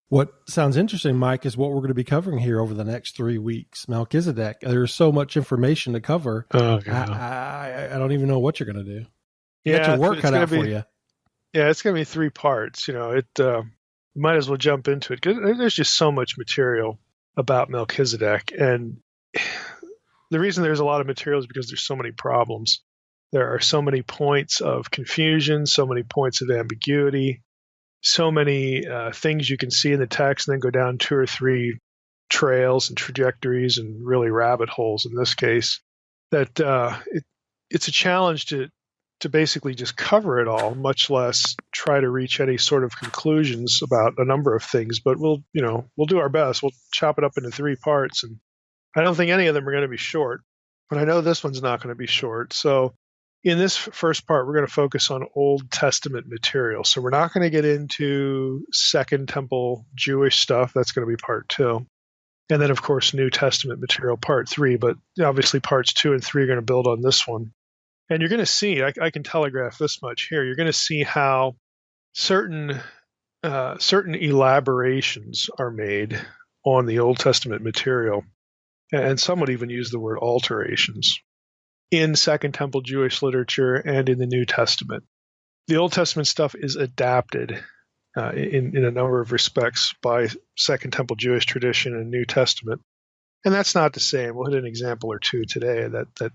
What sounds interesting, Mike, is what we're going to be covering here over the next 3 weeks. Melchizedek. There's so much information to cover. Oh, I don't even know what you're going to do. You yeah, got your work cut out for you. Yeah, it's going to be 3 parts. Might as well jump into it, because there's just so much material about Melchizedek. And the reason there's a lot of material is because there's so many problems. There are so many points of confusion, so many points of ambiguity, so many things you can see in the text, and then go down 2 or 3 trails and trajectories and really rabbit holes in this case, that it's a challenge to basically just cover it all, much less try to reach any sort of conclusions about a number of things. But we'll do our best. We'll chop it up into 3 parts, and I don't think any of them are going to be short, but I know this one's not going to be short. So in this first part, we're going to focus on Old Testament material. So we're not going to get into Second Temple Jewish stuff. That's going to be part 2. And then, of course, New Testament material, part 3. But obviously parts 2 and 3 are going to build on this one. And you're going to see, I can telegraph this much here, you're going to see how certain elaborations are made on the Old Testament material. And some would even use the word alterations in Second Temple Jewish literature and in the New Testament. The Old Testament stuff is adapted in a number of respects by Second Temple Jewish tradition and New Testament. And that's not to say, and we'll hit an example or two today, that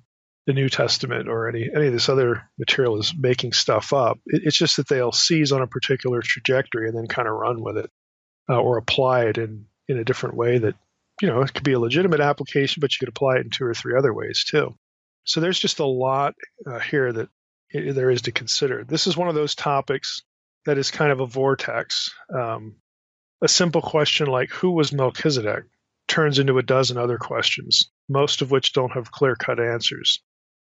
the New Testament or any of this other material is making stuff up. It's just that they'll seize on a particular trajectory and then kind of run with it or apply it in a different way that, it could be a legitimate application, but you could apply it in 2 or 3 other ways too. So there's just a lot here that there is to consider. This is one of those topics that is kind of a vortex. A simple question like, who was Melchizedek, turns into a dozen other questions, most of which don't have clear-cut answers.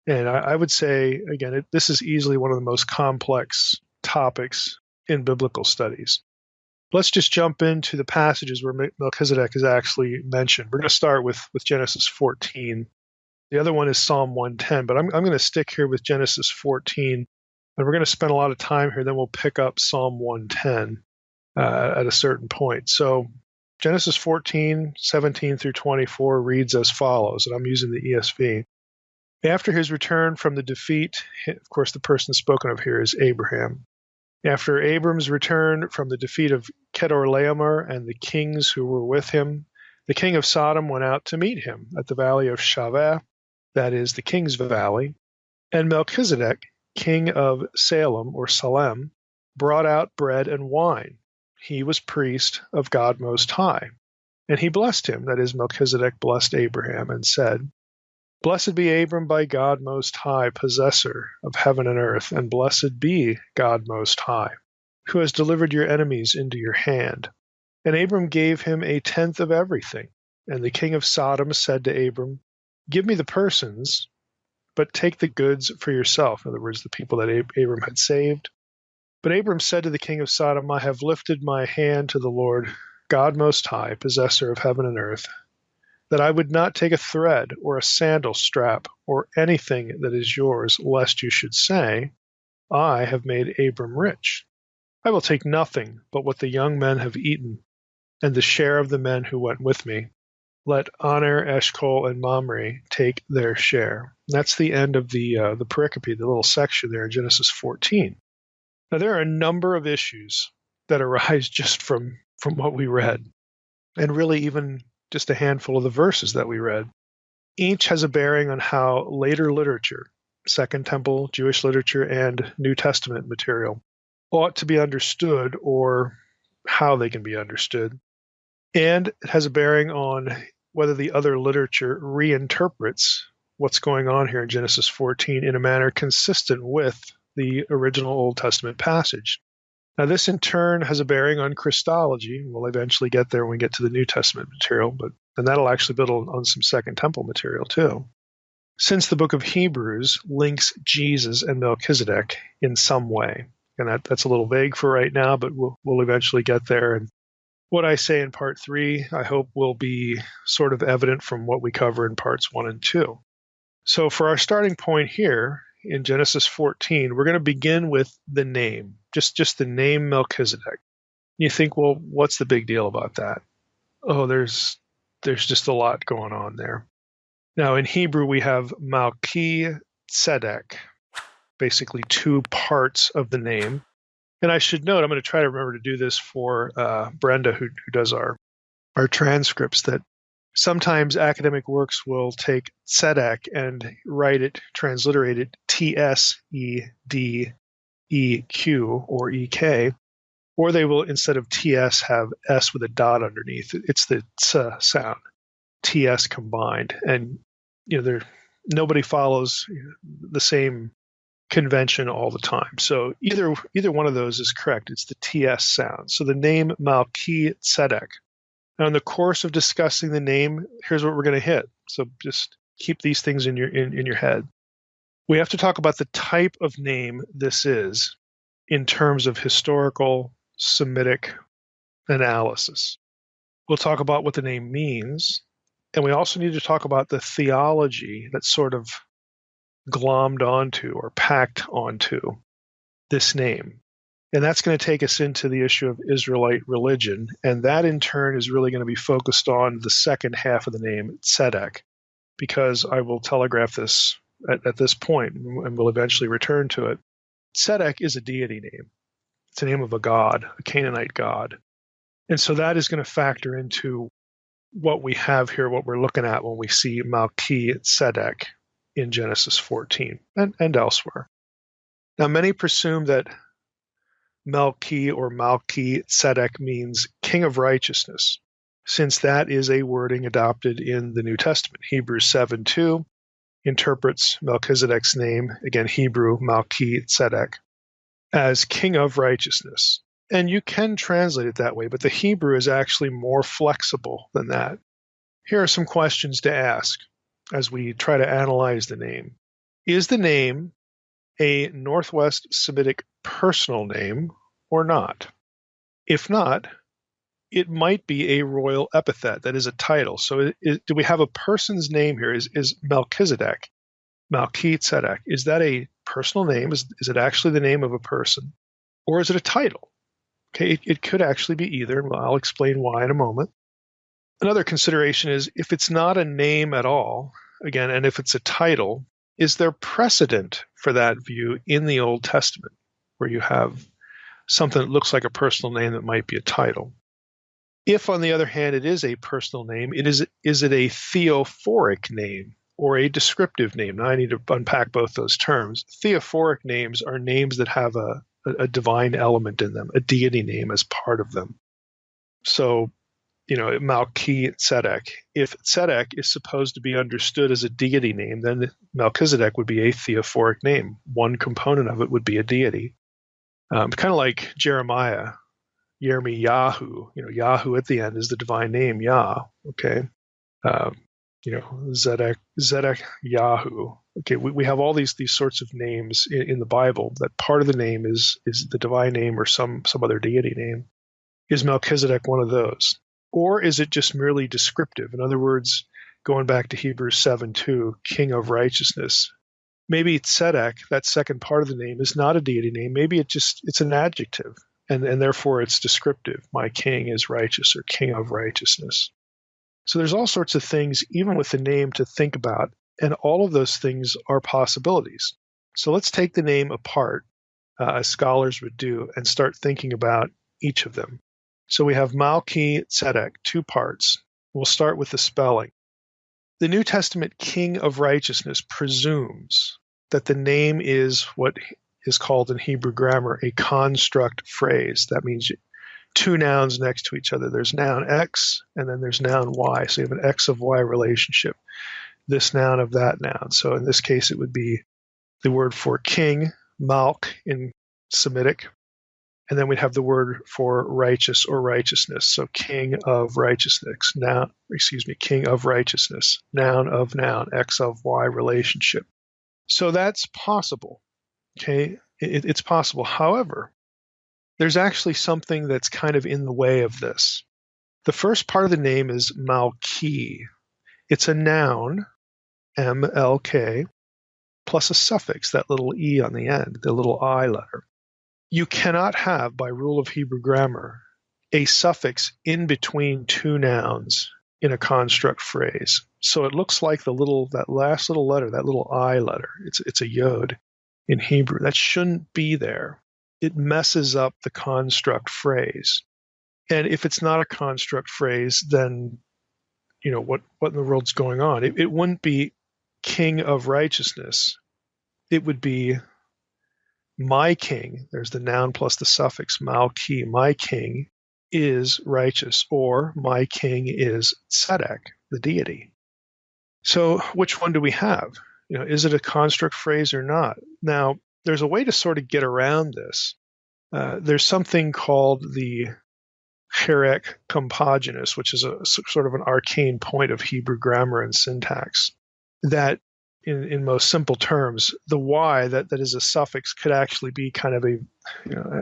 And I would say, again, this is easily one of the most complex topics in biblical studies. Let's just jump into the passages where Melchizedek is actually mentioned. We're going to start with Genesis 14. The other one is Psalm 110, but I'm going to stick here with Genesis 14, and we're going to spend a lot of time here. Then we'll pick up Psalm 110 at a certain point. So Genesis 14, 17 through 24 reads as follows, and I'm using the ESV. After his return from the defeat, of course, the person spoken of here is Abraham. After Abram's return from the defeat of Chedorlaomer and the kings who were with him, the king of Sodom went out to meet him at the valley of Shaveh, that is, the king's valley, and Melchizedek, king of Salem or Salem, brought out bread and wine. He was priest of God Most High. And he blessed him, that is, Melchizedek blessed Abraham, and said, Blessed be Abram by God Most High, possessor of heaven and earth, and blessed be God Most High, who has delivered your enemies into your hand. And Abram gave him 1/10 of everything. And the king of Sodom said to Abram, Give me the persons, but take the goods for yourself. In other words, the people that Abram had saved. But Abram said to the king of Sodom, I have lifted my hand to the Lord, God Most High, possessor of heaven and earth, that I would not take a thread or a sandal strap or anything that is yours, lest you should say, I have made Abram rich. I will take nothing but what the young men have eaten, and the share of the men who went with me. Let Aner, Eshcol, and Mamre take their share. That's the end of the pericope, the little section there in Genesis 14. Now, there are a number of issues that arise just from what we read, and really even just a handful of the verses that we read. Each has a bearing on how later literature, Second Temple Jewish literature and New Testament material, ought to be understood or how they can be understood. And it has a bearing on whether the other literature reinterprets what's going on here in Genesis 14 in a manner consistent with the original Old Testament passage. Now, this in turn has a bearing on Christology. We'll eventually get there when we get to the New Testament material, and that'll actually build on some Second Temple material too. Since the book of Hebrews links Jesus and Melchizedek in some way, and that's a little vague for right now, but we'll eventually get there. And what I say in part 3, I hope will be sort of evident from what we cover in parts 1 and 2. So for our starting point here, in Genesis 14, we're going to begin with the name, just the name Melchizedek. You think, well, what's the big deal about that? Oh, there's just a lot going on there. Now, in Hebrew, we have Melchizedek, basically two parts of the name. And I should note, I'm going to try to remember to do this for Brenda, who does our transcripts, that sometimes academic works will take Sedeq and write it, transliterate it, Tsedeq or Ek, or they will, instead of TS, have S with a dot underneath. It's the ts sound, TS combined. And nobody follows the same convention all the time. So either one of those is correct. It's the TS sound. So the name Melchizedek. Now, in the course of discussing the name, here's what we're going to hit. So just keep these things in your head. We have to talk about the type of name this is in terms of historical Semitic analysis. We'll talk about what the name means, and we also need to talk about the theology that's sort of glommed onto or packed onto this name. And that's going to take us into the issue of Israelite religion, and that in turn is really going to be focused on the second half of the name, Sedeq, because I will telegraph this at this point, and we'll eventually return to it. Sedeq is a deity name. It's the name of a god, a Canaanite god. And so that is going to factor into what we have here, what we're looking at when we see Melchizedek in Genesis 14 and elsewhere. Now, many presume that Melchizedek means king of righteousness, since that is a wording adopted in the New Testament. Hebrews 7:2 interprets Melchizedek's name, again Hebrew Melchizedek, as king of righteousness. And you can translate it that way, but the Hebrew is actually more flexible than that. Here are some questions to ask as we try to analyze the name. Is the name a Northwest Semitic personal name or not? If not, it might be a royal epithet, that is a title. So do we have a person's name here? Is Melchizedek, is that a personal name? Is it actually the name of a person? Or is it a title? Okay, it could actually be either, and I'll explain why in a moment. Another consideration is if it's not a name at all, again, and if it's a title, is there precedent for that view in the Old Testament, where you have something that looks like a personal name that might be a title? If, on the other hand, it is a personal name, is it a theophoric name or a descriptive name? Now, I need to unpack both those terms. Theophoric names are names that have a divine element in them, a deity name as part of them. So, Melchizedek. If Sedeq is supposed to be understood as a deity name, then Melchizedek would be a theophoric name. One component of it would be a deity. Kind of like Jeremiah, Yirmiyahu. Yahu at the end is the divine name, Yah. Okay. Zedek, Yahu. Okay, we have all these sorts of names in the Bible that part of the name is the divine name or some other deity name. Is Melchizedek one of those? Or is it just merely descriptive? In other words, going back to Hebrews 7:2, king of righteousness. Maybe Sedeq, that second part of the name, is not a deity name. Maybe it's an adjective, and therefore it's descriptive. My king is righteous, or king of righteousness. So there's all sorts of things, even with the name, to think about, and all of those things are possibilities. So let's take the name apart, as scholars would do, and start thinking about each of them. So we have Melchizedek, two parts. We'll start with the spelling. The New Testament king of righteousness presumes that the name is what is called in Hebrew grammar a construct phrase. That means two nouns next to each other. There's noun X and then there's noun Y. So you have an X of Y relationship, this noun of that noun. So in this case, it would be the word for king, Malch in Semitic, and then we'd have the word for righteous or righteousness. So king of righteousness, king of righteousness, noun of noun, X of Y relationship. So that's possible. Okay, it's possible. However, there's actually something that's kind of in the way of this. The first part of the name is Malki. It's a noun, M-L-K, plus a suffix, that little E on the end, the little I letter. You cannot have, by rule of Hebrew grammar, a suffix in between two nouns in a construct phrase. So it looks like that last little letter, that little I letter. It's a yod in Hebrew. That shouldn't be there. It messes up the construct phrase. And if it's not a construct phrase, then what in the world's going on? It wouldn't be King of Righteousness. It would be my king. There's the noun plus the suffix malchi. My king is righteous, or my king is Sedeq, the deity. So which one do we have? Is it a construct phrase or not? Now, there's a way to sort of get around this. There's something called the Sedeq compaginus, which is a sort of an arcane point of Hebrew grammar and syntax, that in most simple terms, the Y that is a suffix could actually be kind of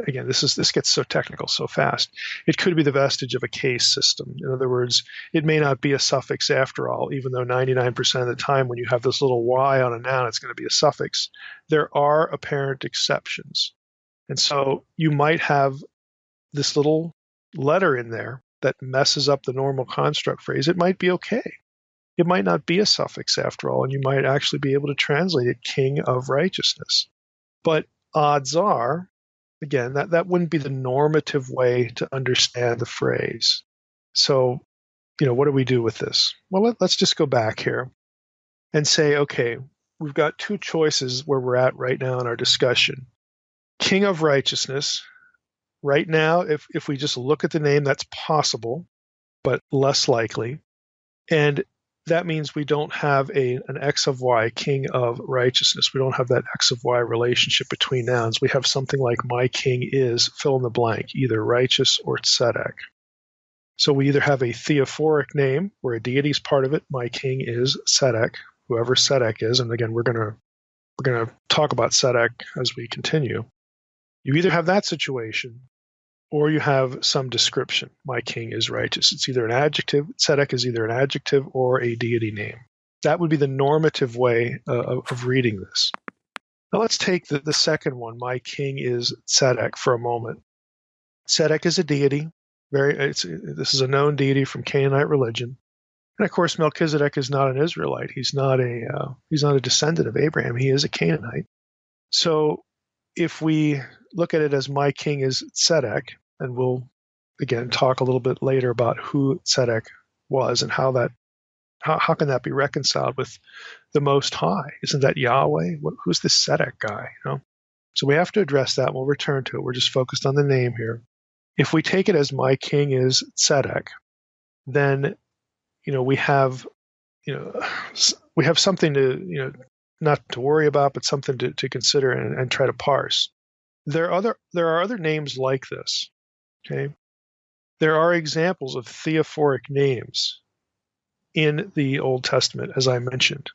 again, this gets so technical so fast. It could be the vestige of a case system. In other words, it may not be a suffix after all, even though 99% of the time when you have this little Y on a noun, it's going to be a suffix. There are apparent exceptions. And so you might have this little letter in there that messes up the normal construct phrase. It might be okay. It might not be a suffix after all, and you might actually be able to translate it King of Righteousness. But odds are, again, that wouldn't be the normative way to understand the phrase. So, what do we do with this? Well, let's just go back here and say, okay, we've got two choices where we're at right now in our discussion. King of Righteousness. Right now, if we just look at the name, that's possible, but less likely. And that means we don't have an X of Y, King of Righteousness. We don't have that X of Y relationship between nouns. We have something like my king is, fill in the blank, either righteous or tzedek. So we either have a theophoric name, where a deity is part of it, my king is Sedeq, whoever Sedeq is, and again, we're going to talk about Sedeq as we continue. You either have that situation, or you have some description. My king is righteous. It's either an adjective. Sedeq is either an adjective or a deity name. That would be the normative way of reading this. Now let's take the second one. My king is Sedeq for a moment. Sedeq is a deity. This is a known deity from Canaanite religion. And of course, Melchizedek is not an Israelite. He's not a descendant of Abraham. He is a Canaanite. So if we look at it as my king is Sedeq, and we'll again talk a little bit later about who Sedeq was and how can that be reconciled with the Most High? Isn't that Yahweh? Who's this Sedeq guy? So we have to address that. We'll return to it. We're just focused on the name here. If we take it as my king is Sedeq, then we have something to not to worry about, but something to consider and try to parse. There are other names like this. Okay, there are examples of theophoric names in the Old Testament, as I mentioned,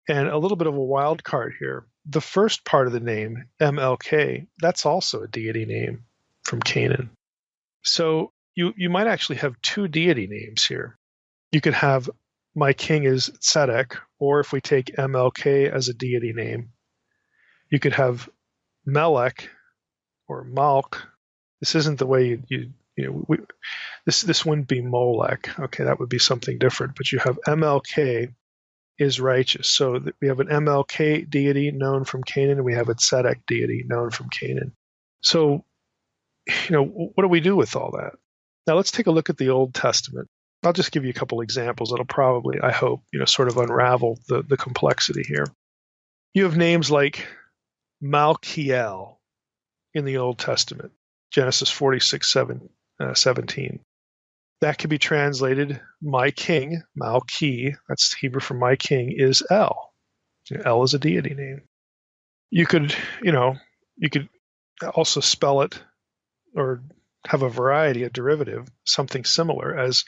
and a little bit of a wild card here. The first part of the name, MLK, that's also a deity name from Canaan. So you might actually have two deity names here. You could have my king is Sedeq, or if we take MLK as a deity name, you could have Melech or Malk. This isn't the way this wouldn't be Molech. Okay, that would be something different. But you have MLK is righteous. So we have an MLK deity known from Canaan, and we have a Sedeq deity known from Canaan. So, what do we do with all that? Now let's take a look at the Old Testament. I'll just give you a couple examples that'll probably, I hope, sort of unravel the complexity here. You have names like Malkiel in the Old Testament, Genesis 46:17. That could be translated, my king, Malki, that's Hebrew for my king, is El. El is a deity name. You could also spell it or have a variety, a derivative, something similar as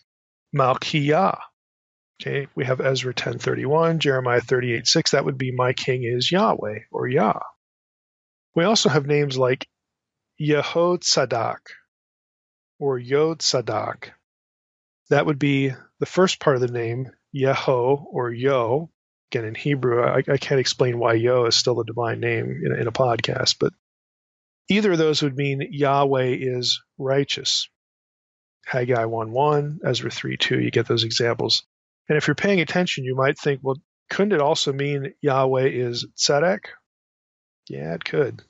Malkiyah. Okay, we have Ezra 10:31, Jeremiah 38:6. That would be my king is Yahweh or Yah. We also have names like Yehod-Sadak or Yod-Sadak. That would be the first part of the name, Yeho or Yo. Again, in Hebrew, I can't explain why Yo is still a divine name in a podcast, but either of those would mean Yahweh is righteous. Haggai 1:1, Ezra 3:2, you get those examples. And if you're paying attention, you might think, well, couldn't it also mean Yahweh is Tzedek? Yeah, it could.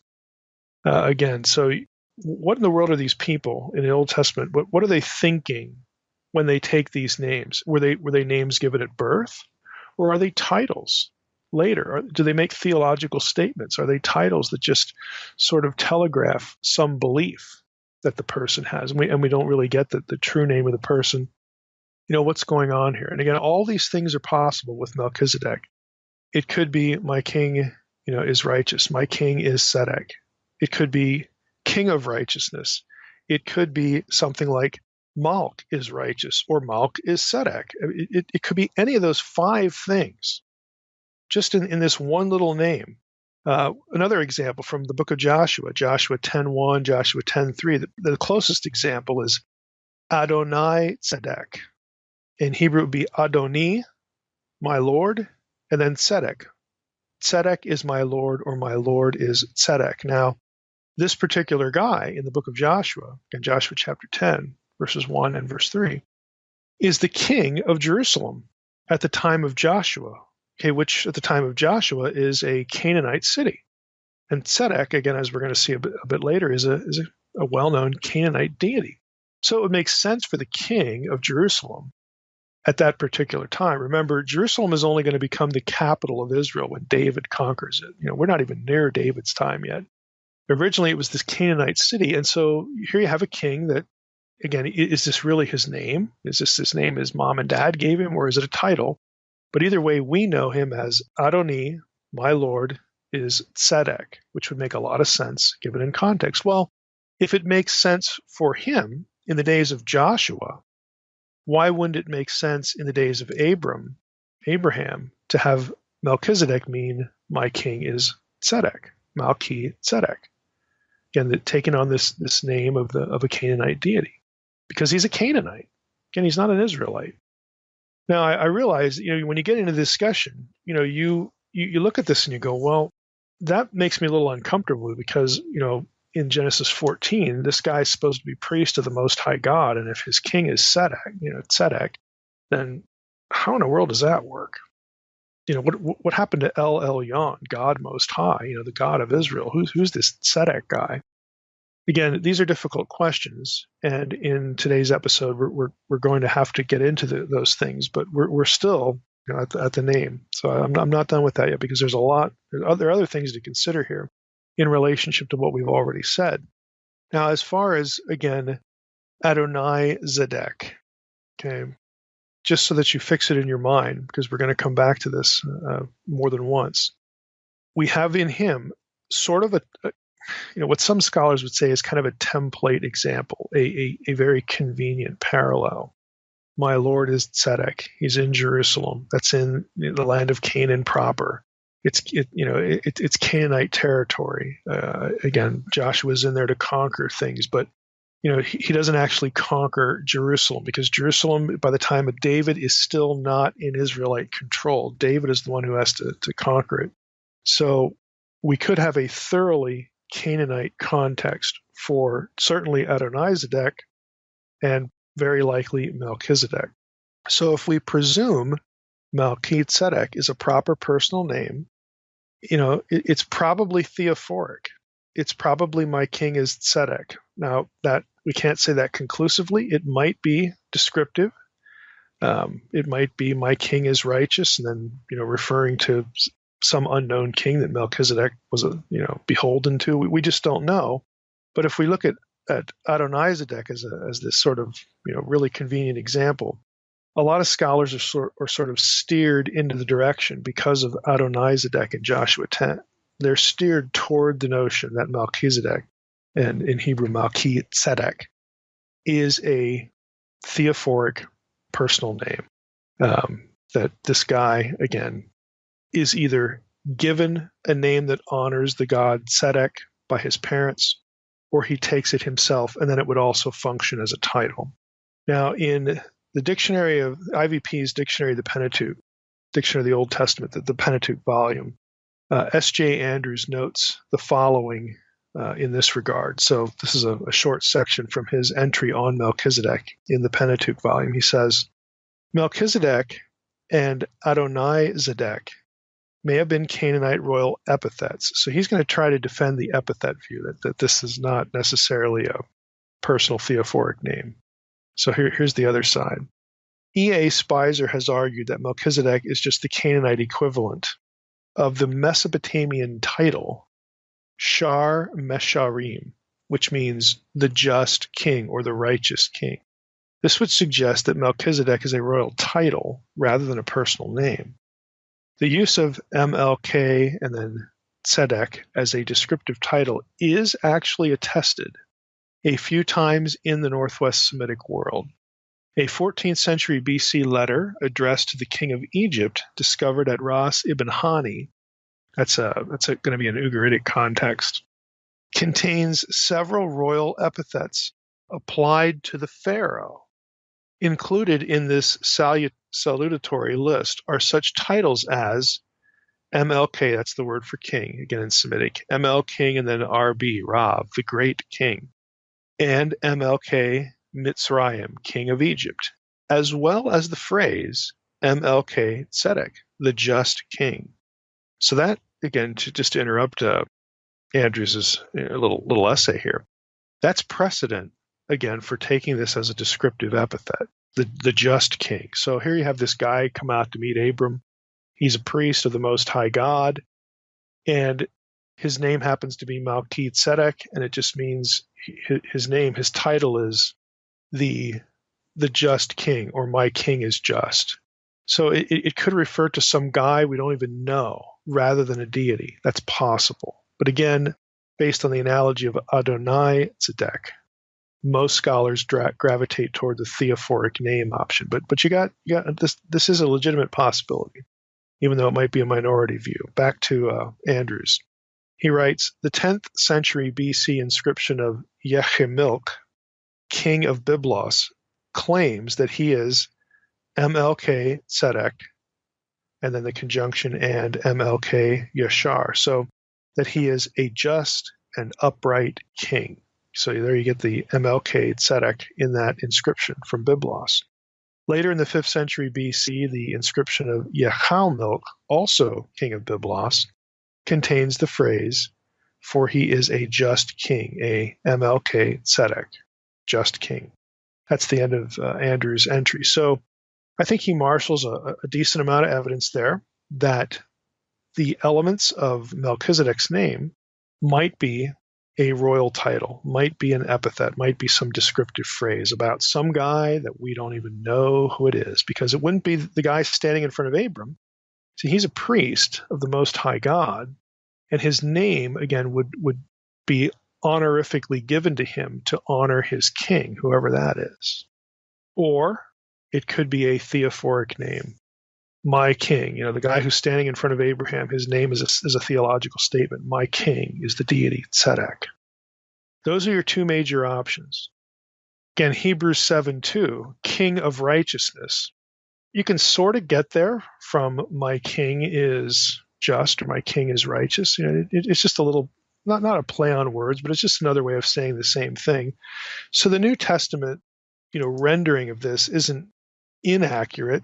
Again, so what in the world are these people in the Old Testament? What are they thinking when they take these names? Were they names given at birth, or are they titles later? Or do they make theological statements? Are they titles that just sort of telegraph some belief that the person has? And we don't really get the true name of the person. What's going on here? And again, all these things are possible with Melchizedek. It could be my king, is righteous. My king is Sedeq. It could be king of righteousness. It could be something like Malch is righteous or Malch is Sedeq. It could be any of those 5 things just in this one little name. Another example from the book of Joshua, Joshua 10:1, Joshua 10:3. The closest example is Adonizedek. In Hebrew, it would be Adoni, my Lord, and then Sedeq. Tzedek is my Lord, or my Lord is Tzedek. Now, this particular guy in the book of Joshua, in Joshua chapter 10, verses 1 and verse 3, is the king of Jerusalem at the time of Joshua, which at the time of Joshua is a Canaanite city. And Tzedek, again, as we're going to see a bit later, is a well-known Canaanite deity. So it would make sense for the king of Jerusalem at that particular time. Remember, Jerusalem is only going to become the capital of Israel when David conquers it. We're not even near David's time yet. Originally, it was this Canaanite city. And so here you have a king that, again, is this really his name? Is this his name his mom and dad gave him, or is it a title? But either way, we know him as Adoni, my Lord, is Tzedek, which would make a lot of sense given in context. Well, if it makes sense for him in the days of Joshua, why wouldn't it make sense in the days of Abraham, to have Melchizedek mean my king is Tzedek, Melchizedek? Again, taking on this name of a Canaanite deity, because he's a Canaanite. Again, he's not an Israelite. Now, I realize, when you get into discussion, you look at this and you go, well, that makes me a little uncomfortable because, in Genesis 14, this guy is supposed to be priest of the Most High God, and if his king is Tzedek, then how in the world does that work? What happened to Elyon, God Most High, the God of Israel? Who's this Tzedek guy? Again, these are difficult questions, and in today's episode, we're going to have to get into those things, but we're still at the name. So I'm not done with that yet, because there are other things to consider here in relationship to what we've already said. Now, as far as, again, Adonizedek, okay, just so that you fix it in your mind, because we're going to come back to this more than once, we have in him sort of what some scholars would say is kind of a template example, a very convenient parallel. My Lord is Tzedek. He's in Jerusalem. That's in the land of Canaan proper. It's Canaanite territory. Again, Joshua's in there to conquer things, but he doesn't actually conquer Jerusalem, because Jerusalem, by the time of David, is still not in Israelite control. David is the one who has to conquer it. So we could have a thoroughly Canaanite context for certainly Adonizedek and very likely Melchizedek. So if we presume Melchizedek is a proper personal name, it's probably theophoric. It's probably my king is Sedeq. Now, that we can't say that conclusively. It might be descriptive. It might be my king is righteous, and then referring to some unknown king that Melchizedek was beholden to. We just don't know. But if we look at Adonizedek as this sort of really convenient example, a lot of scholars are sort of steered into the direction, because of Adonizedek in Joshua 10. They're steered toward the notion that Melchizedek, and in Hebrew Melchizedek, is a theophoric personal name. That this guy, again, is either given a name that honors the god Sedeq by his parents, or he takes it himself, and then it would also function as a title. Now, in the dictionary of IVP's Dictionary of the Pentateuch, Dictionary of the Old Testament, the Pentateuch volume, S.J. Andrews notes the following in this regard. So this is a short section from his entry on Melchizedek in the Pentateuch volume. He says, Melchizedek and Adonizedek may have been Canaanite royal epithets. So he's going to try to defend the epithet view, that this is not necessarily a personal theophoric name. So here's the other side. E.A. Spicer has argued that Melchizedek is just the Canaanite equivalent of the Mesopotamian title Shar Mesharim, which means the just king or the righteous king. This would suggest that Melchizedek is a royal title rather than a personal name. The use of MLK and then Sedeq as a descriptive title is actually attested a few times in the Northwest Semitic world. A 14th century BC letter addressed to the king of Egypt, discovered at Ras ibn Hani, that's going to be an Ugaritic context, contains several royal epithets applied to the pharaoh. Included in this salutatory list are such titles as MLK, that's the word for king, again in Semitic, ML king and then RB, Rav, the great king, and MLK Mitzrayim, king of Egypt, as well as the phrase MLK Tzedek, the just king. So that, again, to interrupt Andrew's little essay here, that's precedent, again, for taking this as a descriptive epithet, the just king. So here you have this guy come out to meet Abram. He's a priest of the Most High God, and his name happens to be Melchizedek, and it just means his title is the just king, or my king is just. So it could refer to some guy we don't even know rather than a deity. That's possible. But again, based on the analogy of Adonizedek, most scholars gravitate toward the theophoric name option. But you got this. This is a legitimate possibility, even though it might be a minority view. Back to Andrews. He writes, the 10th century BC inscription of Yechemilk, king of Byblos, claims that he is MLK Tzedek, and then the conjunction and MLK Yashar, so that he is a just and upright king. So there you get the MLK Tzedek in that inscription from Byblos. Later in the 5th century BC, the inscription of Yechalmilk, also king of Byblos, contains the phrase, for he is a just king, a MLK Tzedek, just king. That's the end of Andrew's entry. So I think he marshals a decent amount of evidence there that the elements of Melchizedek's name might be a royal title, might be an epithet, might be some descriptive phrase about some guy that we don't even know who it is, because it wouldn't be the guy standing in front of Abram. See, he's a priest of the Most High God, and his name, again, would be honorifically given to him to honor his king, whoever that is. Or it could be a theophoric name. My king, the guy who's standing in front of Abraham, his name is a theological statement. My king is the deity, Tzedek. Those are your two major options. Again, Hebrews 7:2, king of righteousness. You can sort of get there from my king is just or my king is righteous. It's just a little, not a play on words, but it's just another way of saying the same thing. So the New Testament, rendering of this isn't inaccurate.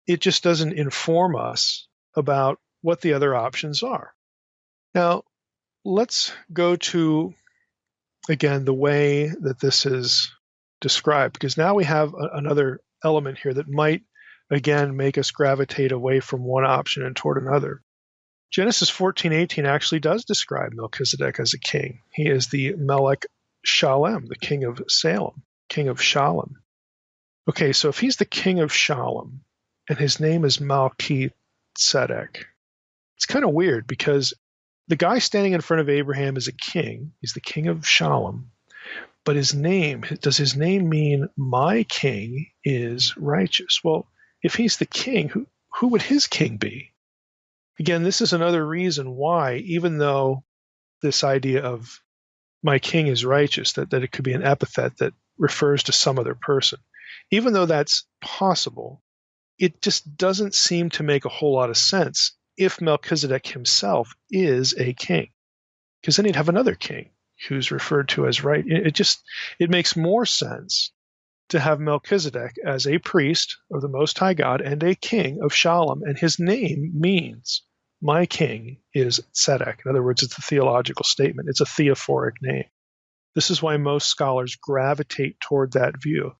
It just doesn't inform us about what the other options are. Now, let's go to, again, the way that this is described, because now we have another element here that might, again, make us gravitate away from one option and toward another. Genesis 14:18 actually does describe Melchizedek as a king. He is the Melech Shalem, the king of Salem, king of Shalem. Okay, so if he's the king of Shalem, and his name is Melchizedek, it's kind of weird because the guy standing in front of Abraham is a king. He's the king of Shalem. But does his name mean my king is righteous? Well, if he's the king, who would his king be? Again, this is another reason why, even though this idea of my king is righteous, that it could be an epithet that refers to some other person, even though that's possible, it just doesn't seem to make a whole lot of sense if Melchizedek himself is a king, because then he'd have another king. who's referred to as right. It makes more sense to have Melchizedek as a priest of the Most High God and a king of Salem, and his name means my king is Sedeq. In other words, it's a theological statement. It's a theophoric name. This is why most scholars gravitate toward that view.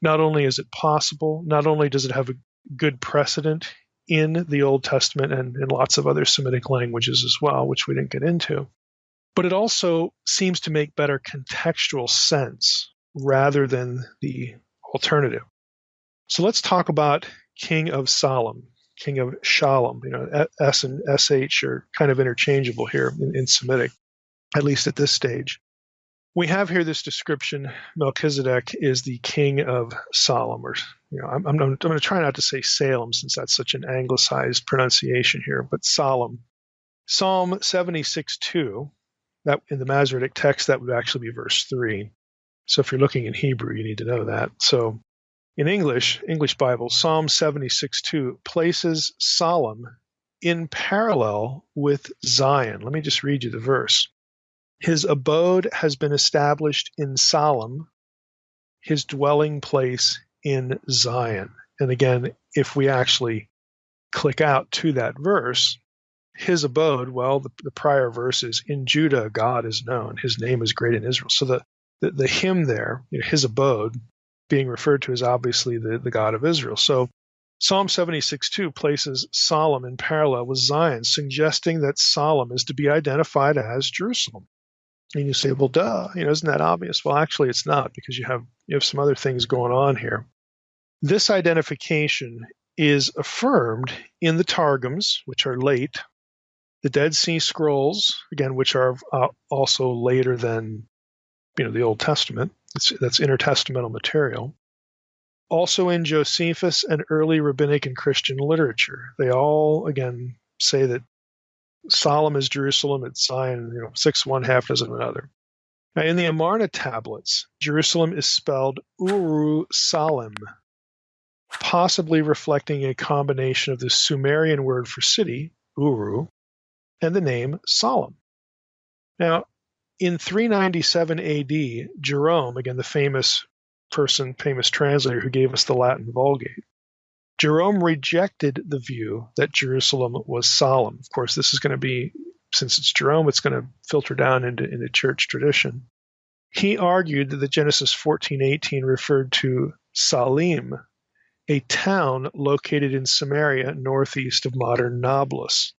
Not only is it possible, not only does it have a good precedent in the Old Testament and in lots of other Semitic languages as well, which we didn't get into, but it also seems to make better contextual sense rather than the alternative. So let's talk about King of Salem, King of Shalom. S and SH are kind of interchangeable here in Semitic, at least at this stage. We have here this description: Melchizedek is the king of Salem, or I'm going to try not to say Salem since that's such an anglicized pronunciation here, but Salem. Psalm 76:2, that in the Masoretic text that would actually be verse 3. So if you're looking in Hebrew, you need to know that. So in English Bible, Psalm 76:2 places Salem in parallel with Zion. Let me just read you the verse. His abode has been established in Salem, his dwelling place in Zion. And again, if we actually click out to that verse, his abode, well, the prior verse is, in Judah God is known, his name is great in Israel. So the him there, his abode, being referred to as obviously the God of Israel. So Psalm 76:2 places Salem in parallel with Zion, suggesting that Salem is to be identified as Jerusalem. And you say, well, duh, isn't that obvious? Well, actually, it's not, because you have some other things going on here. This identification is affirmed in the Targums, which are late, the Dead Sea Scrolls, again, which are also later than the Old Testament. That's intertestamental material. Also in Josephus and early rabbinic and Christian literature. They all, again, say that Salem is Jerusalem, it's Zion, 6 one, half dozen another. Now, in the Amarna tablets, Jerusalem is spelled Uru Salem, possibly reflecting a combination of the Sumerian word for city, Uru, and the name Salem. Now, in 397 AD, Jerome, again, the famous translator who gave us the Latin Vulgate, Jerome rejected the view that Jerusalem was Salem. Of course, this is going to be, since it's Jerome, it's going to filter down into church tradition. He argued that Genesis 14:18 referred to Salim, a town located in Samaria, northeast of modern Nablus.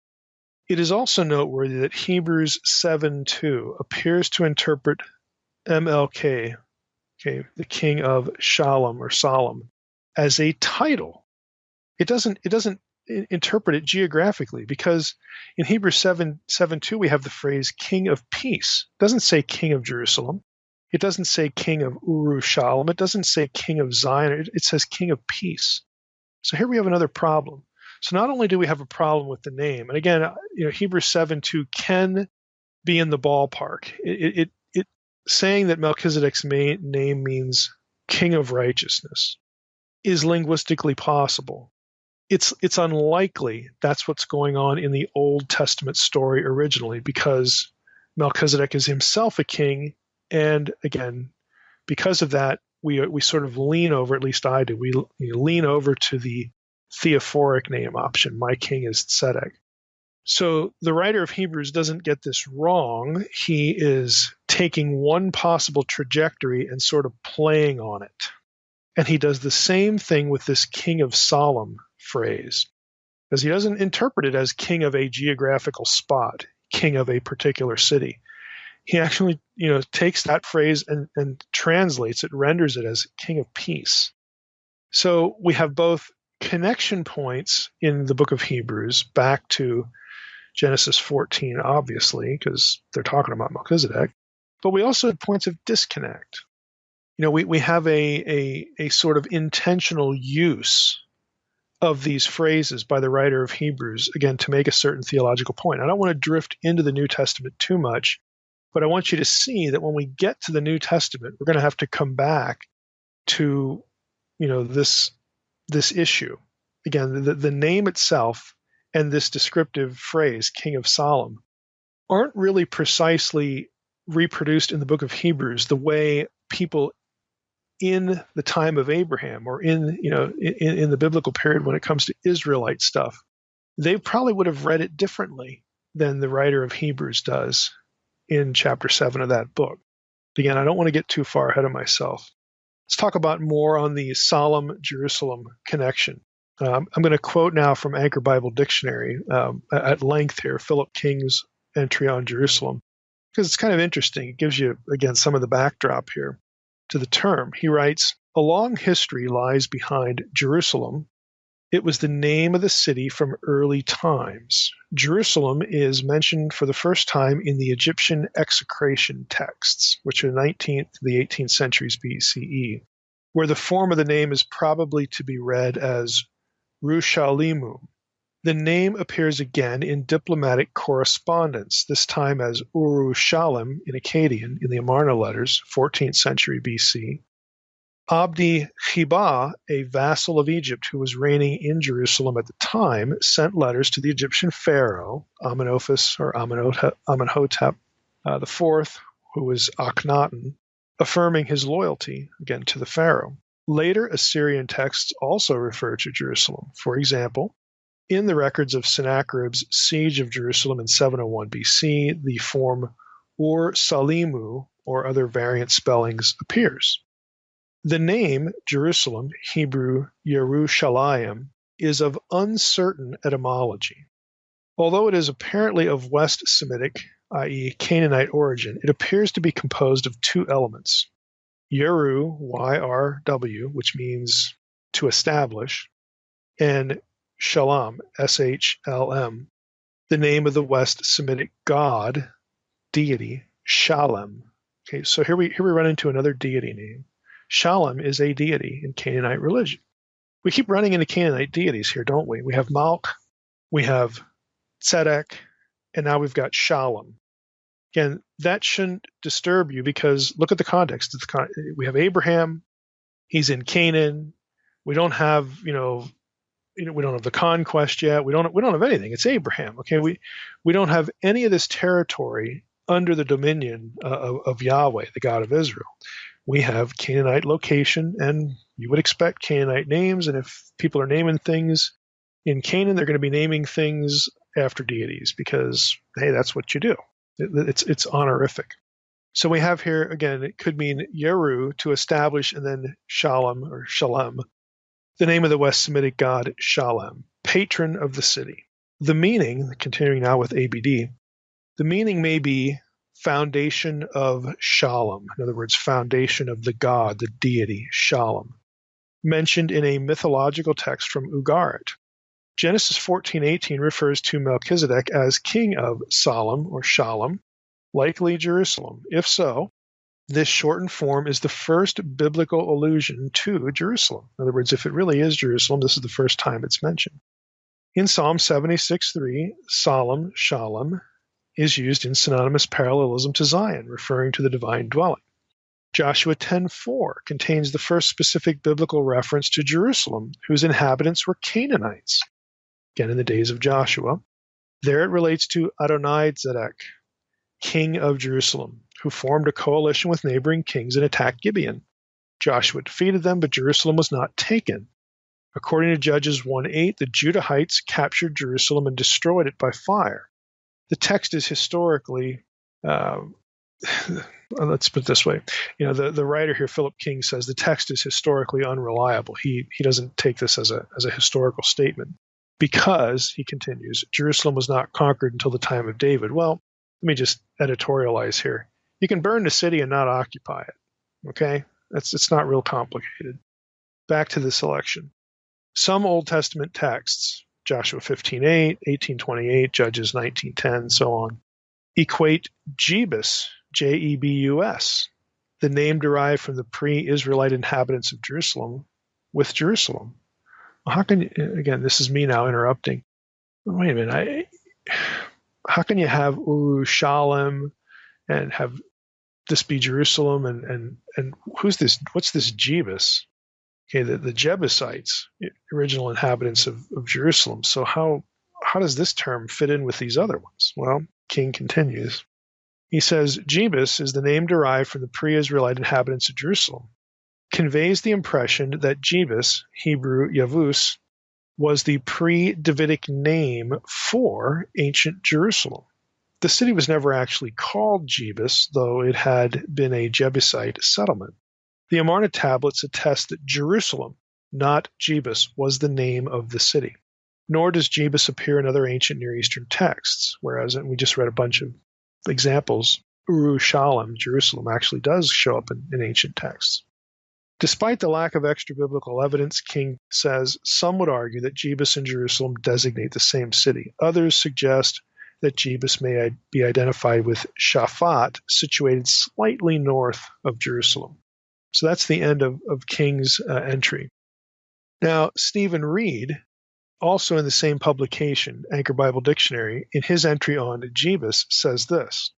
It is also noteworthy that Hebrews 7:2 appears to interpret MLK, the king of Shalom or Salem, as a title. It doesn't interpret it geographically, because in Hebrews 7:2 we have the phrase king of peace. It doesn't say king of Jerusalem. It doesn't say king of Urushalem. It doesn't say king of Zion. It says king of peace. So here we have another problem. So not only do we have a problem with the name, and again, Hebrews 7:2 can be in the ballpark. It saying that Melchizedek's name means king of righteousness is linguistically possible. It's unlikely that's what's going on in the Old Testament story originally, because Melchizedek is himself a king, and again, because of that, we sort of lean over, at least I do, we lean over to the theophoric name option. My king is Sedeq. So the writer of Hebrews doesn't get this wrong. He is taking one possible trajectory and sort of playing on it. And he does the same thing with this king of Salem phrase, because he doesn't interpret it as king of a geographical spot, king of a particular city. He actually, takes that phrase and translates it, renders it as king of peace. So we have both connection points in the book of Hebrews back to Genesis 14, obviously, because they're talking about Melchizedek, but we also have points of disconnect. We have a sort of intentional use of these phrases by the writer of Hebrews, again, to make a certain theological point. I don't want to drift into the New Testament too much, but I want you to see that when we get to the New Testament, we're going to have to come back to, this issue. Again, the name itself and this descriptive phrase, King of Salem, aren't really precisely reproduced in the book of Hebrews, the way people in the time of Abraham or in the biblical period when it comes to Israelite stuff, they probably would have read it differently than the writer of Hebrews does in chapter 7 of that book. Again, I don't want to get too far ahead of myself. Let's talk about more on the Salem-Jerusalem connection. I'm going to quote now from Anchor Bible Dictionary at length here, Philip King's entry on Jerusalem, because it's kind of interesting. It gives you, again, some of the backdrop here to the term. He writes, "A long history lies behind Jerusalem. It was the name of the city from early times. Jerusalem is mentioned for the first time in the Egyptian execration texts, which are 19th to the 18th centuries BCE, where the form of the name is probably to be read as Rushalimu. The name appears again in diplomatic correspondence, this time as Urushalim in Akkadian in the Amarna letters, 14th century BC. Abdi Khiba, a vassal of Egypt who was reigning in Jerusalem at the time, sent letters to the Egyptian pharaoh, Amenhotep IV, who was Akhenaten, affirming his loyalty, again, to the pharaoh. Later Assyrian texts also refer to Jerusalem. For example, in the records of Sennacherib's siege of Jerusalem in 701 BC, the form Ur-Salimu, or other variant spellings, appears. The name Jerusalem, Hebrew Yerushalayim, is of uncertain etymology. Although it is apparently of West Semitic, i.e. Canaanite origin, it appears to be composed of two elements. Yeru, Y-R-W, which means to establish, and Shalom, S-H-L-M, the name of the West Semitic god, deity, Salem. Okay, so here we run into another deity name. Shalem is a deity in Canaanite religion. We keep running into Canaanite deities here, don't we? We have Malch, we have Sedeq, and now we've got Shalem. Again, that shouldn't disturb you because look at the context. We have Abraham, he's in Canaan. We don't have, we don't have the conquest yet. We don't have anything. It's Abraham. Okay, we don't have any of this territory under the dominion of Yahweh, the God of Israel. We have Canaanite location, and you would expect Canaanite names. And if people are naming things in Canaan, they're going to be naming things after deities because, hey, that's what you do. It's honorific. So we have here, again, it could mean Yeru, to establish, and then Shalem or Shalem, the name of the West Semitic god Shalem, patron of the city. The meaning, continuing now with ABD, the meaning may be foundation of Shalem. In other words, foundation of the god, the deity, Shalem, mentioned in a mythological text from Ugarit. Genesis 14:18 refers to Melchizedek as king of Salem or Shalem, likely Jerusalem. If so, this shortened form is the first biblical allusion to Jerusalem. In other words, if it really is Jerusalem, this is the first time it's mentioned. In Psalm 76:3, Salem, Shalem, is used in synonymous parallelism to Zion, referring to the divine dwelling. Joshua 10:4 contains the first specific biblical reference to Jerusalem, whose inhabitants were Canaanites. Again, in the days of Joshua. There it relates to Adonizedek, king of Jerusalem, who formed a coalition with neighboring kings and attacked Gibeon. Joshua defeated them, but Jerusalem was not taken. According to Judges 1:8, the Judahites captured Jerusalem and destroyed it by fire. The text is historically, let's put it this way, the writer here, Philip King, says the text is historically unreliable. He doesn't take this as a historical statement because, he continues, Jerusalem was not conquered until the time of David. Well, let me just editorialize here. You can burn the city and not occupy it, okay? It's not real complicated. Back to the selection. Some Old Testament texts, Joshua 15:8, 18:28, Judges 19:10, so on, equate Jebus, Jebus, the name derived from the pre-Israelite inhabitants of Jerusalem, with Jerusalem. Well, how can you, again, this is me now interrupting. Wait a minute. How can you have Urushalim and have this be Jerusalem and who's this? What's this Jebus? Okay, the Jebusites, original inhabitants of Jerusalem. So how does this term fit in with these other ones? Well, King continues. He says, Jebus is the name derived from the pre-Israelite inhabitants of Jerusalem. Conveys the impression that Jebus, Hebrew Yavus, was the pre-Davidic name for ancient Jerusalem. The city was never actually called Jebus, though it had been a Jebusite settlement. The Amarna tablets attest that Jerusalem, not Jebus, was the name of the city. Nor does Jebus appear in other ancient Near Eastern texts, whereas we just read a bunch of examples. Urushalem, Jerusalem, actually does show up in ancient texts. Despite the lack of extra-biblical evidence, King says, some would argue that Jebus and Jerusalem designate the same city. Others suggest that Jebus may be identified with Shaphat, situated slightly north of Jerusalem. So that's the end of King's entry. Now, Stephen Reed, also in the same publication, Anchor Bible Dictionary, in his entry on Jebus, says this: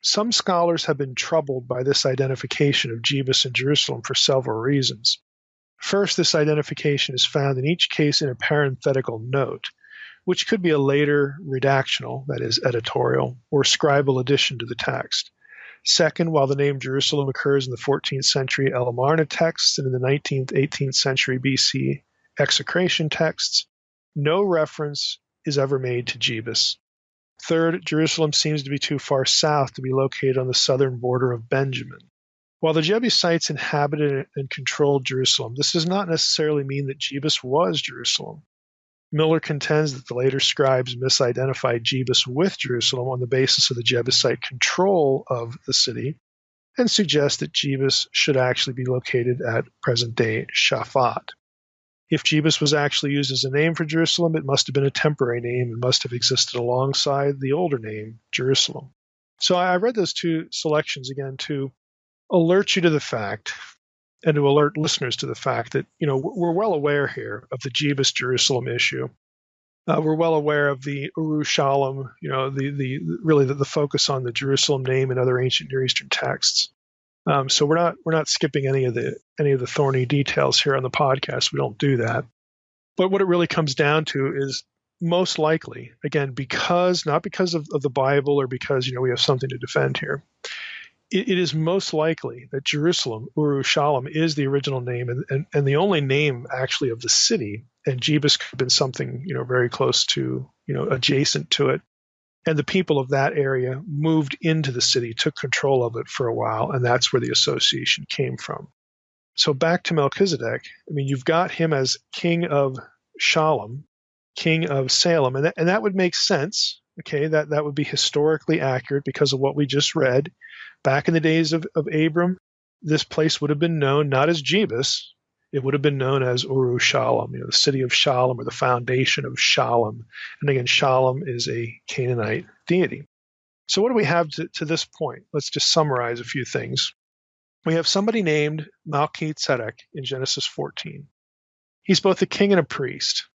some scholars have been troubled by this identification of Jebus and Jerusalem for several reasons. First, this identification is found in each case in a parenthetical note, which could be a later redactional, that is, editorial, or scribal addition to the text. Second, while the name Jerusalem occurs in the 14th century El-Amarna texts and in the 19th, 18th century BC execration texts, no reference is ever made to Jebus. Third, Jerusalem seems to be too far south to be located on the southern border of Benjamin. While the Jebusites inhabited and controlled Jerusalem, this does not necessarily mean that Jebus was Jerusalem. Miller contends that the later scribes misidentified Jebus with Jerusalem on the basis of the Jebusite control of the city and suggests that Jebus should actually be located at present-day Shaphat. If Jebus was actually used as a name for Jerusalem, it must have been a temporary name and must have existed alongside the older name, Jerusalem. So I read those two selections again to alert you to the fact and to alert listeners to the fact that, we're well aware here of the Jebus-Jerusalem issue. We're well aware of the Urushalem, the focus on the Jerusalem name and other ancient Near Eastern texts. So we're not skipping any of the thorny details here on the podcast. We don't do that. But what it really comes down to is most likely, again, not because of the Bible or because we have something to defend here. It is most likely that Jerusalem, Urushalem, is the original name and the only name actually of the city, and Jebus could have been something very close to adjacent to it. And the people of that area moved into the city, took control of it for a while, and that's where the association came from. So back to Melchizedek, you've got him as king of Shalem, king of Salem, and that would make sense. Okay, that would be historically accurate because of what we just read. Back in the days of Abram, this place would have been known not as Jebus, it would have been known as Urushalem, the city of Shalem or the foundation of Shalem. And again, Shalem is a Canaanite deity. So what do we have to this point? Let's just summarize a few things. We have somebody named Melchizedek in Genesis 14. He's both a king and a priest.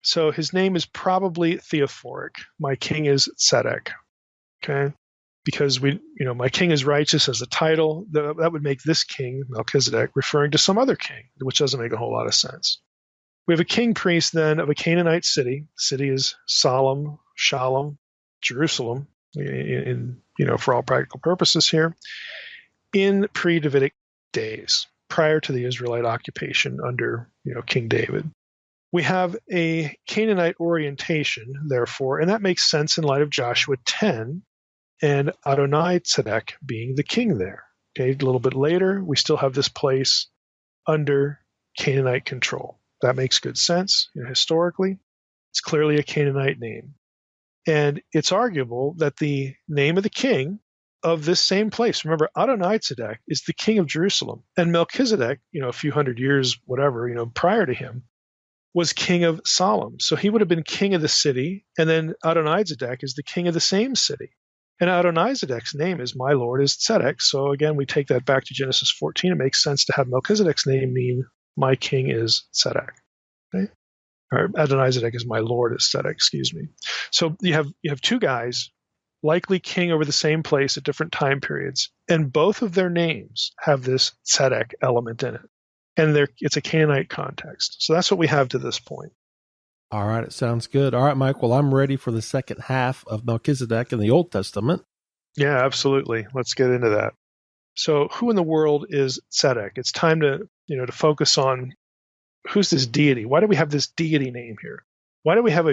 So his name is probably theophoric. My king is Sedeq. Okay? Because my king is righteous as a title, that would make this king, Melchizedek, referring to some other king, which doesn't make a whole lot of sense. We have a king priest then of a Canaanite city. The city is Salem, Shalem, Jerusalem, for all practical purposes here, in pre-Davidic days, prior to the Israelite occupation under King David. We have a Canaanite orientation, therefore, and that makes sense in light of Joshua 10, and Adonizedek being the king there. Okay, a little bit later, we still have this place under Canaanite control. That makes good sense. Historically, it's clearly a Canaanite name. And it's arguable that the name of the king of this same place, remember, Adonizedek is the king of Jerusalem, and Melchizedek, a few hundred years, prior to him, was king of Salem. So he would have been king of the city, and then Adonizedek is the king of the same city. And Adonizedek's name is my Lord is Sedeq. So again, we take that back to Genesis 14. It makes sense to have Melchizedek's name mean my king is Sedeq. Okay? Or Adonizedek is my Lord is Sedeq, excuse me. So you have two guys, likely king over the same place at different time periods, and both of their names have this Sedeq element in it. And it's a Canaanite context. So that's what we have to this point. All right, it sounds good. All right, Mike, well, I'm ready for the second half of Melchizedek in the Old Testament. Yeah, absolutely. Let's get into that. So, who in the world is Sedeq? It's time to focus on who's this deity. Why do we have this deity name here? Why do we have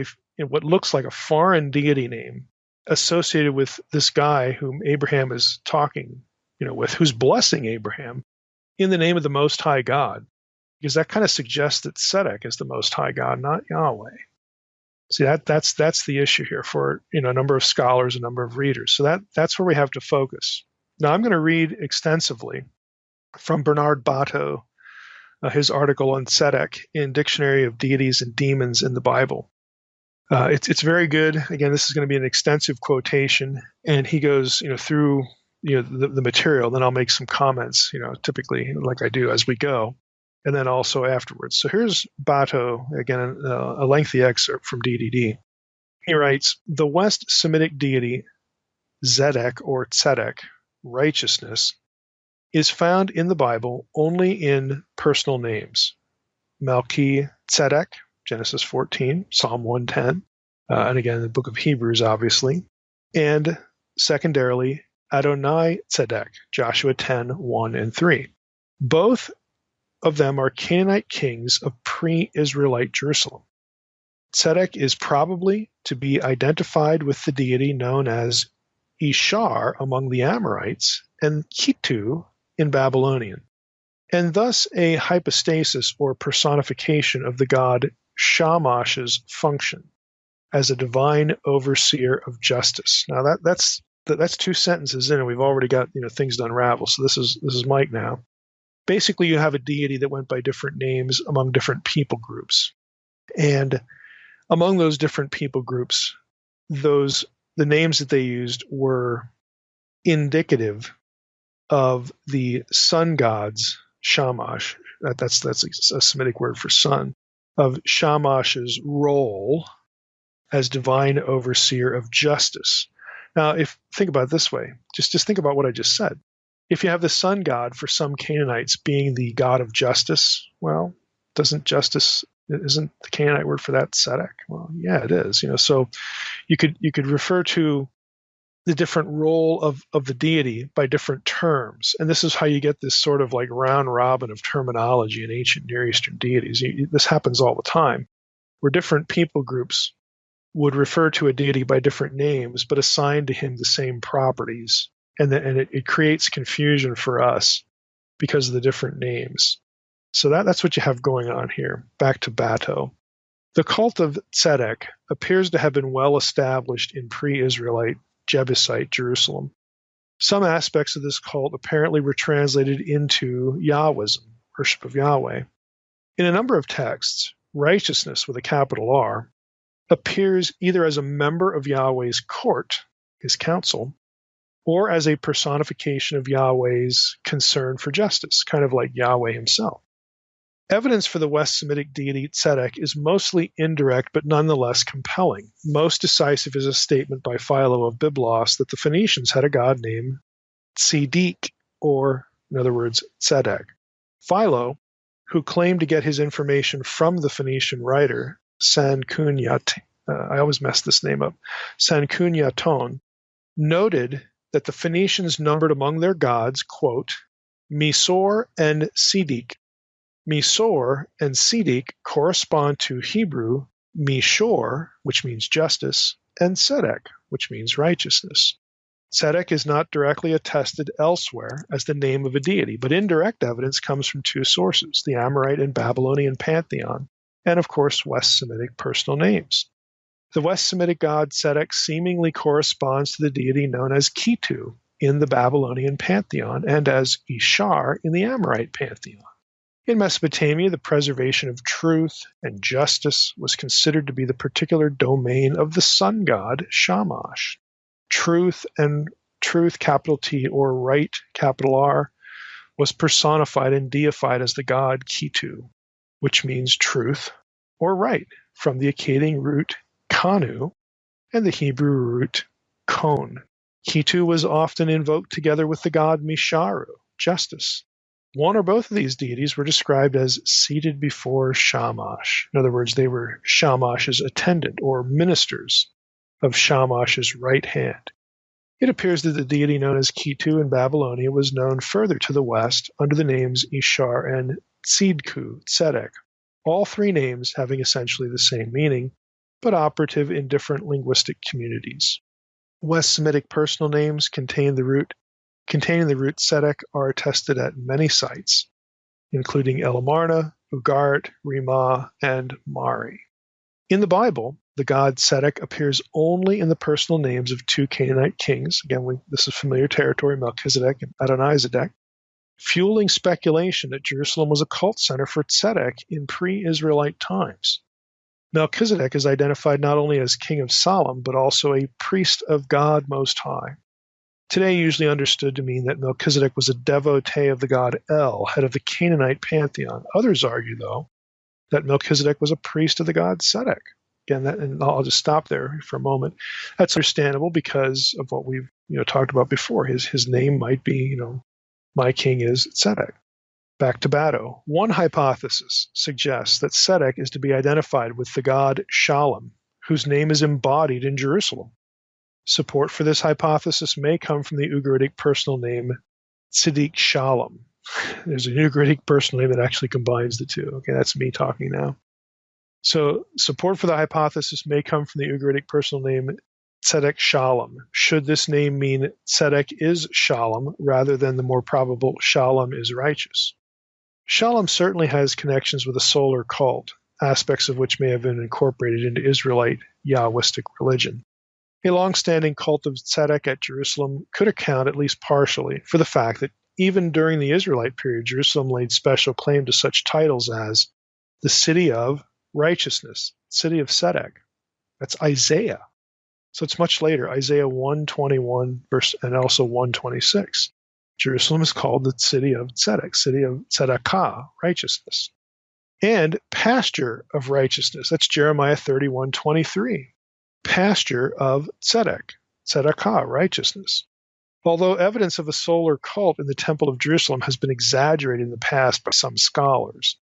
what looks like a foreign deity name associated with this guy whom Abraham is talking, with, who's blessing Abraham in the name of the Most High God? Because that kind of suggests that Sedeq is the Most High God, not Yahweh. See, that's the issue here for a number of scholars, a number of readers. So that's where we have to focus. Now, I'm going to read extensively from Bernard Bato, his article on Sedeq in Dictionary of Deities and Demons in the Bible. It's very good. Again, this is going to be an extensive quotation, and he goes through the material. Then I'll make some comments, typically like I do as we go, and then also afterwards. So here's Bato, again, a lengthy excerpt from DDD. He writes, the West Semitic deity Zedek or Tzedek, righteousness, is found in the Bible only in personal names. Melchizedek, Genesis 14, Psalm 110, and again, the book of Hebrews, obviously. And secondarily, Adonizedek, Joshua 10, 1 and 3. Both of them are Canaanite kings of pre-Israelite Jerusalem. Tzedek is probably to be identified with the deity known as Ishar among the Amorites and Kitu in Babylonian, and thus a hypostasis or personification of the god Shamash's function as a divine overseer of justice. Now that's two sentences in, and we've already got things to unravel. So this is Mike now. Basically, you have a deity that went by different names among different people groups, and among those different people groups, the names that they used were indicative of the sun gods, Shamash. That's a Semitic word for sun, of Shamash's role as divine overseer of justice. Now, think about it this way, just think about what I just said. If you have the sun god for some Canaanites being the god of justice, well, isn't the Canaanite word for that Sedeq? Well, yeah, it is. So you could refer to the different role of the deity by different terms, and this is how you get this sort of like round robin of terminology in ancient Near Eastern deities. This happens all the time, where different people groups would refer to a deity by different names, but assign to him the same properties, and it creates confusion for us because of the different names. So that's what you have going on here. Back to Bato. The cult of Tzedek appears to have been well established in pre-Israelite Jebusite Jerusalem. Some aspects of this cult apparently were translated into Yahwism, worship of Yahweh. In a number of texts, righteousness with a capital R appears either as a member of Yahweh's court, his council, or as a personification of Yahweh's concern for justice, kind of like Yahweh himself. Evidence for the West Semitic deity Tzedek is mostly indirect but nonetheless compelling. Most decisive is a statement by Philo of Byblos that the Phoenicians had a god named Sedeq, or, in other words, Tzedek. Philo, who claimed to get his information from the Phoenician writer Sanchuniathon, I always mess this name up, Sanchuniathon, noted that the Phoenicians numbered among their gods, quote, Misor and Sedeq. Misor and Sedeq correspond to Hebrew Mishor, which means justice, and Sedeq, which means righteousness. Sedeq is not directly attested elsewhere as the name of a deity, but indirect evidence comes from two sources, the Amorite and Babylonian pantheon, and of course West Semitic personal names. The West Semitic god Sedeq seemingly corresponds to the deity known as Kitu in the Babylonian pantheon and as Ishar in the Amorite pantheon. In Mesopotamia, the preservation of truth and justice was considered to be the particular domain of the sun god Shamash. Truth, capital T, or right, capital R, was personified and deified as the god Kitu, which means truth or right, from the Akkadian root kanu and the Hebrew root kon. Kitu was often invoked together with the god Misharu, justice. One or both of these deities were described as seated before Shamash. In other words, they were Shamash's attendant or ministers of Shamash's right hand. It appears that the deity known as Kitu in Babylonia was known further to the west under the names Ishar and Sedeq, all three names having essentially the same meaning, but operative in different linguistic communities. West Semitic personal names containing the root Sedeq are attested at many sites, including Elamarna, Ugart, Ramah, and Mari. In the Bible, the god Sedeq appears only in the personal names of two Canaanite kings. Again, this is familiar territory, Melchizedek and Adonizedek, fueling speculation that Jerusalem was a cult center for Sedeq in pre-Israelite times. Melchizedek is identified not only as king of Salem, but also a priest of God Most High. Today usually understood to mean that Melchizedek was a devotee of the god El, head of the Canaanite pantheon. Others argue, though, that Melchizedek was a priest of the god Sedeq. Again, and I'll just stop there for a moment. That's understandable because of what we've talked about before. His name might be, my king is Sedeq. Back to Bado. One hypothesis suggests that Sedeq is to be identified with the god Salem, whose name is embodied in Jerusalem. Support for this hypothesis may come from the Ugaritic personal name Tzedek Shalom. There's an Ugaritic personal name that actually combines the two. Okay, that's me talking now. So support for the hypothesis may come from the Ugaritic personal name Tzedek Shalom. Should this name mean Tzedek is Shalom rather than the more probable Shalom is righteous? Shalom certainly has connections with a solar cult, aspects of which may have been incorporated into Israelite Yahwistic religion. A long-standing cult of Tzedek at Jerusalem could account, at least partially, for the fact that even during the Israelite period, Jerusalem laid special claim to such titles as the city of righteousness, city of Sedeq. That's Isaiah. So it's much later, Isaiah 1:21 verse, and also 1:26. Jerusalem is called the city of Sedeq, city of Tzedakah, righteousness. And pasture of righteousness. That's Jeremiah 31:23. Pasture of Sedeq, Tzedakah, righteousness. Although evidence of a solar cult in the Temple of Jerusalem has been exaggerated in the past by some scholars,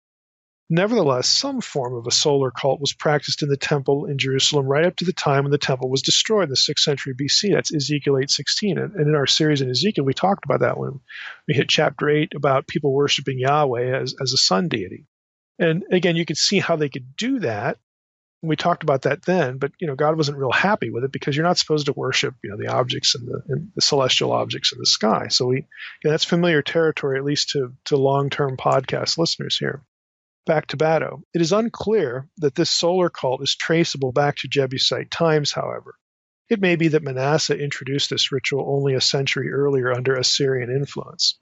nevertheless, some form of a solar cult was practiced in the temple in Jerusalem right up to the time when the temple was destroyed in the 6th century BC. That's Ezekiel 8:16. And in our series in Ezekiel, we talked about that when we hit chapter 8 about people worshiping Yahweh as a sun deity. And again, you could see how they could do that. We talked about that then, but God wasn't real happy with it because you're not supposed to worship the objects and the celestial objects in the sky. So that's familiar territory, at least to long-term podcast listeners here. Back to Bado. It is unclear that this solar cult is traceable back to Jebusite times, however. It may be that Manasseh introduced this ritual only a century earlier under Assyrian influence.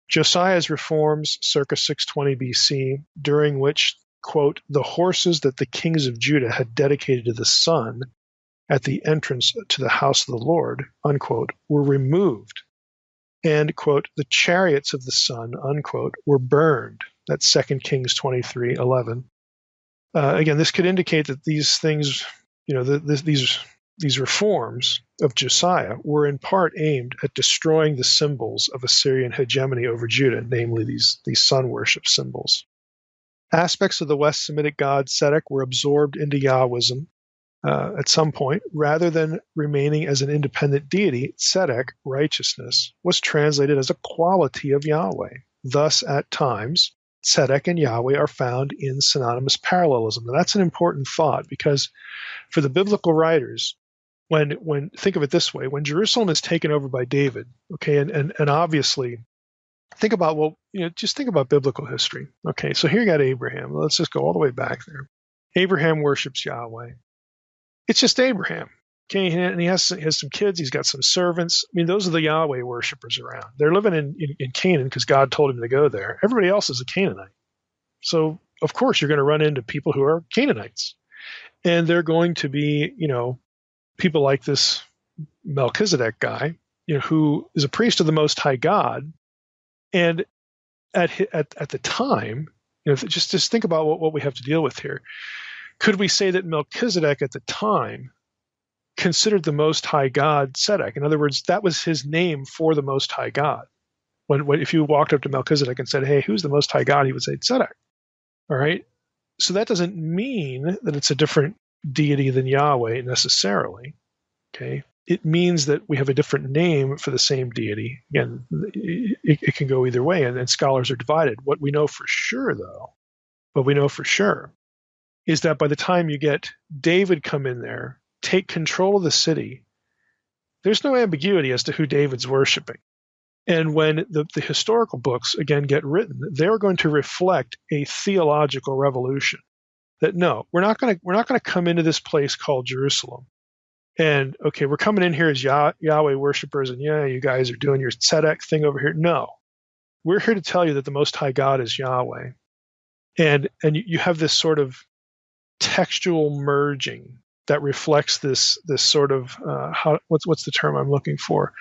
Josiah's reforms, circa 620 BC, during which, quote, the horses that the kings of Judah had dedicated to the sun at the entrance to the house of the Lord, unquote, were removed. And, quote, the chariots of the sun, unquote, were burned. That's 2 Kings 23:11. Again, this could indicate that these things, these reforms of Josiah were in part aimed at destroying the symbols of Assyrian hegemony over Judah, namely these sun worship symbols. Aspects of the West Semitic god Sedeq were absorbed into Yahwism at some point. Rather than remaining as an independent deity, Sedeq, righteousness, was translated as a quality of Yahweh. Thus, at times, Sedeq and Yahweh are found in synonymous parallelism. Now, that's an important thought because for the biblical writers, when think of it this way, when Jerusalem is taken over by David, okay, and obviously, think about just think about biblical history. Okay, so here you got Abraham. Let's just go all the way back there. Abraham worships Yahweh. It's just Abraham. Okay, and he has some kids. He's got some servants. I mean, those are the Yahweh worshipers around. They're living in Canaan because God told him to go there. Everybody else is a Canaanite. So, of course, you're going to run into people who are Canaanites. And they're going to be, people like this Melchizedek guy, who is a priest of the Most High God. And at the time, just think about what we have to deal with here. Could we say that Melchizedek at the time considered the Most High God Sedeq? In other words, that was his name for the Most High God. When if you walked up to Melchizedek and said, "Hey, who's the Most High God?" he would say Sedeq. All right. So that doesn't mean that it's a different deity than Yahweh necessarily. Okay. it means that we have a different name for the same deity. Again, it can go either way, and scholars are divided. What we know for sure, though, is that by the time you get David come in there, take control of the city, there's no ambiguity as to who David's worshiping. And when the historical books, again, get written, they're going to reflect a theological revolution. That no, we're not going to come into this place called Jerusalem. And, okay, we're coming in here as Yahweh worshipers, and yeah, you guys are doing your Sedeq thing over here. No, we're here to tell you that the Most High God is Yahweh. And you have this sort of textual merging that reflects this sort of, what's the term I'm looking for?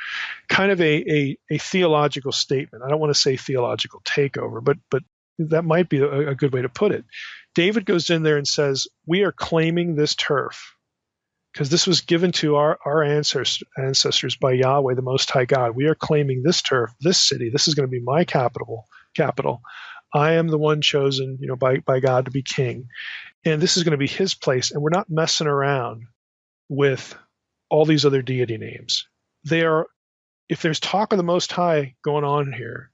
Kind of a theological statement. I don't want to say theological takeover, but that might be a good way to put it. David goes in there and says, we are claiming this turf, because this was given to our ancestors by Yahweh, the Most High God. We are claiming this turf, this city. This is going to be my capital. I am the one chosen, by God to be king, and this is going to be His place. And we're not messing around with all these other deity names. If there's talk of the Most High going on here,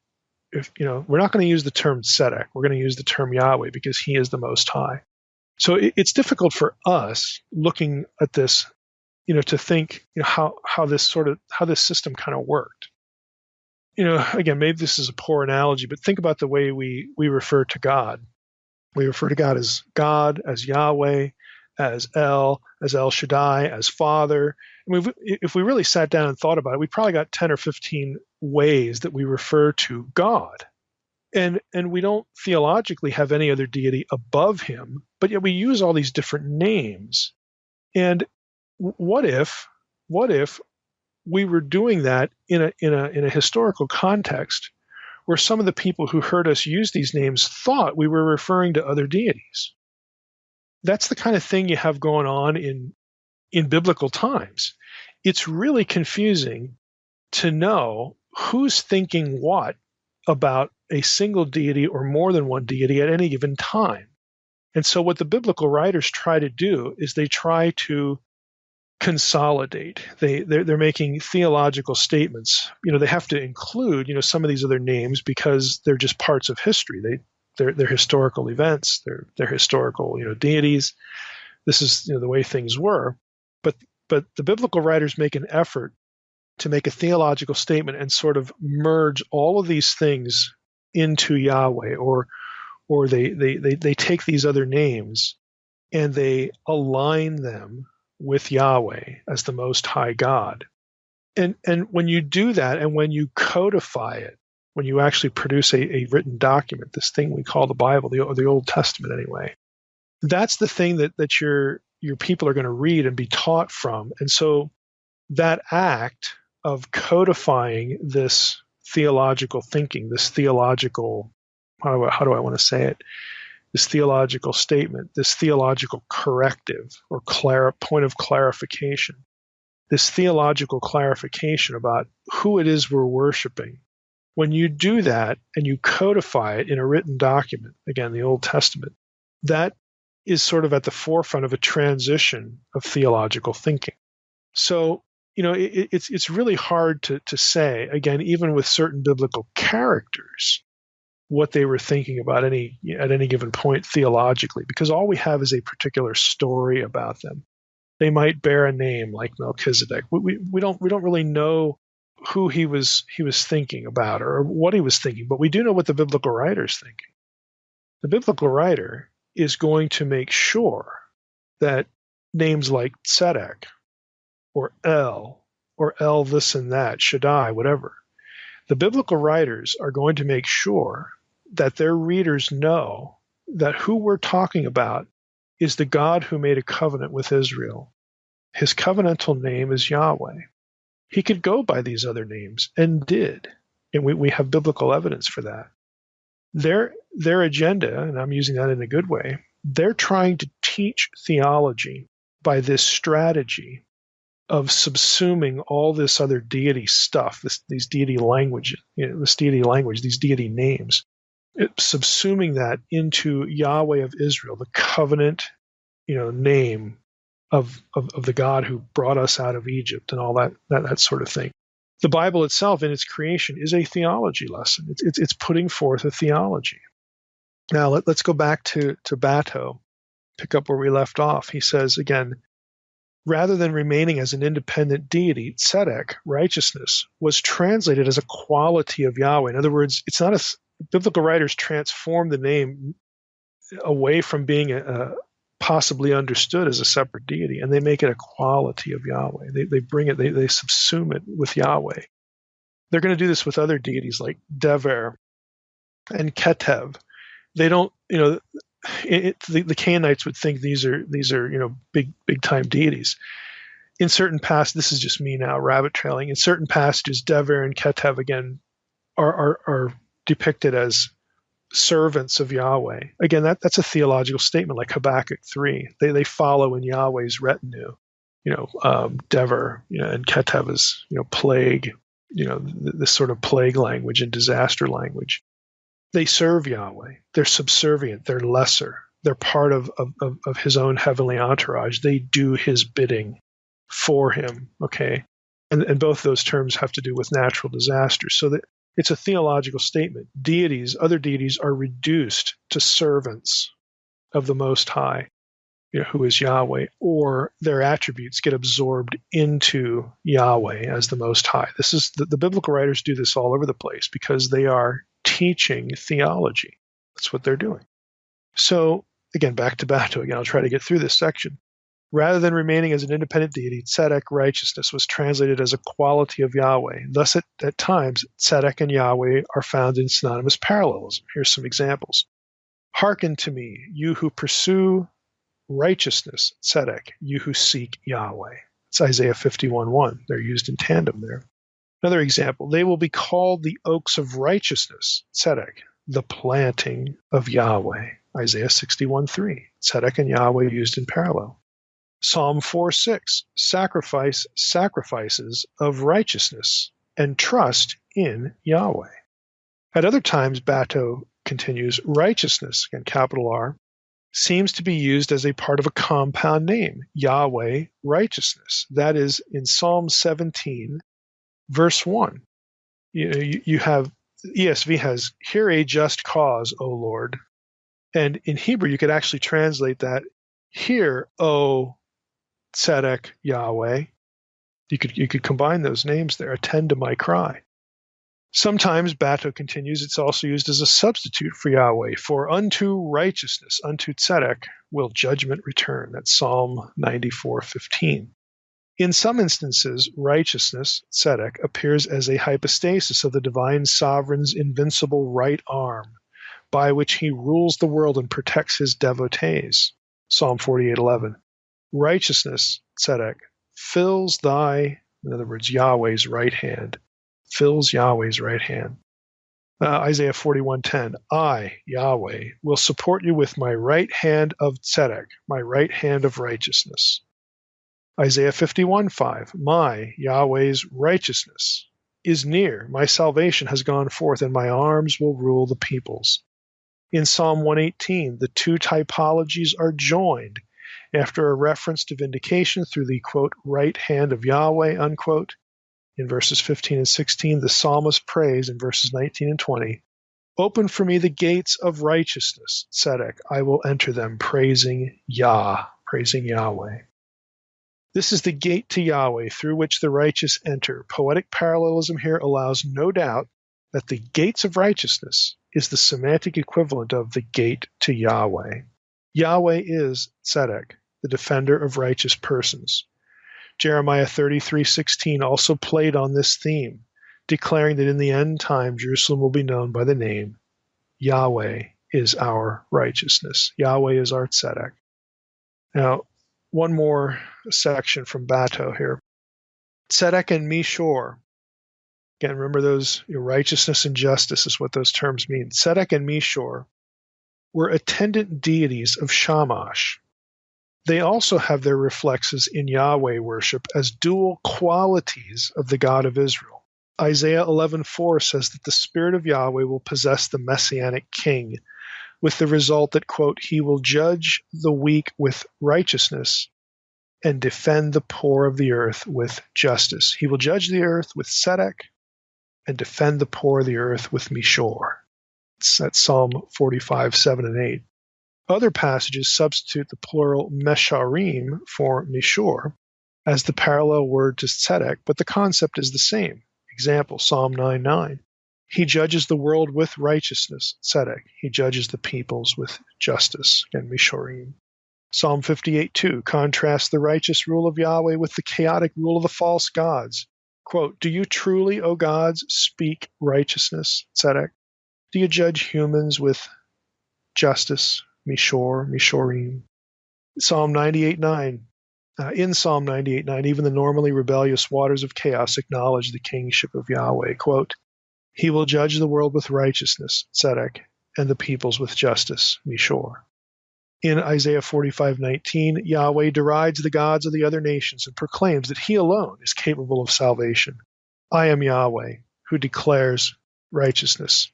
we're not going to use the term Sedeq. We're going to use the term Yahweh because He is the Most High. So it's difficult for us looking at this, to think, how this system kind of worked. Again, maybe this is a poor analogy, but think about the way we refer to God. We refer to God, as Yahweh, as El Shaddai, as Father. If we really sat down and thought about it, we probably got 10 or 15 ways that we refer to God. And we don't theologically have any other deity above Him, but yet we use all these different names. And what if we were doing that in a historical context where some of the people who heard us use these names thought we were referring to other deities? That's the kind of thing you have going on in biblical times. It's really confusing to know who's thinking what about a single deity or more than one deity at any given time. And so what the biblical writers try to do is they try to consolidate. They're making theological statements. They have to include, some of these other names because they're just parts of history. They're historical events. They're historical, deities. This is the way things were. But the biblical writers make an effort to make a theological statement and sort of merge all of these things into Yahweh, or they take these other names and they align them with Yahweh as the Most High God. And when you do that, and when you codify it, when you actually produce a written document, this thing we call the Bible, the Old Testament anyway, that's the thing that your people are going to read and be taught from. And so that act of codifying this theological thinking, this theological, how do I want to say it? This theological statement, this theological corrective or point of clarification, this theological clarification about who it is we're worshiping. When you do that and you codify it in a written document, again, the Old Testament, that is sort of at the forefront of a transition of theological thinking. So, it's really hard to say, again, even with certain biblical characters, what they were thinking about at any given point theologically, because all we have is a particular story about them. They might bear a name like Melchizedek. We don't really know who he was thinking about or what he was thinking, but we do know what the biblical writer is thinking. The biblical writer is going to make sure that names like Sedeq or El this and that, Shaddai, whatever, the biblical writers are going to make sure that their readers know that who we're talking about is the God who made a covenant with Israel. His covenantal name is Yahweh. He could go by these other names and did, and we have biblical evidence for that. Their agenda, and I'm using that in a good way, they're trying to teach theology by this strategy of subsuming all this other deity stuff, these deity language, these deity names, subsuming that into Yahweh of Israel, the covenant, name the God who brought us out of Egypt and all that sort of thing. The Bible itself in its creation is a theology lesson. It's putting forth a theology. Now let's go back to Bato, pick up where we left off. He says again, rather than remaining as an independent deity, Sedeq, righteousness, was translated as a quality of Yahweh. In other words, it's not biblical writers transform the name away from being possibly understood as a separate deity, and they make it a quality of Yahweh. They bring it, they subsume it with Yahweh. They're going to do this with other deities like Dever and Ketev. They don't, the Canaanites would think these are big time deities. In certain passages, this is just me now rabbit trailing. In certain passages, Dever and Ketev again are depicted as servants of Yahweh. Again, that's a theological statement, like Habakkuk 3. They follow in Yahweh's retinue. Dever, and Ketev is plague. This sort of plague language and disaster language. They serve Yahweh. They're subservient. They're lesser. They're part of his own heavenly entourage. They do his bidding for him. Okay, and both those terms have to do with natural disasters. So that it's a theological statement. Other deities are reduced to servants of the Most High, who is Yahweh, or their attributes get absorbed into Yahweh as the Most High. This is the biblical writers do this all over the place because they are teaching theology. That's what they're doing. So again, back to Bato again. I'll try to get through this section. Rather than remaining as an independent deity, Sedeq, righteousness, was translated as a quality of Yahweh. Thus, at times, Sedeq and Yahweh are found in synonymous parallelism. Here's some examples. Hearken to me, you who pursue righteousness, Sedeq, you who seek Yahweh. It's Isaiah 51:1. They're used in tandem there. Another example, they will be called the oaks of righteousness, Sedeq, the planting of Yahweh. Isaiah 61:3. Sedeq and Yahweh used in parallel. Psalm 4:6, sacrifice sacrifices of righteousness and trust in Yahweh. At other times, Bato continues, righteousness, again capital R, seems to be used as a part of a compound name, Yahweh, righteousness. That is in Psalm 17, verse 1. You have, ESV has, hear a just cause, O Lord. And in Hebrew, you could actually translate that, hear, O Tzedek, Yahweh. You could combine those names there. Attend to my cry. Sometimes, Bato continues, it's also used as a substitute for Yahweh. For unto righteousness, unto Tzedek, will judgment return. That's Psalm 94:15. In some instances, righteousness, Tzedek, appears as a hypostasis of the divine sovereign's invincible right arm, by which he rules the world and protects his devotees. Psalm 48:11. Righteousness, Tzedek, fills thy, in other words, Yahweh's right hand, fills Yahweh's right hand. Isaiah 41:10, I, Yahweh, will support you with my right hand of Tzedek, my right hand of righteousness. Isaiah 51:5, my, Yahweh's righteousness is near. My salvation has gone forth, and my arms will rule the peoples. In Psalm 118, the two typologies are joined after a reference to vindication through the, quote, right hand of Yahweh, unquote. In verses 15 and 16, the psalmist prays in verses 19 and 20, open for me the gates of righteousness, Tzedek, I will enter them, praising Yahweh. This is the gate to Yahweh through which the righteous enter. Poetic parallelism here allows no doubt that the gates of righteousness is the semantic equivalent of the gate to Yahweh. Yahweh is Tzedek, the defender of righteous persons. Jeremiah 33:16 also played on this theme, declaring that in the end time Jerusalem will be known by the name Yahweh is our righteousness. Yahweh is our Tzedek. Now, one more section from Bato here. Tzedek and Mishor. Again, remember those, righteousness and justice is what those terms mean. Tzedek and Mishor were attendant deities of Shamash. They also have their reflexes in Yahweh worship as dual qualities of the God of Israel. Isaiah 11:4 says that the Spirit of Yahweh will possess the Messianic king, with the result that, quote, he will judge the weak with righteousness and defend the poor of the earth with justice. He will judge the earth with Sedeq and defend the poor of the earth with Mishor. That's Psalm 45, 7 and 8. Other passages substitute the plural mesharim for Mishor as the parallel word to Sedeq, but the concept is the same. Example, Psalm 9:9. He judges the world with righteousness, Sedeq. He judges the peoples with justice, again, Mishorim. Psalm 58:2 contrasts the righteous rule of Yahweh with the chaotic rule of the false gods. Quote, do you truly, O gods, speak righteousness, Sedeq? Do you judge humans with justice, Mishor, Mishorim? Psalm 98:9. In Psalm 98:9, even the normally rebellious waters of chaos acknowledge the kingship of Yahweh. Quote, he will judge the world with righteousness, Sedeq, and the peoples with justice, Mishor. In Isaiah 45:19, Yahweh derides the gods of the other nations and proclaims that he alone is capable of salvation. I am Yahweh, who declares righteousness,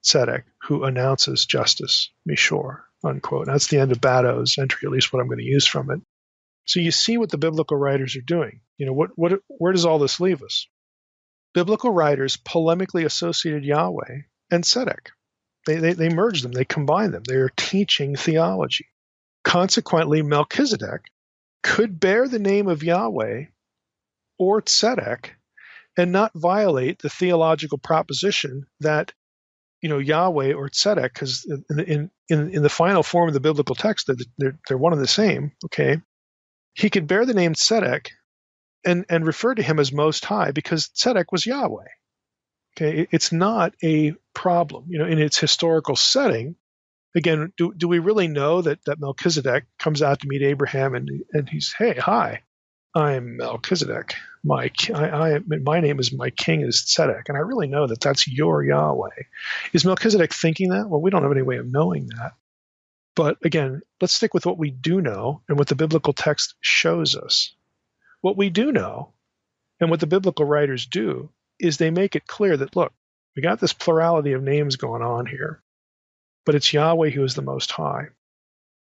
Sedeq, who announces justice, Mishor, unquote. That's the end of Bado's entry, at least what I'm going to use from it. So you see what the biblical writers are doing. Where does all this leave us? Biblical writers polemically associated Yahweh and Sedeq. They merged them. They combined them. They are teaching theology. Consequently, Melchizedek could bear the name of Yahweh or Sedeq and not violate the theological proposition that Yahweh or Sedeq, because in the final form of the biblical text, they're one and the same. Okay, he could bear the name Sedeq and refer to him as Most High because Sedeq was Yahweh. Okay, it's not a problem. In its historical setting, again, do we really know that Melchizedek comes out to meet Abraham and he's, hey, hi, I'm Melchizedek. My name is, my king is Sedeq, and I really know that that's your Yahweh. Is Melchizedek thinking that? Well, we don't have any way of knowing that. But again, let's stick with what we do know and what the biblical text shows us. What we do know and what the biblical writers do is they make it clear that, look, we got this plurality of names going on here, but it's Yahweh who is the Most High.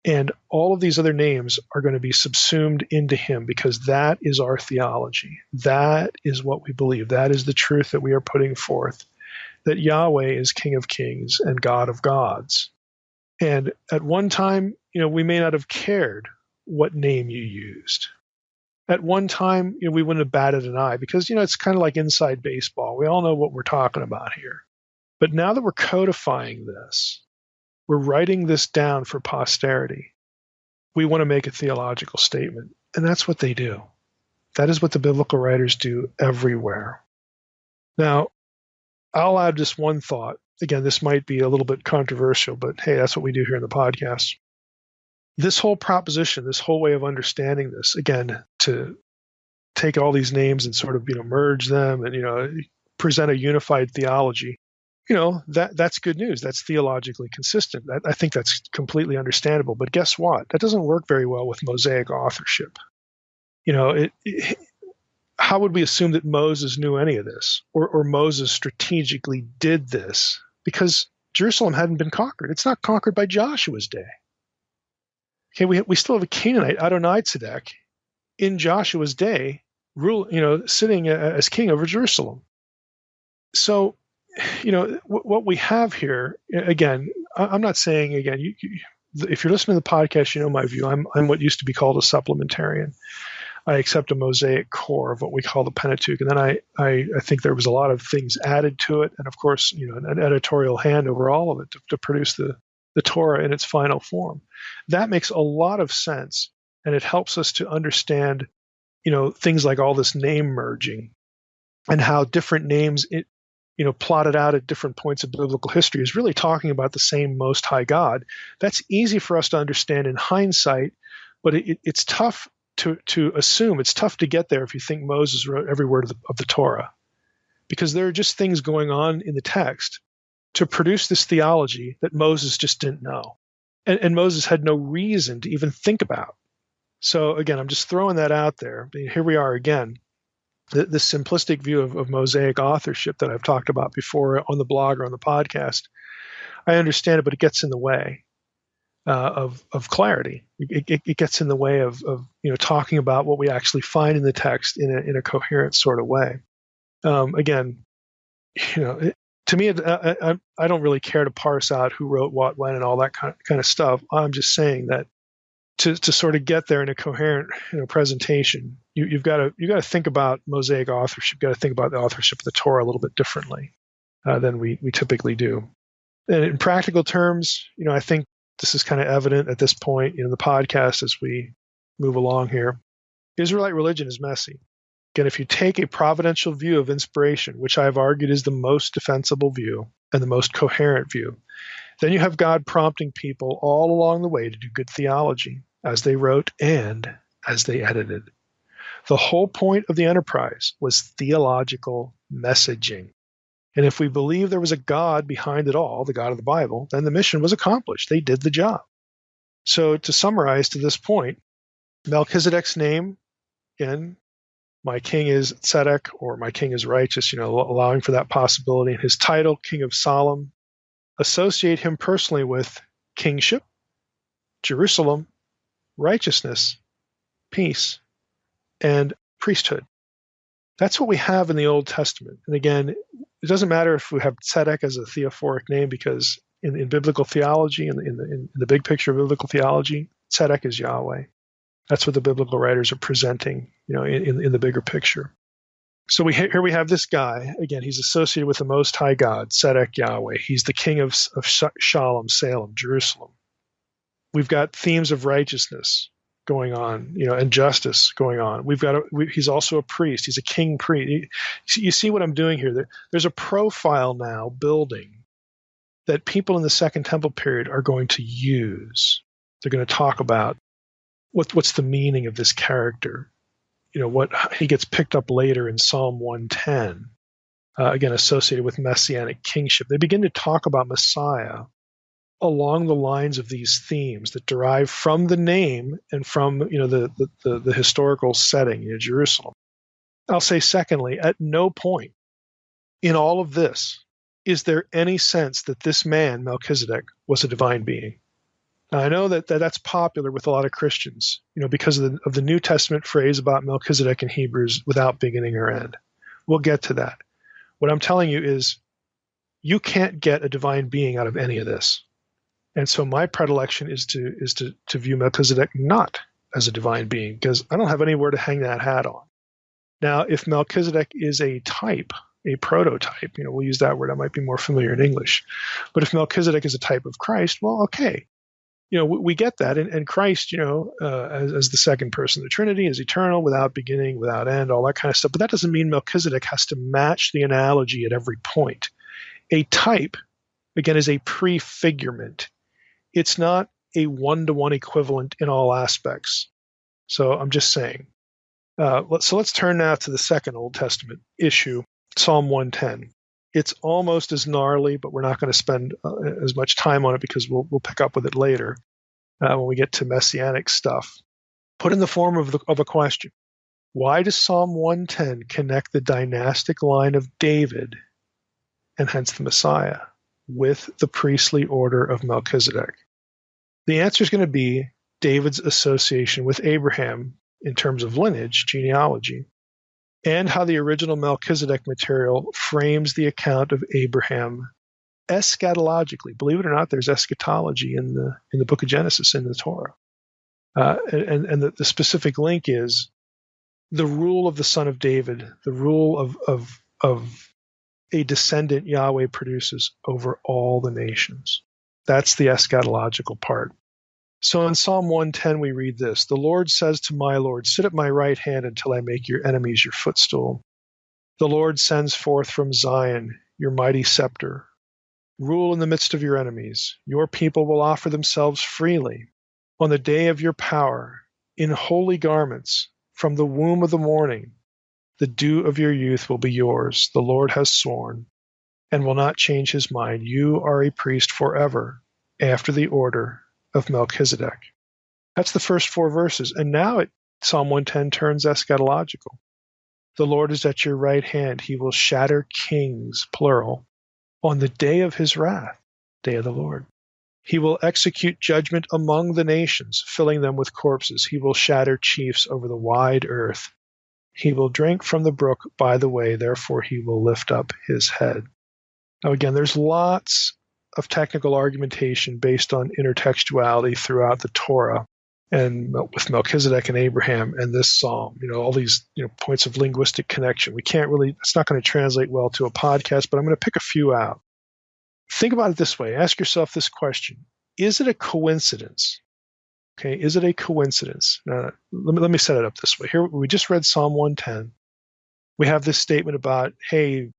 And all of these other names are going to be subsumed into him because that is our theology. That is what we believe. That is the truth that we are putting forth, that Yahweh is King of Kings and God of gods. And at one time, we may not have cared what name you used. At one time, we wouldn't have batted an eye because, it's kind of like inside baseball. We all know what we're talking about here. But now that we're codifying this, we're writing this down for posterity, we want to make a theological statement. And that's what they do. That is what the biblical writers do everywhere. Now, I'll add just one thought. Again, this might be a little bit controversial, but hey, that's what we do here in the podcast. This whole proposition, this whole way of understanding this, again, to take all these names and sort of, merge them and, present a unified theology, that's good news. That's theologically consistent. I think that's completely understandable. But guess what? That doesn't work very well with Mosaic authorship. How would we assume that Moses knew any of this or Moses strategically did this? Because Jerusalem hadn't been conquered. It's not conquered by Joshua's day. Okay, we still have a Canaanite, Adonizedek, in Joshua's day, sitting as king over Jerusalem. So, what we have here, again, I'm not saying, again, if you're listening to the podcast, my view. I'm what used to be called a supplementarian. I accept a Mosaic core of what we call the Pentateuch, and then I think there was a lot of things added to it, and of course, an editorial hand over all of it to produce the Torah in its final form. That makes a lot of sense, and it helps us to understand, things like all this name merging and how different names, plotted out at different points of biblical history is really talking about the same Most High God. That's easy for us to understand in hindsight, but it's tough to assume. It's tough to get there if you think Moses wrote every word of the Torah, because there are just things going on in the text to produce this theology that Moses just didn't know. And Moses had no reason to even think about. So again, I'm just throwing that out there. Here we are again, the simplistic view of Mosaic authorship that I've talked about before on the blog or on the podcast. I understand it, but it gets in the way. of clarity. It gets in the way of talking about what we actually find in the text in a coherent sort of way. Again, to me, I don't really care to parse out who wrote what, when, and all that kind of stuff. I'm just saying that to sort of get there in a coherent presentation, you've got to think about Mosaic authorship. You've got to think about the authorship of the Torah a little bit differently than we typically do. And in practical terms, I think this is kind of evident at this point in the podcast as we move along here. Israelite religion is messy. Again, if you take a providential view of inspiration, which I've argued is the most defensible view and the most coherent view, then you have God prompting people all along the way to do good theology, as they wrote and as they edited. The whole point of the enterprise was theological messaging. And if we believe there was a God behind it all, the God of the Bible, then the mission was accomplished. They did the job. So to summarize to this point, Melchizedek's name, again, my king is Sedeq, or my king is righteous, allowing for that possibility. And his title, King of Salem, associate him personally with kingship, Jerusalem, righteousness, peace, and priesthood. That's what we have in the Old Testament. And again, it doesn't matter if we have Tzedek as a theophoric name, because in biblical theology, in the big picture of biblical theology, Tzedek is Yahweh. That's what the biblical writers are presenting, in the bigger picture. So here we have this guy. Again, he's associated with the Most High God, Sedeq, Yahweh. He's the king of Shalom, Salem, Jerusalem. We've got themes of righteousness going on, and justice going on. He's also a priest. He's a king priest. You see what I'm doing here? There's a profile now building that people in the Second Temple period are going to use. They're going to talk about what's the meaning of this character. What he gets picked up later in Psalm 110, again, associated with messianic kingship. They begin to talk about Messiah along the lines of these themes that derive from the name and from the historical setting, Jerusalem. I'll say secondly, at no point in all of this is there any sense that this man, Melchizedek, was a divine being. Now, I know that's popular with a lot of Christians, because of the New Testament phrase about Melchizedek in Hebrews, without beginning or end. We'll get to that. What I'm telling you is you can't get a divine being out of any of this. And so my predilection is to view Melchizedek not as a divine being, because I don't have anywhere to hang that hat on. Now, if Melchizedek is a type, a prototype, we'll use that word. That might be more familiar in English. But if Melchizedek is a type of Christ, well, okay. We get that. And Christ, as the second person of the Trinity, is eternal, without beginning, without end, all that kind of stuff. But that doesn't mean Melchizedek has to match the analogy at every point. A type, again, is a prefigurement. It's not a one-to-one equivalent in all aspects. So I'm just saying. Let's turn now to the second Old Testament issue, Psalm 110. It's almost as gnarly, but we're not going to spend as much time on it because we'll pick up with it later when we get to messianic stuff. Put in the form of a question. Why does Psalm 110 connect the dynastic line of David, and hence the Messiah, with the priestly order of Melchizedek? The answer is going to be David's association with Abraham in terms of lineage, genealogy, and how the original Melchizedek material frames the account of Abraham eschatologically. Believe it or not, there's eschatology in the book of Genesis, in the Torah. And the specific link is the rule of the son of David, the rule of a descendant Yahweh produces over all the nations. That's the eschatological part. So in Psalm 110, we read this: "The Lord says to my Lord, sit at my right hand until I make your enemies your footstool. The Lord sends forth from Zion your mighty scepter. Rule in the midst of your enemies. Your people will offer themselves freely on the day of your power, in holy garments, from the womb of the morning. The dew of your youth will be yours. The Lord has sworn and will not change his mind. You are a priest forever, after the order of Melchizedek." That's the first four verses. And now Psalm 110 turns eschatological. The Lord is at your right hand. He will shatter kings, plural, on the day of his wrath, day of the Lord. He will execute judgment among the nations, filling them with corpses. He will shatter chiefs over the wide earth. He will drink from the brook by the way, therefore he will lift up his head. Now again, there's lots of technical argumentation based on intertextuality throughout the Torah and with Melchizedek and Abraham and this psalm, all these points of linguistic connection. It's not going to translate well to a podcast, but I'm going to pick a few out. Think about it this way. Ask yourself this question. Is it a coincidence? Okay, is it a coincidence? Now, let me set it up this way. Here, we just read Psalm 110. We have this statement about, hey,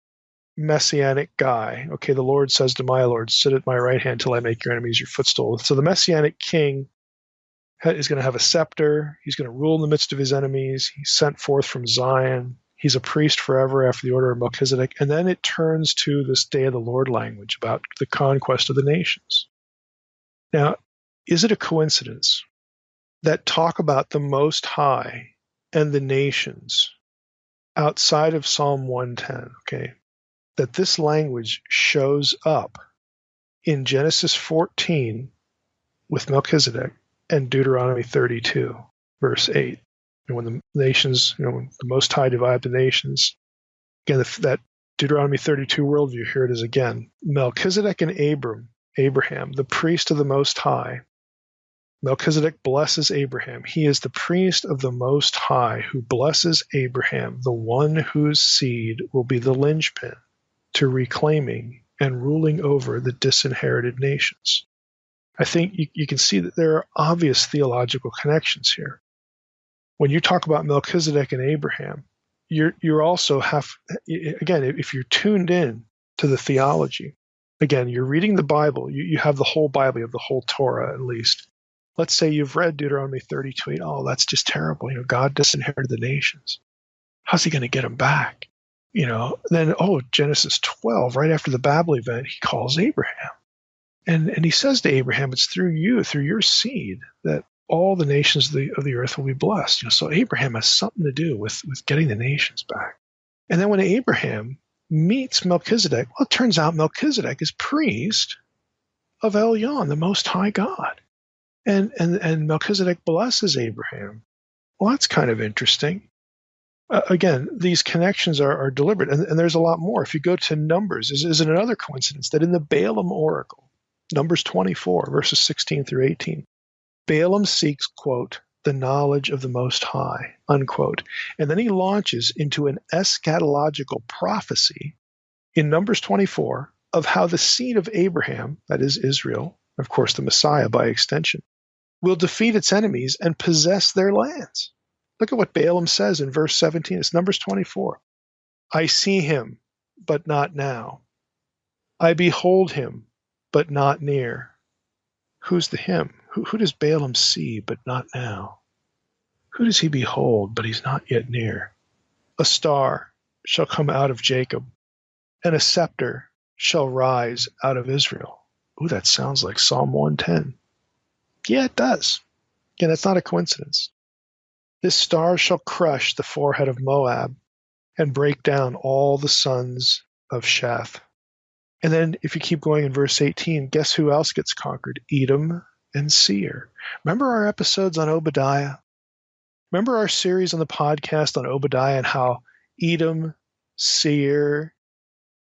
messianic guy. Okay, the Lord says to my Lord, sit at my right hand till I make your enemies your footstool. So the messianic king is going to have a scepter. He's going to rule in the midst of his enemies. He's sent forth from Zion. He's a priest forever after the order of Melchizedek. And then it turns to this day of the Lord language about the conquest of the nations. Now, is it a coincidence that talk about the Most High and the nations outside of Psalm 110, okay, that this language shows up in Genesis 14 with Melchizedek and Deuteronomy 32, verse 8? And when the nations, when the Most High divide the nations, again, that Deuteronomy 32 worldview, here it is again. Melchizedek and Abraham, the priest of the Most High. Melchizedek blesses Abraham. He is the priest of the Most High who blesses Abraham, the one whose seed will be the linchpin to reclaiming and ruling over the disinherited nations. I think you can see that there are obvious theological connections here. When you talk about Melchizedek and Abraham, you're also again, if you're tuned in to the theology, again, you're reading the Bible, you have the whole Bible, you have the whole Torah at least. Let's say you've read Deuteronomy 32:8. Oh, that's just terrible. God disinherited the nations. How's he going to get them back? Then, Genesis 12, right after the Babel event, he calls Abraham. And he says to Abraham, it's through you, through your seed, that all the nations of the earth will be blessed. So Abraham has something to do with getting the nations back. And then when Abraham meets Melchizedek, well, it turns out Melchizedek is priest of Elyon, the Most High God. And Melchizedek blesses Abraham. Well, that's kind of interesting. Again, these connections are deliberate, and there's a lot more. If you go to Numbers, is it another coincidence that in the Balaam oracle, Numbers 24, verses 16 through 18, Balaam seeks, quote, the knowledge of the Most High, unquote. And then he launches into an eschatological prophecy in Numbers 24 of how the seed of Abraham, that is Israel, of course the Messiah by extension, will defeat its enemies and possess their lands. Look at what Balaam says in verse 17. It's Numbers 24. I see him, but not now. I behold him, but not near. Who's the him? Who does Balaam see, but not now? Who does he behold, but he's not yet near? A star shall come out of Jacob, and a scepter shall rise out of Israel. Ooh, that sounds like Psalm 110. Yeah, it does. Again, that's not a coincidence. This star shall crush the forehead of Moab and break down all the sons of Sheth. And then if you keep going in verse 18, guess who else gets conquered? Edom and Seir. Remember our episodes on Obadiah? Remember our series on the podcast on Obadiah and how Edom, Seir,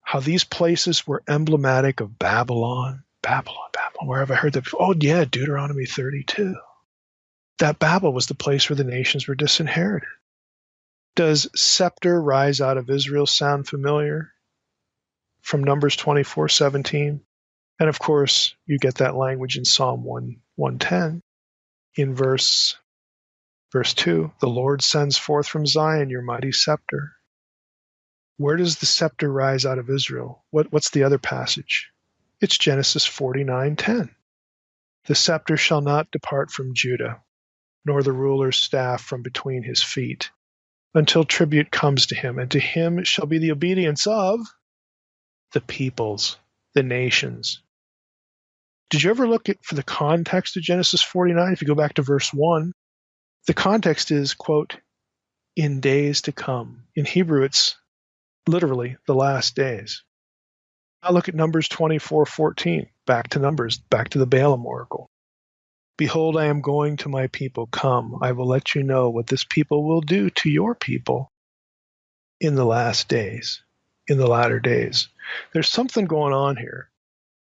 how these places were emblematic of Babylon? Babylon. Where have I heard that? Oh, yeah, Deuteronomy 32. That Babel was the place where the nations were disinherited. Does scepter rise out of Israel sound familiar? From Numbers 24:17. And of course, you get that language in Psalm 110. In verse 2, the Lord sends forth from Zion your mighty scepter. Where does the scepter rise out of Israel? What's the other passage? It's Genesis 49:10. The scepter shall not depart from Judah, nor the ruler's staff from between his feet, until tribute comes to him, and to him shall be the obedience of the peoples, the nations. Did you ever look for the context of Genesis 49? If you go back to verse 1, the context is, quote, in days to come. In Hebrew, it's literally the last days. Now look at Numbers 24:14. Back to Numbers, back to the Balaam oracle. Behold, I am going to my people. Come, I will let you know what this people will do to your people in the last days, in the latter days. There's something going on here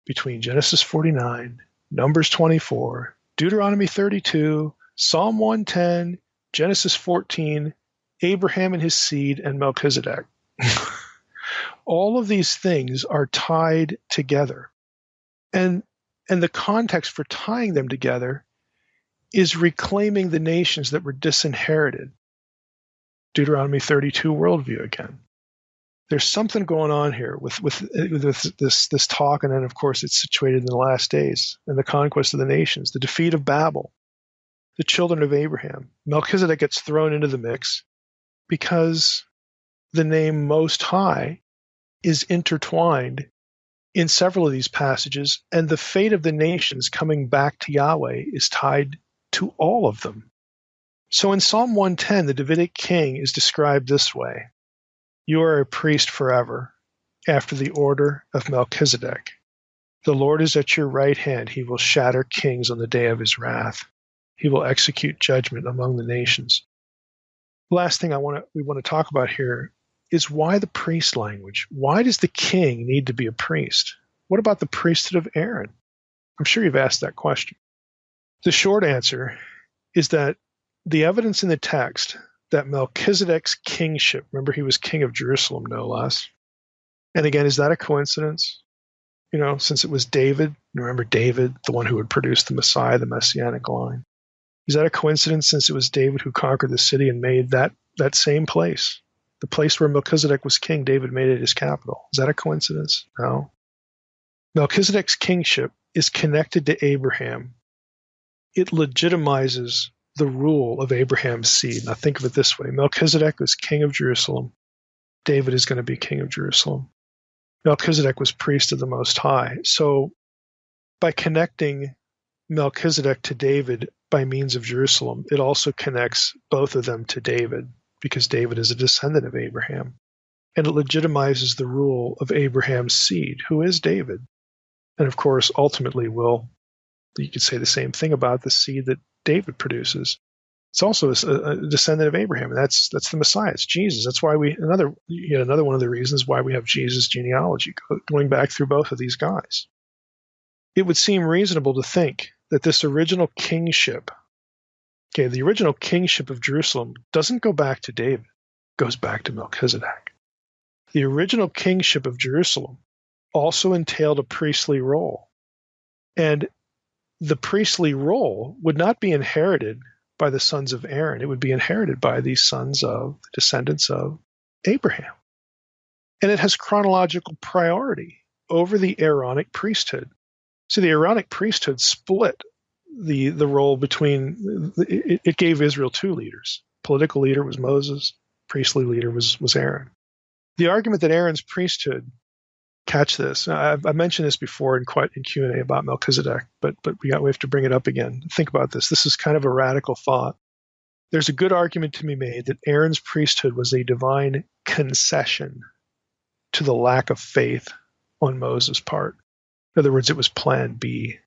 between Genesis 49, Numbers 24, Deuteronomy 32, Psalm 110, Genesis 14, Abraham and his seed, and Melchizedek. All of these things are tied together. And the context for tying them together is reclaiming the nations that were disinherited. Deuteronomy 32 worldview again. There's something going on here with this talk, and then of course it's situated in the last days and the conquest of the nations, the defeat of Babel, the children of Abraham. Melchizedek gets thrown into the mix because the name Most High is intertwined in several of these passages, and the fate of the nations coming back to Yahweh is tied to all of them. So in Psalm 110, the Davidic king is described this way: You are a priest forever, after the order of Melchizedek. The Lord is at your right hand. He will shatter kings on the day of his wrath. He will execute judgment among the nations. The last thing we want to talk about here is why the priest language. Why does the king need to be a priest? What about the priesthood of Aaron? I'm sure you've asked that question. The short answer is that the evidence in the text that Melchizedek's kingship, remember he was king of Jerusalem, no less. And again, is that a coincidence? Since it was David, remember David, the one who would produce the Messiah, the Messianic line. Is that a coincidence since it was David who conquered the city and made that same place? The place where Melchizedek was king, David made it his capital. Is that a coincidence? No. Melchizedek's kingship is connected to Abraham. It legitimizes the rule of Abraham's seed. Now think of it this way. Melchizedek was king of Jerusalem. David is going to be king of Jerusalem. Melchizedek was priest of the Most High. So by connecting Melchizedek to David by means of Jerusalem, it also connects both of them to David, because David is a descendant of Abraham. And it legitimizes the rule of Abraham's seed, who is David. And of course, ultimately you could say the same thing about the seed that David produces. It's also a descendant of Abraham, and that's the Messiah. It's Jesus. That's why another one of the reasons why we have Jesus' genealogy going back through both of these guys. It would seem reasonable to think that this original kingship, the original kingship of Jerusalem doesn't go back to David, it goes back to Melchizedek. The original kingship of Jerusalem also entailed a priestly role. And the priestly role would not be inherited by the sons of Aaron. It would be inherited by the descendants of Abraham. And it has chronological priority over the Aaronic priesthood. So the Aaronic priesthood split the role between, it gave Israel two leaders. Political leader was Moses, priestly leader was Aaron. The argument that Aaron's priesthood, catch this, I've mentioned this before in Q&A about Melchizedek, but we have to bring it up again. Think about this. This is kind of a radical thought. There's a good argument to be made that Aaron's priesthood was a divine concession to the lack of faith on Moses' part. In other words, it was plan B.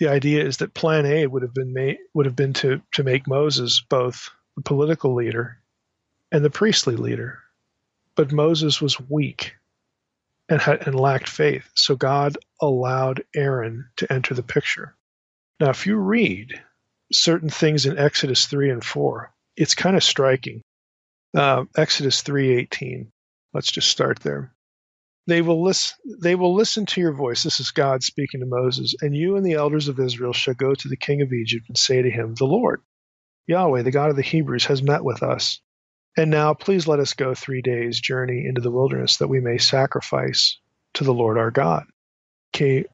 The idea is that plan A would have been to make Moses both the political leader and the priestly leader. But Moses was weak and lacked faith, so God allowed Aaron to enter the picture. Now, if you read certain things in Exodus 3 and 4, it's kind of striking. Exodus 3:18. Let's just start there. They will listen to your voice. This is God speaking to Moses. And you and the elders of Israel shall go to the king of Egypt and say to him, the Lord, Yahweh, the God of the Hebrews, has met with us. And now please let us go 3 days' journey into the wilderness that we may sacrifice to the Lord our God. Okay.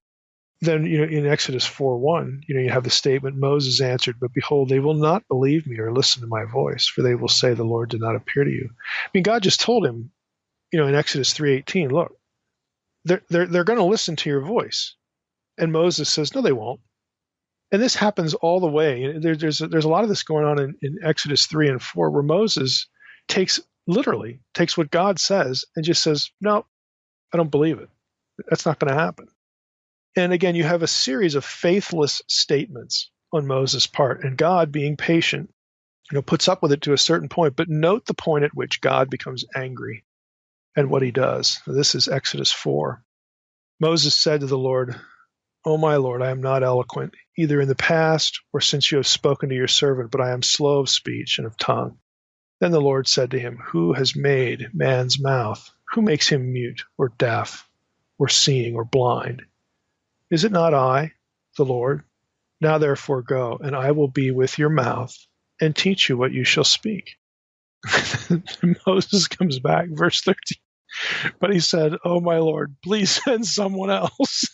Then, in Exodus 4:1, you have the statement, Moses answered, but behold, they will not believe me or listen to my voice, for they will say the Lord did not appear to you. I mean, God just told him, in Exodus 3:18, look, they're going to listen to your voice. And Moses says, no, they won't. And this happens all the way. There's a lot of this going on in Exodus 3 and 4, where Moses takes what God says and just says, no, I don't believe it. That's not going to happen. And again, you have a series of faithless statements on Moses' part, and God, being patient, puts up with it to a certain point. But note the point at which God becomes angry and what he does. This is Exodus 4. Moses said to the Lord, "O my Lord, I am not eloquent, either in the past or since you have spoken to your servant, but I am slow of speech and of tongue." Then the Lord said to him, "Who has made man's mouth? Who makes him mute or deaf or seeing or blind? Is it not I, the Lord? Now therefore go, and I will be with your mouth and teach you what you shall speak." Moses comes back, verse 13. But he said, "Oh my Lord, please send someone else."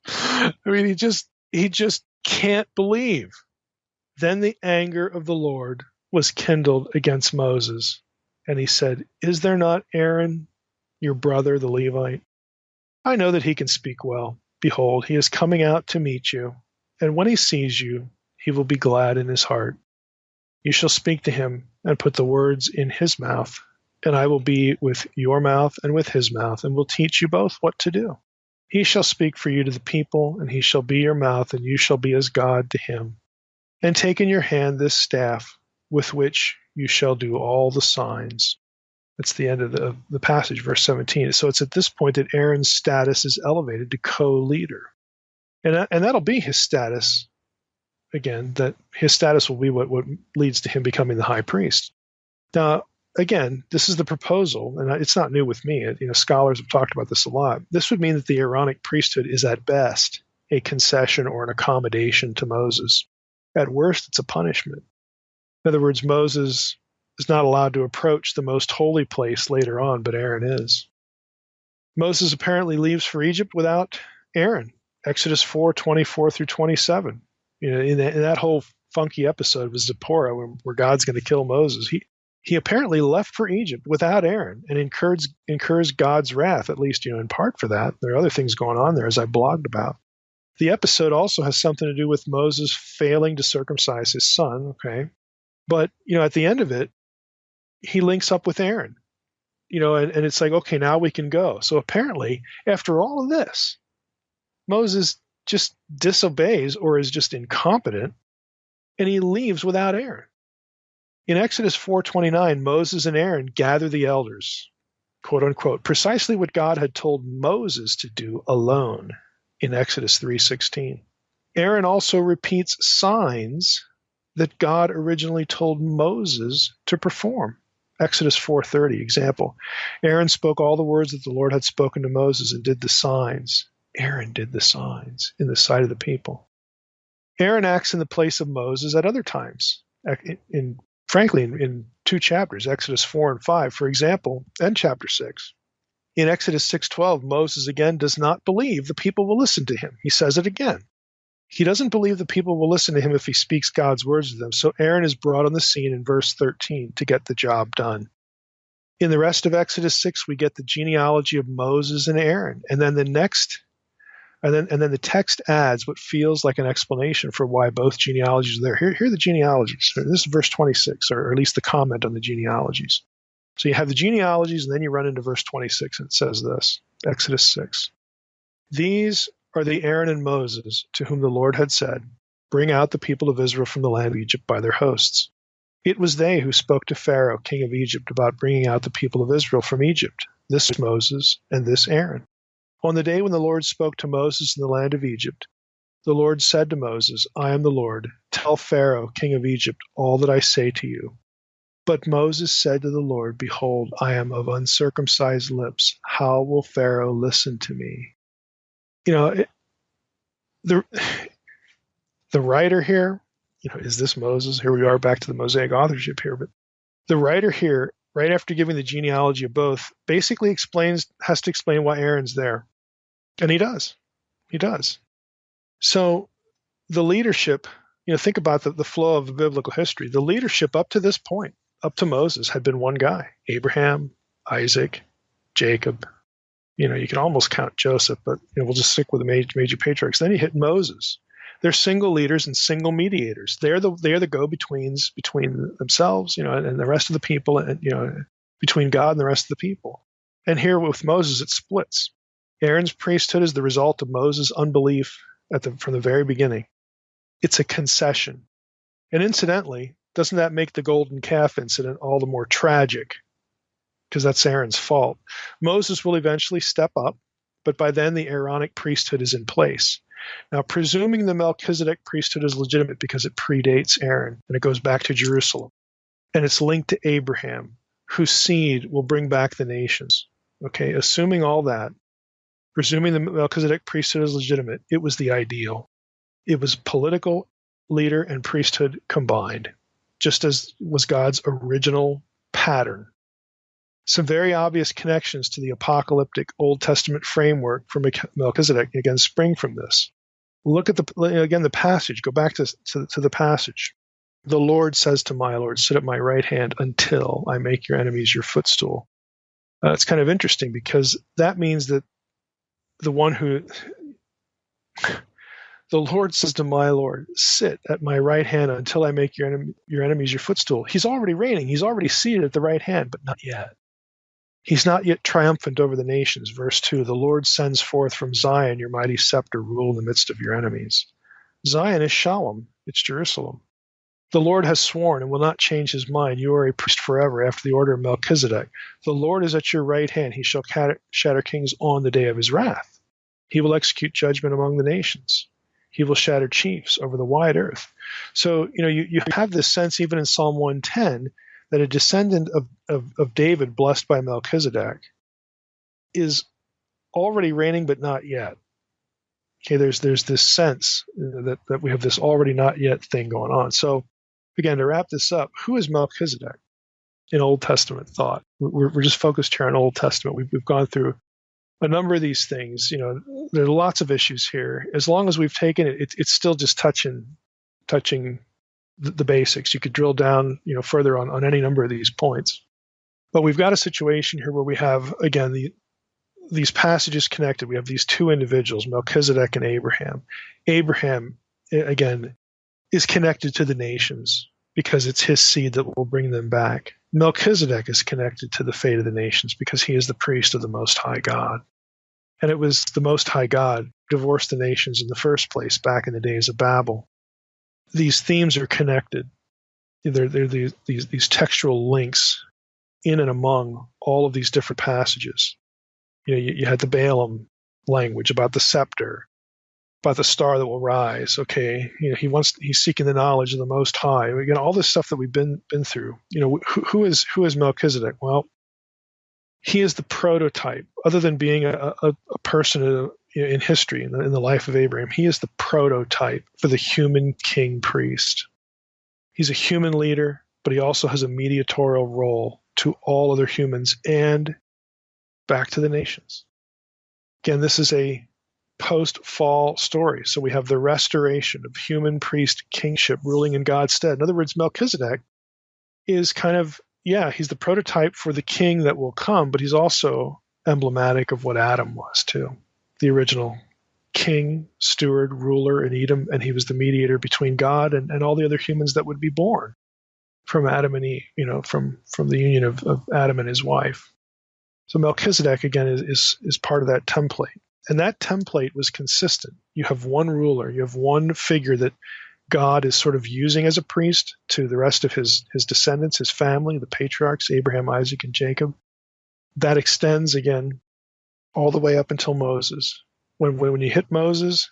I mean, he just can't believe. Then the anger of the Lord was kindled against Moses, and he said, "Is there not Aaron, your brother, the Levite? I know that he can speak well. Behold, he is coming out to meet you, and when he sees you, he will be glad in his heart. You shall speak to him and put the words in his mouth, and I will be with your mouth and with his mouth, and will teach you both what to do. He shall speak for you to the people, and he shall be your mouth, and you shall be as God to him. And take in your hand this staff, with which you shall do all the signs." That's the end of the passage, verse 17. So it's at this point that Aaron's status is elevated to co-leader. And that'll be his status, again, that his status will be what leads to him becoming the high priest. Now, again, this is the proposal, and it's not new with me. Scholars have talked about this a lot. This would mean that the Aaronic priesthood is at best a concession or an accommodation to Moses. At worst, it's a punishment. In other words, Moses is not allowed to approach the most holy place later on, but Aaron is. Moses apparently leaves for Egypt without Aaron. Exodus 4:24 through 27. In that whole funky episode with Zipporah, where God's going to kill Moses, he apparently left for Egypt without Aaron and incurs God's wrath, at least in part for that. There are other things going on there, as I blogged about. The episode also has something to do with Moses failing to circumcise his son, okay? But, at the end of it, he links up with Aaron, and it's like, okay, now we can go. So apparently, after all of this, Moses just disobeys or is just incompetent, and he leaves without Aaron. In Exodus 4:29, Moses and Aaron gather the elders, quote unquote, precisely what God had told Moses to do alone in Exodus 3:16. Aaron also repeats signs that God originally told Moses to perform. Exodus 4:30, example. Aaron spoke all the words that the Lord had spoken to Moses and did the signs. Aaron did the signs in the sight of the people. Aaron acts in the place of Moses at other times, frankly, in two chapters, Exodus 4 and 5, for example, and chapter 6. In Exodus 6:12, Moses again does not believe the people will listen to him. He says it again. He doesn't believe the people will listen to him if he speaks God's words to them. So Aaron is brought on the scene in verse 13 to get the job done. In the rest of Exodus 6, we get the genealogy of Moses and Aaron. And then the text adds what feels like an explanation for why both genealogies are there. Here are the genealogies. This is verse 26, or at least the comment on the genealogies. So you have the genealogies, and then you run into verse 26, and it says this, Exodus 6. These are the Aaron and Moses to whom the Lord had said, "Bring out the people of Israel from the land of Egypt by their hosts." It was they who spoke to Pharaoh, king of Egypt, about bringing out the people of Israel from Egypt. This Moses and this Aaron. On the day when the Lord spoke to Moses in the land of Egypt, the Lord said to Moses, "I am the Lord. Tell Pharaoh, king of Egypt, all that I say to you." But Moses said to the Lord, "Behold, I am of uncircumcised lips. How will Pharaoh listen to me?" The writer here, is this Moses? Here we are back to the Mosaic authorship here. But the writer here, right after giving the genealogy of both, basically has to explain why Aaron's there. And he does. He does. So the leadership, think about the flow of the biblical history. The leadership up to this point, up to Moses, had been one guy, Abraham, Isaac, Jacob. You can almost count Joseph, but we'll just stick with the major patriarchs. Then you hit Moses. They're single leaders and single mediators. They're the go-betweens between themselves, and the rest of the people, and between God and the rest of the people. And here with Moses, it splits. Aaron's priesthood is the result of Moses' unbelief from the very beginning. It's a concession. And incidentally, doesn't that make the golden calf incident all the more tragic? Because that's Aaron's fault. Moses will eventually step up, but by then the Aaronic priesthood is in place. Now, presuming the Melchizedek priesthood is legitimate because it predates Aaron and it goes back to Jerusalem, and it's linked to Abraham, whose seed will bring back the nations. Okay, assuming all that, presuming the Melchizedek priesthood is legitimate, it was the ideal. It was political, leader, and priesthood combined, just as was God's original pattern. Some very obvious connections to the apocalyptic Old Testament framework for Melchizedek, again, spring from this. Look at the passage. Go back to the passage. The Lord says to my Lord, sit at my right hand until I make your enemies your footstool. It's kind of interesting because that means that the Lord says to my Lord, sit at my right hand until I make your enemies your footstool. He's already reigning. He's already seated at the right hand, but not yet. He's not yet triumphant over the nations. Verse 2, the Lord sends forth from Zion your mighty scepter, rule in the midst of your enemies. Zion is Salem. It's Jerusalem. The Lord has sworn and will not change his mind. You are a priest forever after the order of Melchizedek. The Lord is at your right hand. He shall shatter kings on the day of his wrath. He will execute judgment among the nations. He will shatter chiefs over the wide earth. So, you have this sense even in Psalm 110 that a descendant of David, blessed by Melchizedek, is already reigning, but not yet. Okay, there's this sense that we have this already not yet thing going on. So, again, to wrap this up, who is Melchizedek in Old Testament thought? We're just focused here on Old Testament. We've gone through a number of these things. There are lots of issues here. As long as we've taken it, it's still just touching the basics. You could drill down, further on any number of these points. But we've got a situation here where we have, again, these passages connected. We have these two individuals, Melchizedek and Abraham. Abraham, again, is connected to the nations because it's his seed that will bring them back. Melchizedek is connected to the fate of the nations because he is the priest of the Most High God. And it was the Most High God who divorced the nations in the first place back in the days of Babel. These themes are connected. They're these textual links in and among all of these different passages. You had the Balaam language about the scepter, about the star that will rise. Okay, he's seeking the knowledge of the Most High. All this stuff that we've been through. Who is Melchizedek? Well, he is the prototype. Other than being a person in history, in the life of Abraham, he is the prototype for the human king priest. He's a human leader, but he also has a mediatorial role to all other humans and back to the nations. Again, this is a post-fall story. So we have the restoration of human priest kingship ruling in God's stead. In other words, Melchizedek is kind of, he's the prototype for the king that will come, but he's also emblematic of what Adam was too. The original king, steward, ruler in Edom, and he was the mediator between God and all the other humans that would be born from Adam and Eve, from the union of Adam and his wife. So Melchizedek, again, is part of that template. And that template was consistent. You have one ruler, you have one figure that God is sort of using as a priest to the rest of his descendants, his family, the patriarchs, Abraham, Isaac, and Jacob. That extends, again, all the way up until Moses. When you hit Moses,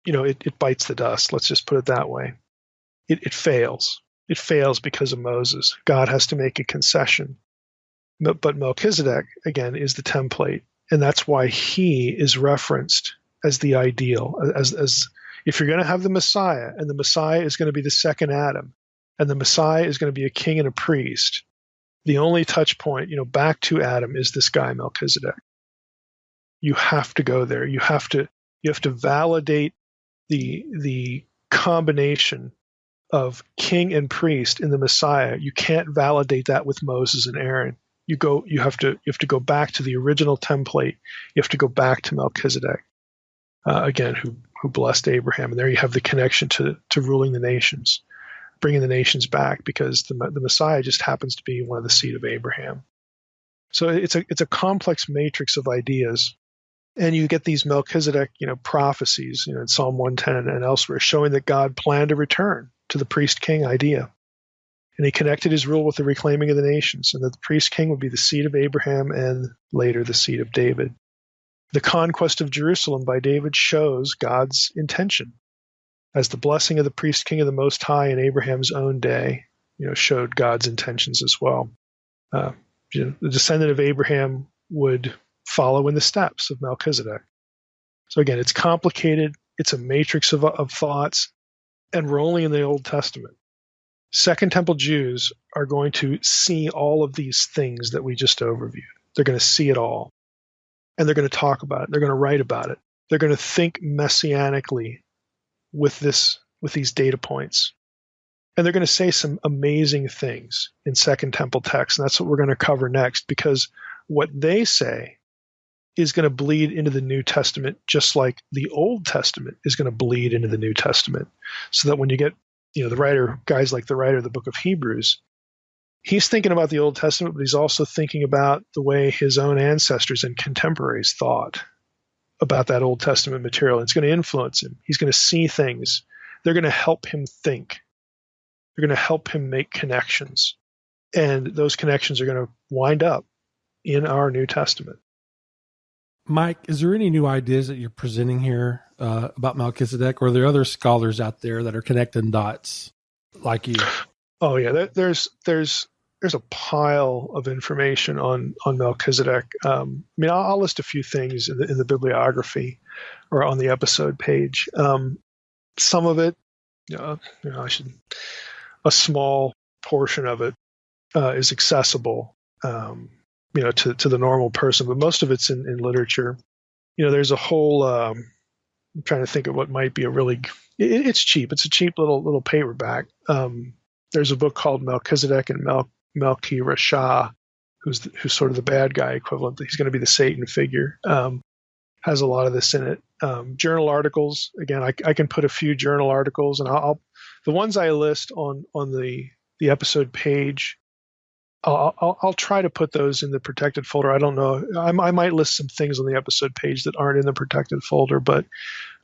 it bites the dust. Let's just put it that way. It fails. It fails because of Moses. God has to make a concession. But Melchizedek, again, is the template. And that's why he is referenced as the ideal, as if you're going to have the Messiah, and the Messiah is going to be the second Adam, and the Messiah is going to be a king and a priest, the only touch point, back to Adam is this guy, Melchizedek. You have to go there. You have to validate the combination of king and priest in the Messiah. You can't validate that with Moses and Aaron. You have to go back to the original template. You have to go back to Melchizedek, again, who blessed Abraham. And there you have the connection to ruling the nations, bringing the nations back, because the Messiah just happens to be one of the seed of Abraham. So it's a complex matrix of ideas And you get these Melchizedek, prophecies, in Psalm 110 and elsewhere, showing that God planned a return to the priest-king idea. And he connected his rule with the reclaiming of the nations, and that the priest-king would be the seed of Abraham and later the seed of David. The conquest of Jerusalem by David shows God's intention, as the blessing of the priest-king of the Most High in Abraham's own day, showed God's intentions as well. The descendant of Abraham would follow in the steps of Melchizedek. So again, it's complicated. It's a matrix of thoughts, and we're only in the Old Testament. Second Temple Jews are going to see all of these things that we just overviewed. They're going to see it all, and they're going to talk about it. They're going to write about it. They're going to think messianically with these data points. And they're going to say some amazing things in Second Temple text, and that's what we're going to cover next, because what they say is going to bleed into the New Testament, just like the Old Testament is going to bleed into the New Testament. So that when you get, guys like the writer of the book of Hebrews, he's thinking about the Old Testament, but he's also thinking about the way his own ancestors and contemporaries thought about that Old Testament material. It's going to influence him. He's going to see things. They're going to help him think. They're going to help him make connections. And those connections are going to wind up in our New Testament. Mike, is there any new ideas that you're presenting here about Melchizedek, or are there other scholars out there that are connecting dots like you? Oh yeah, there's a pile of information on Melchizedek. I'll list a few things in the bibliography or on the episode page. Some of it, a small portion of it is accessible. To the normal person, but most of it's in literature. There's a whole, I'm trying to think of what might be it's cheap. It's a cheap little paperback. There's a book called Melchizedek and Melchi Rasha, who's sort of the bad guy equivalent. He's going to be the Satan figure. Has a lot of this in it. Journal articles, again, I can put a few journal articles, and the ones I list on the episode page, I'll try to put those in the protected folder. I don't know. I might list some things on the episode page that aren't in the protected folder, but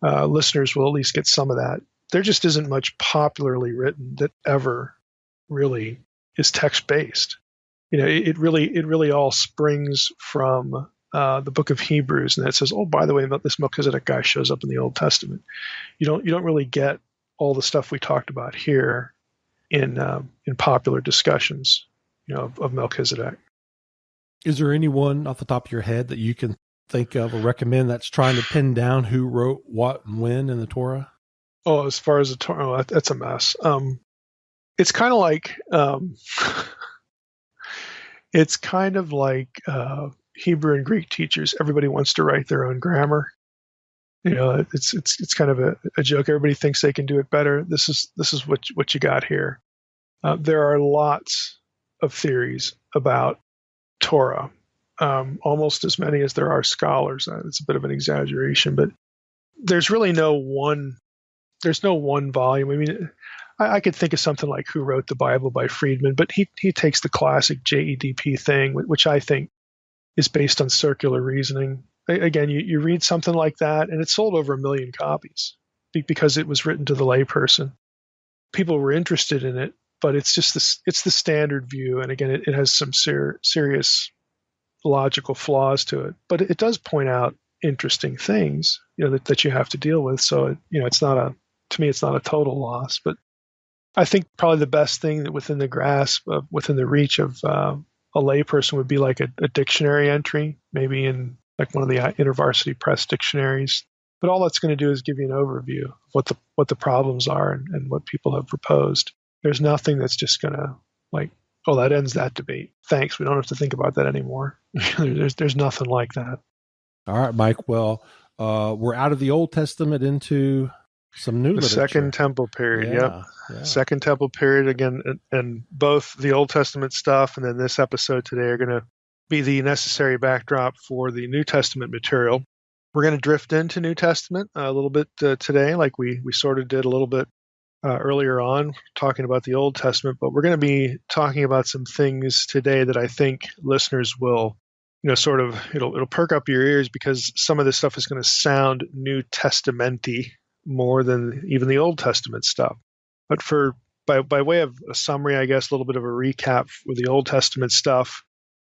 listeners will at least get some of that. There just isn't much popularly written that ever really is text-based. It really all springs from the book of Hebrews, and it says, oh, by the way, this Melchizedek guy shows up in the Old Testament. You don't really get all the stuff we talked about here in popular discussions, of Melchizedek. Is there anyone off the top of your head that you can think of or recommend that's trying to pin down who wrote what and when in the Torah? Oh, as far as the Torah, that's a mess. It's kind of like Hebrew and Greek teachers. Everybody wants to write their own grammar. It's kind of a joke. Everybody thinks they can do it better. This is what you got here. There are lots of theories about Torah, almost as many as there are scholars. It's a bit of an exaggeration, but there's really no one volume. I could think of something like Who Wrote the Bible by Friedman, but he takes the classic JEDP thing, which I think is based on circular reasoning. Again, you read something like that, and it sold over 1 million copies because it was written to the layperson. People were interested in it, but it's the standard view, and again, it has some serious logical flaws to it. But it does point out interesting things, that you have to deal with. So it's not to me, it's not a total loss. But I think probably the best thing that within the grasp of within the reach of a layperson would be like a dictionary entry, maybe in like one of the InterVarsity Press dictionaries. But all that's going to do is give you an overview of what the problems are and what people have proposed. There's nothing that's just going to that ends that debate. Thanks. We don't have to think about that anymore. There's nothing like that. All right, Mike. Well, we're out of the Old Testament into some new literature. Second Temple period. Yeah. Second Temple period again, and both the Old Testament stuff and then this episode today are going to be the necessary backdrop for the New Testament material. We're going to drift into New Testament a little bit today, like we sort of did a little bit earlier on, talking about the Old Testament, but we're going to be talking about some things today that I think listeners will sort of it'll perk up your ears because some of this stuff is going to sound New Testament-y more than even the Old Testament stuff. But by way of a summary, I guess, a little bit of a recap with the Old Testament stuff,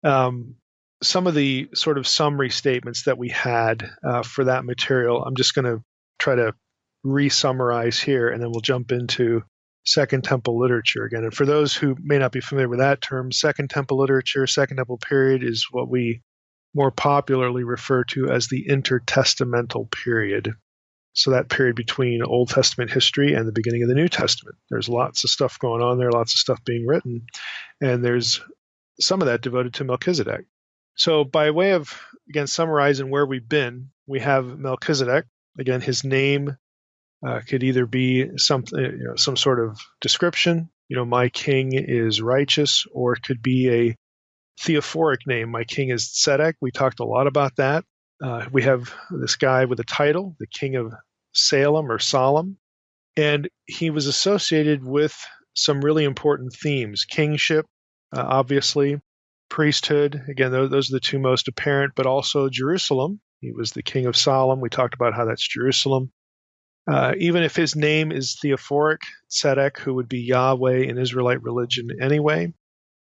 some of the sort of summary statements that we had for that material, I'm just going to try to re-summarize here, and then we'll jump into Second Temple literature again. And for those who may not be familiar with that term, Second Temple literature, Second Temple period is what we more popularly refer to as the intertestamental period. So that period between Old Testament history and the beginning of the New Testament. There's lots of stuff going on there, lots of stuff being written, and there's some of that devoted to Melchizedek. So by way of, again, summarizing where we've been, we have Melchizedek. Again, his name could either be some sort of description, my king is righteous, or it could be a theophoric name. My king is Sedeq. We talked a lot about that. We have this guy with a title, the king of Salem or Salim, and he was associated with some really important themes: kingship, obviously, priesthood. Again, those are the two most apparent, but also Jerusalem. He was the king of Salem. We talked about how that's Jerusalem. Even if his name is theophoric, Sedeq, who would be Yahweh in Israelite religion anyway,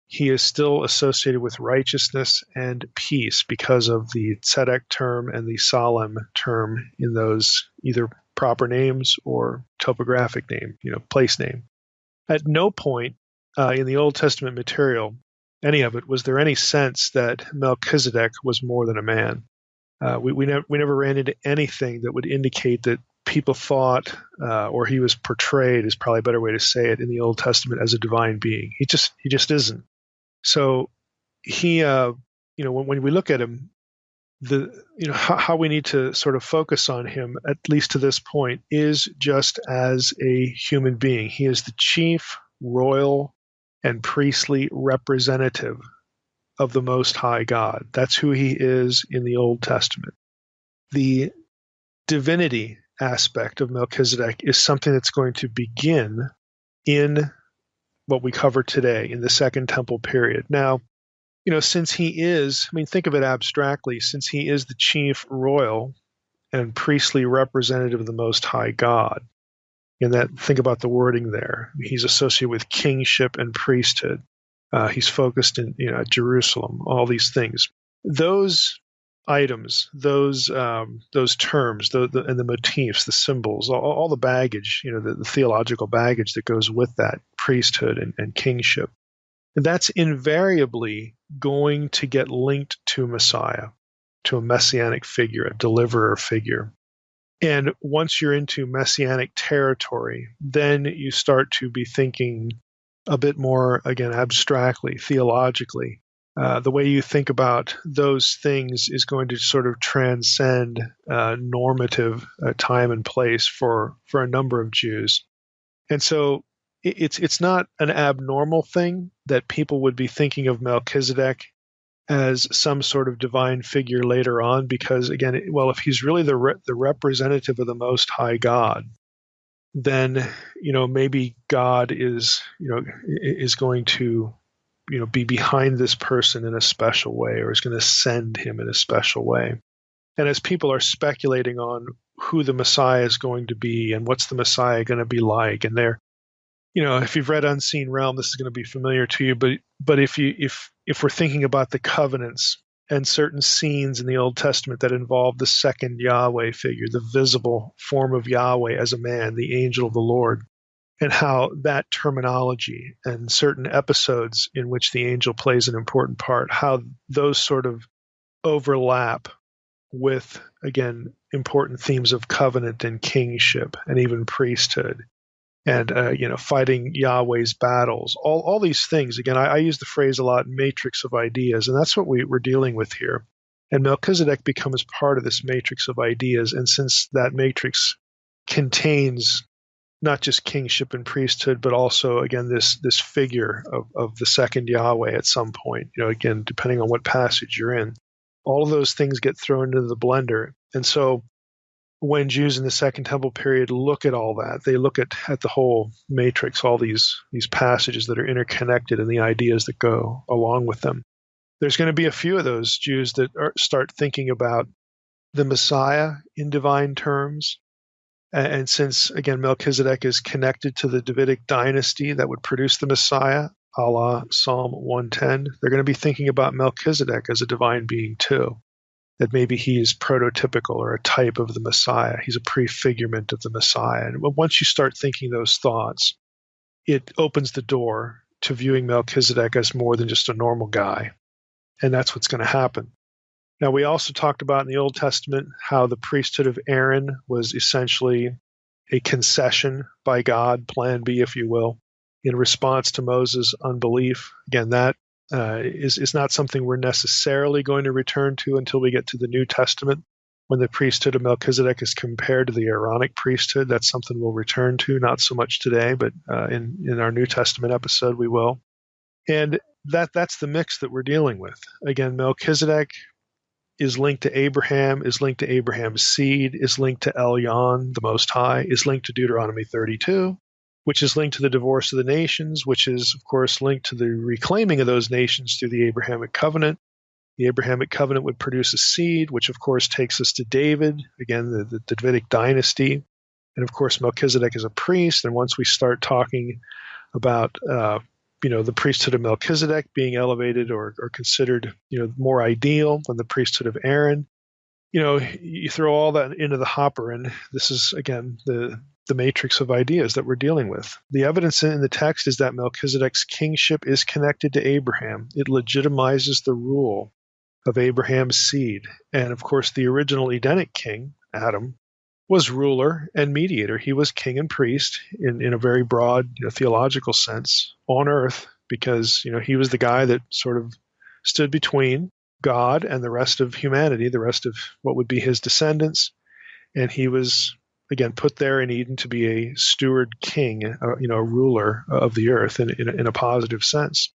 he is still associated with righteousness and peace because of the Sedeq term and the Salem term in those either proper names or topographic name, place name. At no point in the Old Testament material, any of it, was there any sense that Melchizedek was more than a man. We never ran into anything that would indicate that people thought, or he was portrayed, is probably a better way to say it, in the Old Testament as a divine being. He just isn't. So he, when we look at him, how we need to sort of focus on him, at least to this point, is just as a human being. He is the chief royal and priestly representative of the Most High God. That's who he is in the Old Testament. The divinity aspect of Melchizedek is something that's going to begin in what we cover today in the Second Temple period. Now, since he is, think of it abstractly, since he is the chief royal and priestly representative of the Most High God, and think about the wording there. He's associated with kingship and priesthood. He's focused in Jerusalem, all these things. Those items, those terms, and the motifs, the symbols, all the baggage, the theological baggage that goes with that priesthood and kingship, that's invariably going to get linked to Messiah, to a messianic figure, a deliverer figure. And once you're into messianic territory, then you start to be thinking a bit more, again, abstractly, theologically. The way you think about those things is going to sort of transcend normative time and place for a number of Jews. And so it's not an abnormal thing that people would be thinking of Melchizedek as some sort of divine figure later on, because, again, if he's really the representative of the Most High God, then maybe God is going to be behind this person in a special way, or is going to send him in a special way. And as people are speculating on who the Messiah is going to be and what's the Messiah going to be like, and they're, if you've read Unseen Realm, this is going to be familiar to you. But if we're thinking about the covenants and certain scenes in the Old Testament that involve the second Yahweh figure, the visible form of Yahweh as a man, the angel of the Lord, and how that terminology and certain episodes in which the angel plays an important part, how those sort of overlap with, again, important themes of covenant and kingship and even priesthood, and fighting Yahweh's battles, all these things. Again, I use the phrase a lot, matrix of ideas, and that's what we're dealing with here. And Melchizedek becomes part of this matrix of ideas, and since that matrix contains not just kingship and priesthood, but also, again, this figure of the second Yahweh at some point, again, depending on what passage you're in, all of those things get thrown into the blender. And so when Jews in the Second Temple period look at all that, they look at the whole matrix, all these passages that are interconnected and the ideas that go along with them. There's going to be a few of those Jews that start thinking about the Messiah in divine terms. And since, again, Melchizedek is connected to the Davidic dynasty that would produce the Messiah, a la Psalm 110, they're going to be thinking about Melchizedek as a divine being too, that maybe he is prototypical or a type of the Messiah. He's a prefigurement of the Messiah. And once you start thinking those thoughts, it opens the door to viewing Melchizedek as more than just a normal guy. And that's what's going to happen. Now, we also talked about in the Old Testament how the priesthood of Aaron was essentially a concession by God, plan B, if you will, in response to Moses' unbelief. Again, that is not something we're necessarily going to return to until we get to the New Testament, when the priesthood of Melchizedek is compared to the Aaronic priesthood. That's something we'll return to, not so much today, but in our New Testament episode we will. And that's the mix that we're dealing with. Again, Melchizedek is linked to Abraham, is linked to Abraham's seed, is linked to Elyon, the Most High, is linked to Deuteronomy 32, which is linked to the divorce of the nations, which is, of course, linked to the reclaiming of those nations through the Abrahamic covenant. The Abrahamic covenant would produce a seed, which, of course, takes us to David, again, the Davidic dynasty. And, of course, Melchizedek is a priest. And once we start talking about the priesthood of Melchizedek being elevated or considered, more ideal than the priesthood of Aaron. You throw all that into the hopper, and this is, again, the matrix of ideas that we're dealing with. The evidence in the text is that Melchizedek's kingship is connected to Abraham. It legitimizes the rule of Abraham's seed. And, of course, the original Edenic king, Adam, was ruler and mediator. He was king and priest in a very broad theological sense on earth, because he was the guy that sort of stood between God and the rest of humanity, the rest of what would be his descendants. And he was, again, put there in Eden to be a steward king, a ruler of the earth in a positive sense.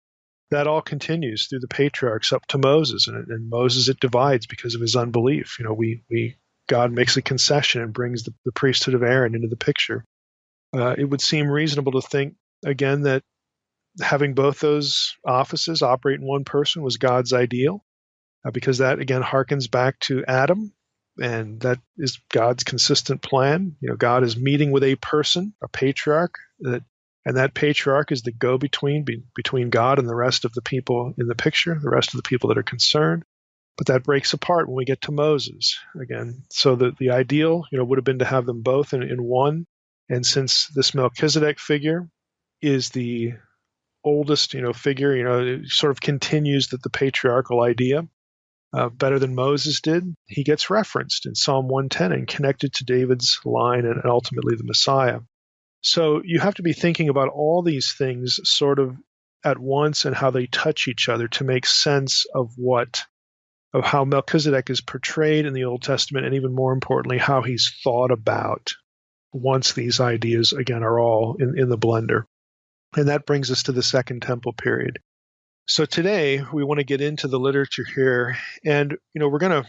That all continues through the patriarchs up to Moses, and Moses, it divides because of his unbelief. God makes a concession and brings the priesthood of Aaron into the picture. It would seem reasonable to think, again, that having both those offices operate in one person was God's ideal, because that, again, harkens back to Adam, and that is God's consistent plan. God is meeting with a person, a patriarch, and that patriarch is the go-between between God and the rest of the people in the picture, the rest of the people that are concerned. But that breaks apart when we get to Moses again. So the ideal, would have been to have them both in one. And since this Melchizedek figure is the oldest, figure, it sort of continues the patriarchal idea better than Moses did. He gets referenced in Psalm 110 and connected to David's line and ultimately the Messiah. So you have to be thinking about all these things sort of at once and how they touch each other to make sense of how Melchizedek is portrayed in the Old Testament, and even more importantly, how he's thought about once these ideas, again, are all in the blender. And that brings us to the Second Temple period. So today we want to get into the literature here, and we're going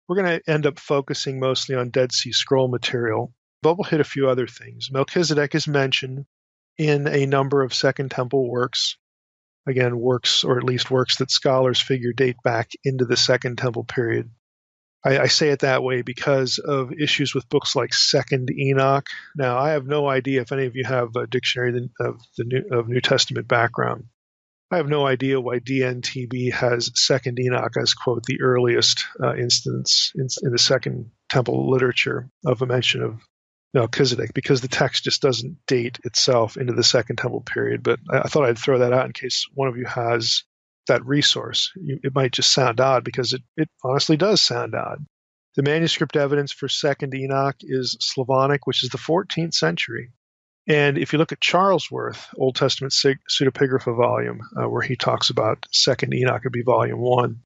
to end up focusing mostly on Dead Sea Scroll material, but we'll hit a few other things. Melchizedek is mentioned in a number of Second Temple works. Again, works, or at least works that scholars figure date back into the Second Temple period. I say it that way because of issues with books like Second Enoch. Now, I have no idea if any of you have a dictionary of New Testament background. I have no idea why DNTB has Second Enoch as, quote, the earliest instance in the Second Temple literature of a mention of Melchizedek, because the text just doesn't date itself into the Second Temple period. But I thought I'd throw that out in case one of you has that resource. It might just sound odd, because it honestly does sound odd. The manuscript evidence for Second Enoch is Slavonic, which is the 14th century. And if you look at Charlesworth, Old Testament pseudepigrapha volume, where he talks about Second Enoch, it'd be volume 1.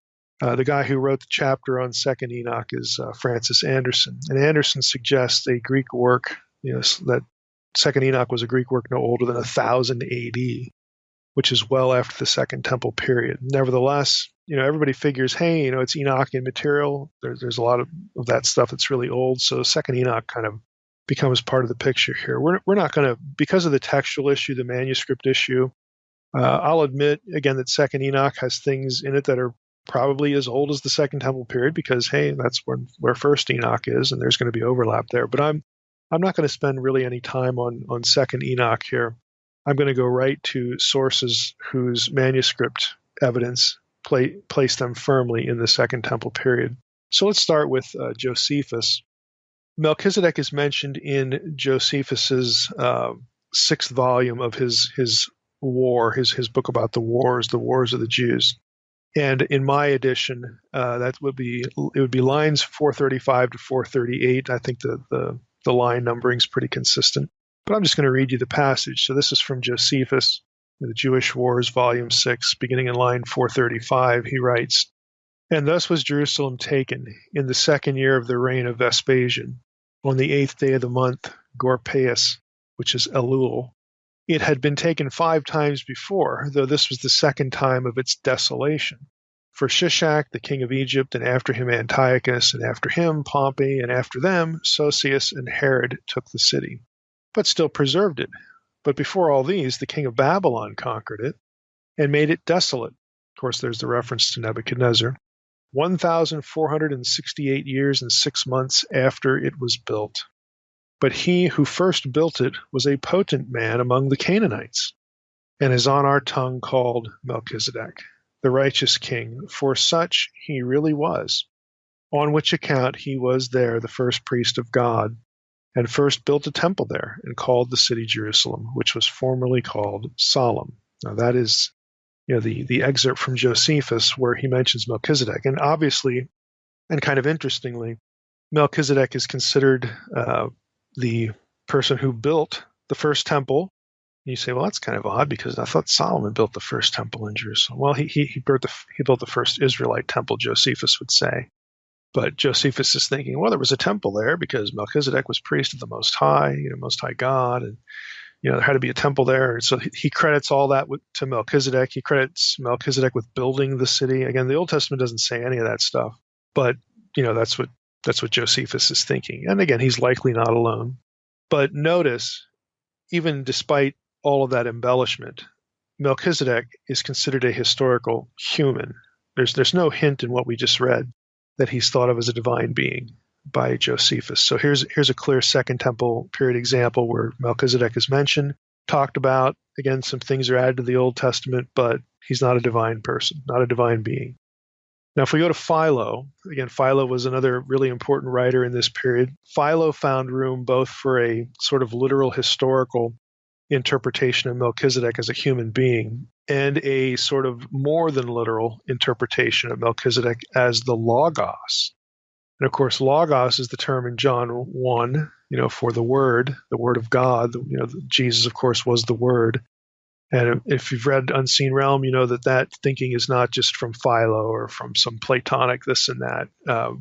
The guy who wrote the chapter on Second Enoch is Francis Anderson. And Anderson suggests a Greek work, that Second Enoch was a Greek work no older than 1000 AD, which is well after the Second Temple period. Nevertheless, everybody figures, hey, it's Enochian material. There's a lot of that stuff that's really old. So Second Enoch kind of becomes part of the picture here. We're not going to, because of the textual issue, the manuscript issue, I'll admit, again, that Second Enoch has things in it that are probably as old as the Second Temple period because, hey, that's where First Enoch is, and there's going to be overlap there. But I'm not going to spend really any time on Second Enoch here. I'm going to go right to sources whose manuscript evidence place them firmly in the Second Temple period. So let's start with Josephus. Melchizedek is mentioned in Josephus's sixth volume of his book about the wars of the Jews. And in my edition, it would be lines 435 to 438. I think the line numbering is pretty consistent. But I'm just going to read you the passage. So this is from Josephus, the Jewish Wars, Volume 6, beginning in line 435. He writes, "And thus was Jerusalem taken in the second year of the reign of Vespasian, on the 8th day of the month, Gorpaius, which is Elul. It had been taken 5 times before, though this was the second time of its desolation. For Shishak, the king of Egypt, and after him Antiochus, and after him Pompey, and after them Sosius and Herod took the city, but still preserved it. But before all these, the king of Babylon conquered it, and made it desolate." Of course, there's the reference to Nebuchadnezzar. 1,468 years and 6 months after it was built. But he who first built it was a potent man among the Canaanites, and is on our tongue called Melchizedek, the righteous king, for such he really was, on which account he was there the first priest of God, and first built a temple there, and called the city Jerusalem, which was formerly called Salem. Now that is the excerpt from Josephus where he mentions Melchizedek. And obviously, and kind of interestingly, Melchizedek is considered the person who built the first temple. And you say, well, that's kind of odd because I thought Solomon built the first temple in Jerusalem. Well, he built the first Israelite temple, Josephus would say. But Josephus is thinking, well, there was a temple there because Melchizedek was priest of the Most High, Most High God, and there had to be a temple there. So he credits all that to Melchizedek. He credits Melchizedek with building the city. Again, the Old Testament doesn't say any of that stuff, but that's what Josephus is thinking. And again, he's likely not alone. But notice, even despite all of that embellishment, Melchizedek is considered a historical human. There's no hint in what we just read that he's thought of as a divine being by Josephus. So here's a clear Second Temple period example where Melchizedek is mentioned, talked about. Again, some things are added to the Old Testament, but he's not a divine person, not a divine being. Now, if we go to Philo, again, Philo was another really important writer in this period. Philo found room both for a sort of literal historical interpretation of Melchizedek as a human being and a sort of more than literal interpretation of Melchizedek as the Logos. And of course, Logos is the term in John 1, for the Word of God. Jesus, of course, was the Word. And if you've read Unseen Realm, you know that thinking is not just from Philo or from some Platonic this and that.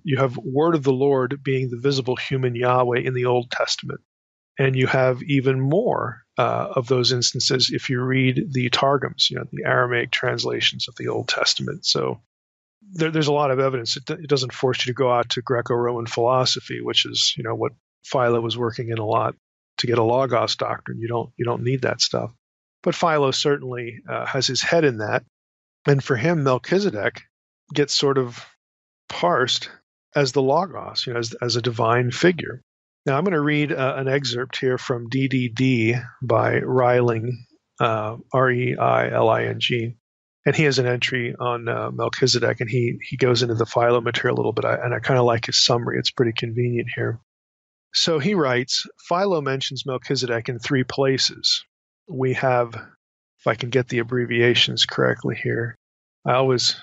You have Word of the Lord being the visible human Yahweh in the Old Testament. And you have even more of those instances if you read the Targums, the Aramaic translations of the Old Testament. So there's a lot of evidence. It doesn't force you to go out to Greco-Roman philosophy, which is what Philo was working in a lot to get a Logos doctrine. You don't need that stuff. But Philo certainly has his head in that. And for him, Melchizedek gets sort of parsed as the Logos, as a divine figure. Now, I'm going to read an excerpt here from DDD by Reiling, Reiling. And he has an entry on Melchizedek, and he goes into the Philo material a little bit, and I kind of like his summary. It's pretty convenient here. So he writes, Philo mentions Melchizedek in 3 places. We have, if I can get the abbreviations correctly here, I always,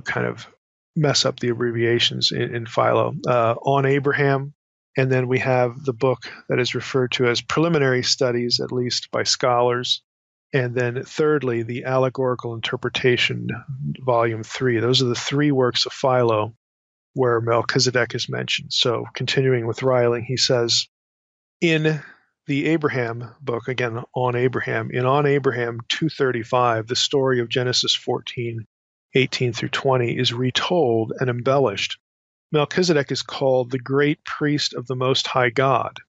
kind of mess up the abbreviations in Philo. On Abraham, and then we have the book that is referred to as Preliminary Studies, at least by scholars. And then thirdly, the Allegorical Interpretation, Volume 3. Those are the 3 works of Philo where Melchizedek is mentioned. So continuing with Reiling, he says, in the Abraham book, again, On Abraham, in On Abraham 235, the story of Genesis 14, 18 through 20 is retold and embellished. Melchizedek is called the great priest of the Most High God.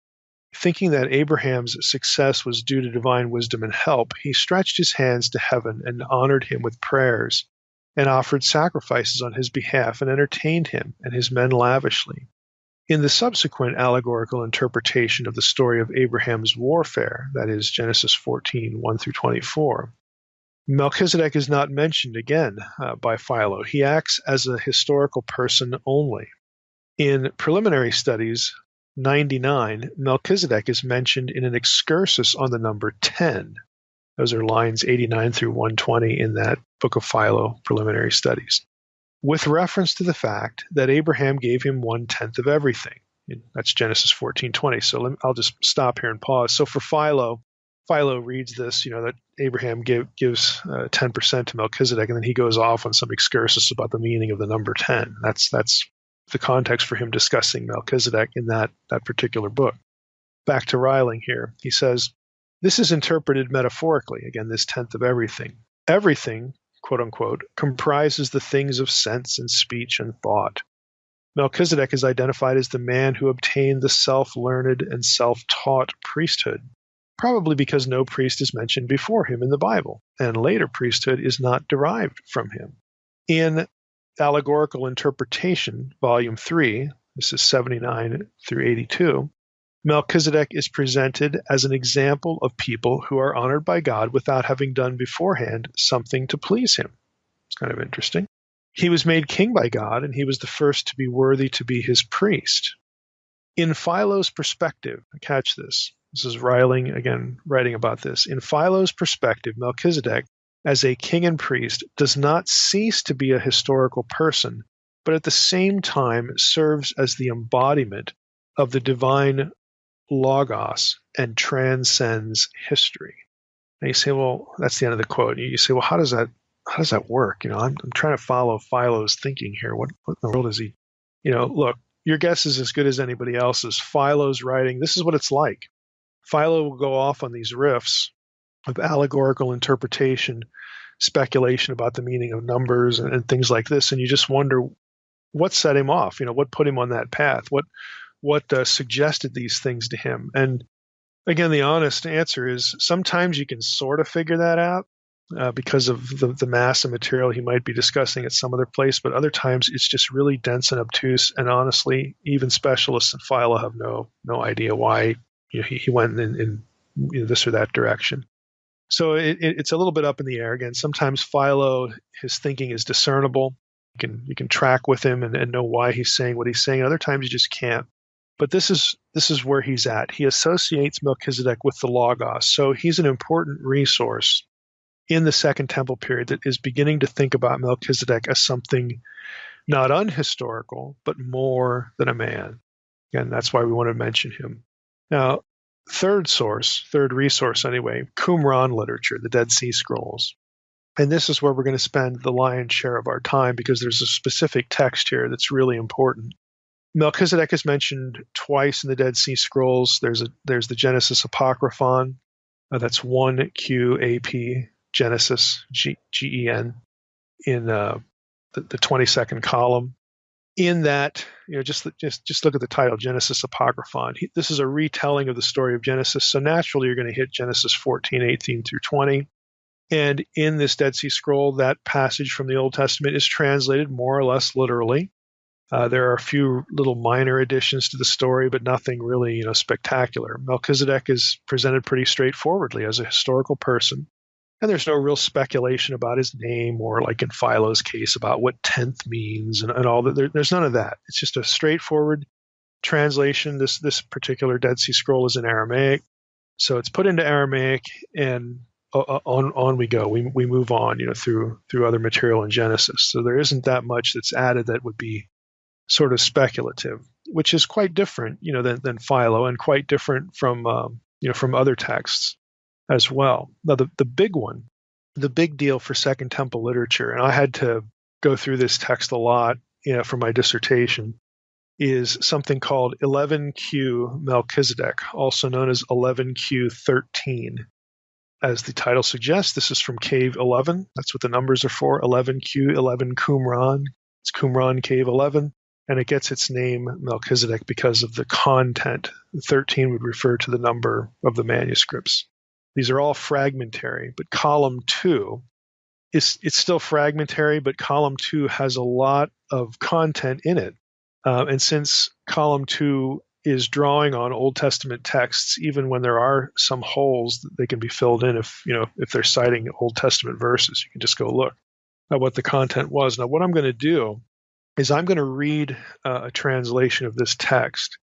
Thinking that Abraham's success was due to divine wisdom and help, he stretched his hands to heaven and honored him with prayers, and offered sacrifices on his behalf and entertained him and his men lavishly. In the subsequent allegorical interpretation of the story of Abraham's warfare, that is Genesis 14, 1 through 24, Melchizedek is not mentioned again by Philo. He acts as a historical person only. In Preliminary Studies 99, Melchizedek is mentioned in an excursus on the number 10. Those are lines 89 through 120 in that book of Philo, Preliminary Studies, with reference to the fact that Abraham gave him 1/10 of everything. That's Genesis 14:20. So I'll just stop here and pause. So for Philo reads this, that Abraham gives 10% to Melchizedek, and then he goes off on some excursus about the meaning of the number 10. That's the context for him discussing Melchizedek in that particular book. Back to Reiling here. He says, this is interpreted metaphorically, again, this 10th of everything. Everything, quote unquote, comprises the things of sense and speech and thought. Melchizedek is identified as the man who obtained the self-learned and self-taught priesthood, probably because no priest is mentioned before him in the Bible, and later priesthood is not derived from him. In Allegorical Interpretation, Volume 3, this is 79 through 82, Melchizedek is presented as an example of people who are honored by God without having done beforehand something to please him. It's kind of interesting. He was made king by God, and he was the first to be worthy to be his priest. In Philo's perspective, catch this. This is Reiling, again, writing about this. In Philo's perspective, Melchizedek, as a king and priest, does not cease to be a historical person, but at the same time serves as the embodiment of the divine logos and transcends history. And you say, well, that's the end of the quote. You say, well, how does that work? I'm trying to follow Philo's thinking here. What in the world is he? Look, your guess is as good as anybody else's. Philo's writing, this is what it's like. Philo will go off on these riffs of allegorical interpretation, speculation about the meaning of numbers and things like this, and you just wonder what set him off. What put him on that path? What suggested these things to him? And again, the honest answer is sometimes you can sort of figure that out because of the mass of material he might be discussing at some other place, but other times it's just really dense and obtuse, and honestly, even specialists in Philo have no idea why he went in this or that direction. So it's a little bit up in the air. Again, sometimes Philo, his thinking is discernible. You can track with him and know why he's saying what he's saying. Other times you just can't. But this is where he's at. He associates Melchizedek with the Logos. So he's an important resource in the Second Temple period that is beginning to think about Melchizedek as something not unhistorical, but more than a man. Again, that's why we want to mention him. Now, third resource anyway, Qumran literature, the Dead Sea Scrolls. And this is where we're going to spend the lion's share of our time because there's a specific text here that's really important. Melchizedek is mentioned twice in the Dead Sea Scrolls. There's the Genesis Apocryphon. That's 1QAP, Genesis, GEN, in the 22nd column. In that, just look at the title, Genesis Apocryphon. This is a retelling of the story of Genesis. So naturally, you're going to hit Genesis 14, 18 through 20. And in this Dead Sea Scroll, that passage from the Old Testament is translated more or less literally. There are a few little minor additions to the story, but nothing really, spectacular. Melchizedek is presented pretty straightforwardly as a historical person, and there's no real speculation about his name or, like in Philo's case, about what 10th means and all that. There's none of that. It's just a straightforward translation. This particular Dead Sea Scroll is in Aramaic, so it's put into Aramaic, and on we go. We move on, through other material in Genesis. So there isn't that much that's added that would be sort of speculative, which is quite different, than Philo, and quite different from other texts as well. Now, the big one, the big deal for Second Temple literature, and I had to go through this text a lot, for my dissertation, is something called 11Q Melchizedek, also known as 11Q13. As the title suggests, this is from Cave 11. That's what the numbers are for, 11Q, 11 Qumran. It's Qumran Cave 11. And it gets its name, Melchizedek, because of the content. 13 would refer to the number of the manuscripts. These are all fragmentary, but column 2 it's still fragmentary, but column 2 has a lot of content in it. And since column 2 is drawing on Old Testament texts, even when there are some holes that they can be filled in if they're citing Old Testament verses, you can just go look at what the content was. Now, what I'm going to do is I'm going to read a translation of this text.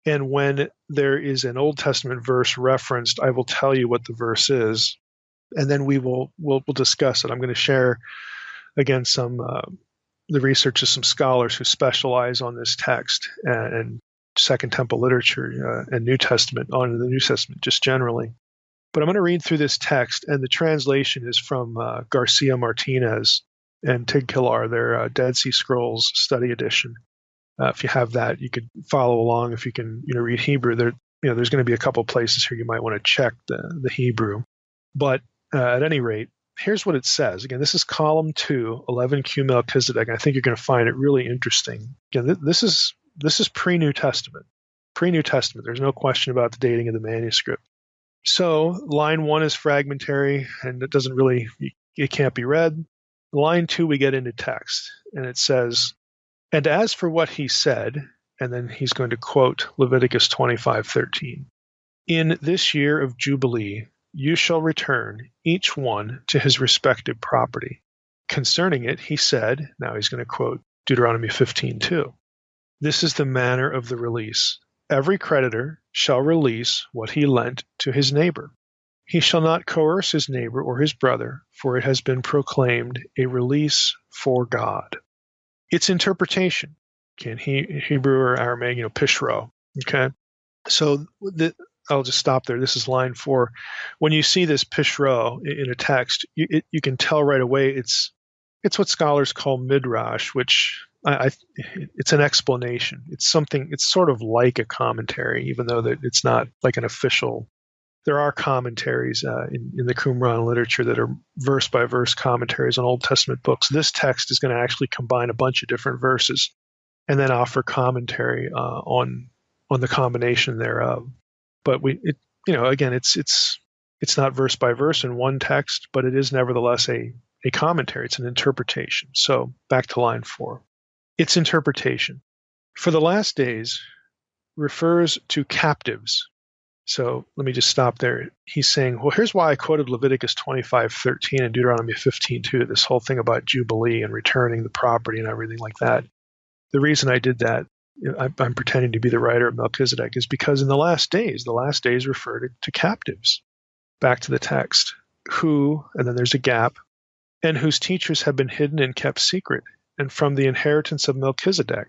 And when there is an Old Testament verse referenced, I will tell you what the verse is, and then we'll discuss it. I'm going to share, again, some the research of some scholars who specialize on this text and Second Temple literature and New Testament, on the New Testament just generally. But I'm going to read through this text, and the translation is from Garcia Martinez and Tig Killar, their Dead Sea Scrolls study edition. If you have that, you could follow along. If you can, read Hebrew, there's going to be a couple places here you might want to check the Hebrew. But at any rate, here's what it says. Again, this is column 2, 11Q Melchizedek. I think you're going to find it really interesting. Again, this is pre-New Testament. Pre-New Testament. There's no question about the dating of the manuscript. So line 1 is fragmentary, and it can't be read. Line 2, we get into text, and it says, "And as for what he said," and then he's going to quote Leviticus 25:13, "In this year of Jubilee, you shall return, each one to his respective property. Concerning it, he said," now he's going to quote Deuteronomy 15:2, "This is the manner of the release. Every creditor shall release what he lent to his neighbor. He shall not coerce his neighbor or his brother, for it has been proclaimed a release for God." Its interpretation, in Hebrew or Aramaic, pishro. Okay, so I'll just stop there. This is line 4. When you see this pishro in a text, you can tell right away it's what scholars call midrash, which it's an explanation. It's something. It's sort of like a commentary, even though that it's not like an official. There are commentaries in the Qumran literature that are verse-by-verse commentaries on Old Testament books. This text is going to actually combine a bunch of different verses and then offer commentary on the combination thereof. But again, it's not verse-by-verse in one text, but it is nevertheless a commentary. It's an interpretation. So back to line 4. Its interpretation. "For the last days" refers to captives. So let me just stop there. He's saying, well, here's why I quoted Leviticus 25:13 and Deuteronomy 15:2, this whole thing about Jubilee and returning the property and everything like that. The reason I did that, I'm pretending to be the writer of Melchizedek, is because in the last days refer to captives. Back to the text. "Who," and then there's a gap, "and whose teachers have been hidden and kept secret, and from the inheritance of Melchizedek.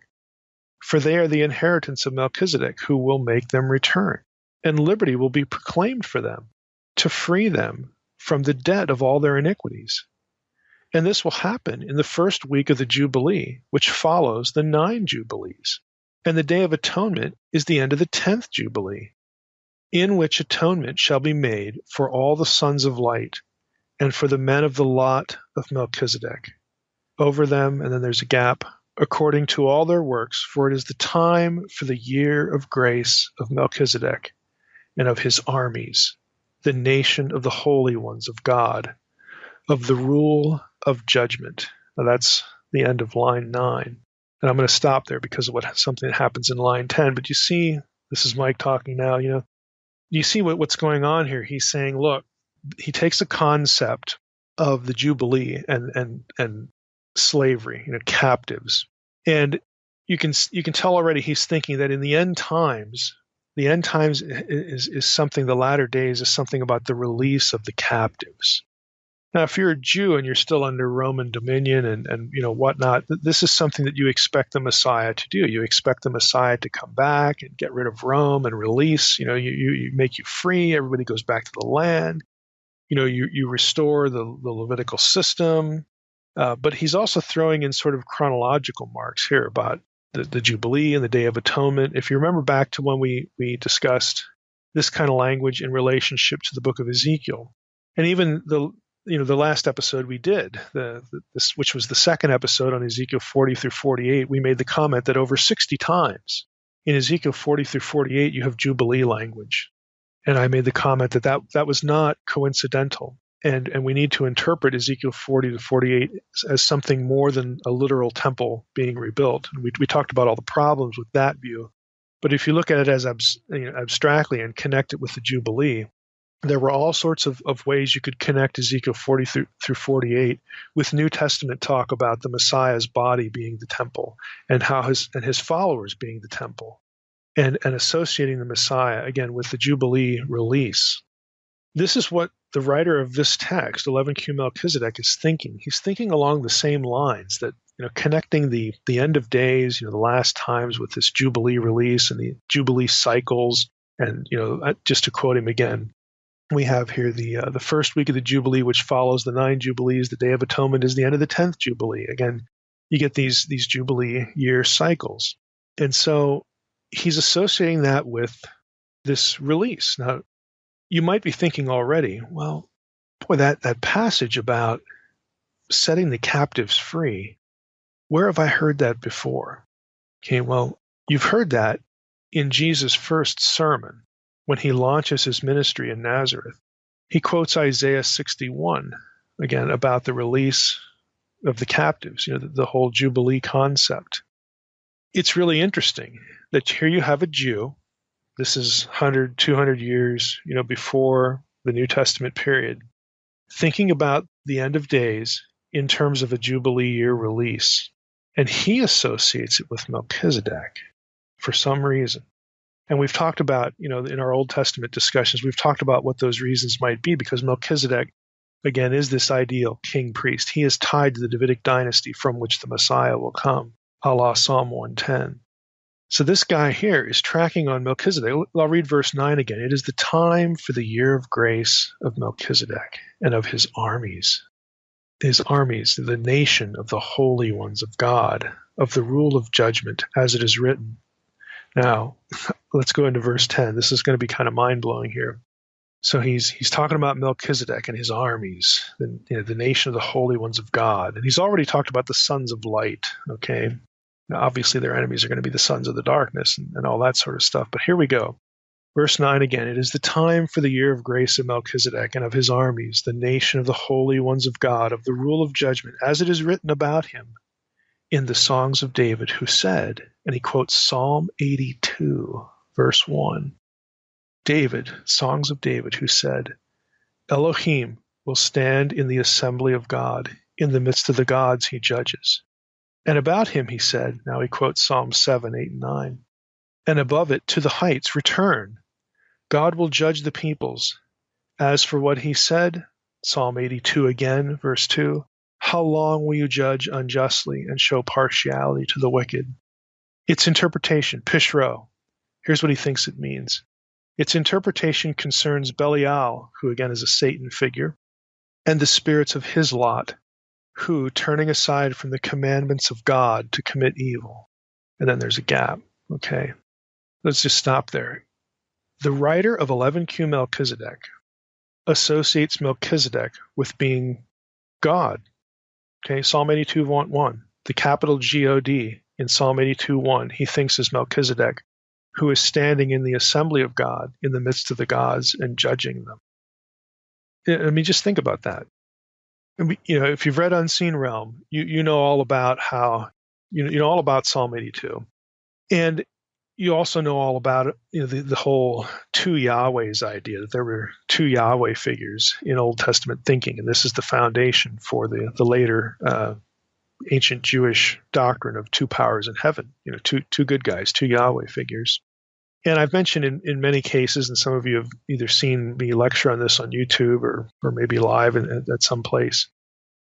For they are the inheritance of Melchizedek, who will make them return. And liberty will be proclaimed for them, to free them from the debt of all their iniquities. And this will happen in the first week of the Jubilee, which follows the 9 Jubilees. And the Day of Atonement is the end of the 10th Jubilee, in which atonement shall be made for all the sons of light, and for the men of the lot of Melchizedek. Over them," and then there's a gap, "according to all their works, for it is the time for the year of grace of Melchizedek, and of his armies, the nation of the holy ones of God, of the rule of judgment." Now that's the end of line 9. And I'm going to stop there because of something that happens in line 10. But you see, this is Mike talking now, you see what's going on here. He's saying, look, he takes a concept of the Jubilee and slavery, captives. And you can tell already he's thinking that in the end times is something, the latter days is something about the release of the captives. Now, if you're a Jew and you're still under Roman dominion and whatnot, this is something that you expect the Messiah to do. You expect the Messiah to come back and get rid of Rome and release. You make you free. Everybody goes back to the land. You restore the Levitical system. But he's also throwing in sort of chronological marks here about the Jubilee and the Day of Atonement. If you remember back to when we discussed this kind of language in relationship to the book of Ezekiel, and even the last episode we did, which was the second episode on Ezekiel 40 through 48, we made the comment that over 60 times in Ezekiel 40 through 48 you have Jubilee language, and I made the comment that was not coincidental. And we need to interpret Ezekiel 40 to 48 as something more than a literal temple being rebuilt. And we talked about all the problems with that view. But if you look at it as abstractly and connect it with the Jubilee, there were all sorts of ways you could connect Ezekiel 40 through 48 with New Testament talk about the Messiah's body being the temple and his followers being the temple, and associating the Messiah, again, with the Jubilee release. This is what the writer of this text, 11Q Melchizedek, is thinking. He's thinking along the same lines, that connecting the end of days, the last times, with this Jubilee release and the Jubilee cycles. And just to quote him again, we have here the first week of the Jubilee, which follows the 9 Jubilees. The Day of Atonement is the end of the 10th Jubilee. Again, you get these Jubilee year cycles. And so he's associating that with this release. Now, you might be thinking already, well, boy, that passage about setting the captives free, where have I heard that before? Okay, well, you've heard that in Jesus' first sermon when he launches his ministry in Nazareth. He quotes Isaiah 61, again, about the release of the captives, the whole Jubilee concept. It's really interesting that here you have a Jew. This is 100, 200 years, before the New Testament period, thinking about the end of days in terms of a Jubilee year release. And he associates it with Melchizedek for some reason. And we've talked about, in our Old Testament discussions, we've talked about what those reasons might be, because Melchizedek, again, is this ideal king priest. He is tied to the Davidic dynasty from which the Messiah will come, a la Psalm 110. So this guy here is tracking on Melchizedek. I'll read verse 9 again. It is the time for the year of grace of Melchizedek and of his armies. His armies, the nation of the holy ones of God, of the rule of judgment, as it is written. Now, let's go into verse 10. This is going to be kind of mind-blowing here. So he's talking about Melchizedek and his armies, the nation of the holy ones of God. And he's already talked about the sons of light, okay? Now, obviously, their enemies are going to be the sons of the darkness and all that sort of stuff. But here we go. Verse 9 again. It is the time for the year of grace of Melchizedek and of his armies, the nation of the holy ones of God, of the rule of judgment, as it is written about him in the songs of David, who said, and he quotes Psalm 82, verse 1. David, songs of David, who said, Elohim will stand in the assembly of God. In the midst of the gods he judges. And about him he said, now he quotes Psalm 7, 8, and 9, and above it, to the heights return. God will judge the peoples. As for what he said, Psalm 82 again, verse 2, how long will you judge unjustly and show partiality to the wicked? Its interpretation, Pishro, here's what he thinks it means. Its interpretation concerns Belial, who again is a Satan figure, and the spirits of his lot, who, turning aside from the commandments of God to commit evil. And then there's a gap. Okay, let's just stop there. The writer of 11Q Melchizedek associates Melchizedek with being God. Okay, Psalm 82, 1, the capital G-O-D in Psalm 82, 1, he thinks is Melchizedek, who is standing in the assembly of God in the midst of the gods and judging them. I mean, just think about that. If you've read Unseen Realm, you know all about how, you know all about Psalm 82. And you also know all about the whole two Yahwehs idea, that there were two Yahweh figures in Old Testament thinking, and this is the foundation for the later ancient Jewish doctrine of two powers in heaven, two good guys, two Yahweh figures. And I've mentioned in many cases, and some of you have either seen me lecture on this on YouTube or maybe live at some place,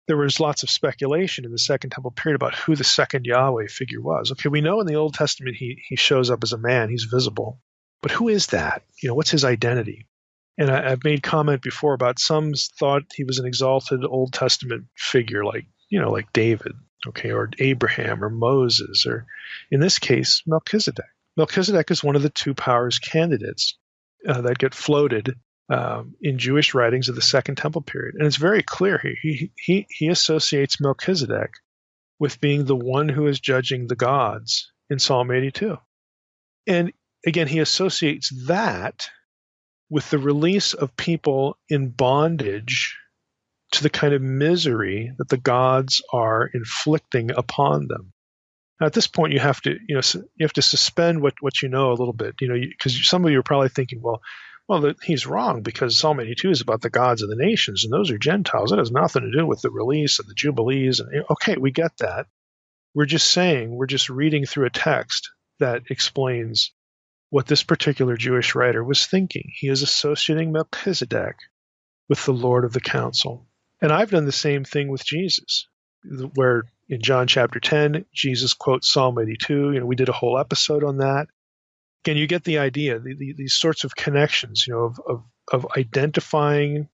there was lots of speculation in the Second Temple period about who the second Yahweh figure was. Okay, we know in the Old Testament he shows up as a man, he's visible. But who is that? What's his identity? And I've made comment before about some thought he was an exalted Old Testament figure like David, okay, or Abraham or Moses, or in this case, Melchizedek. Melchizedek is one of the two powers candidates that get floated in Jewish writings of the Second Temple period. And it's very clear here. He associates Melchizedek with being the one who is judging the gods in Psalm 82. And again, he associates that with the release of people in bondage to the kind of misery that the gods are inflicting upon them. Now, at this point, you have to suspend what you know a little bit, because some of you are probably thinking, well, he's wrong because Psalm 82 is about the gods of the nations, and those are Gentiles. It has nothing to do with the release and the jubilees. And okay, we get that. We're just reading through a text that explains what this particular Jewish writer was thinking. He is associating Melchizedek with the Lord of the council. And I've done the same thing with Jesus, where in John chapter 10, Jesus quotes Psalm 82. We did a whole episode on that. Again, you get the idea, these sorts of connections, of identifying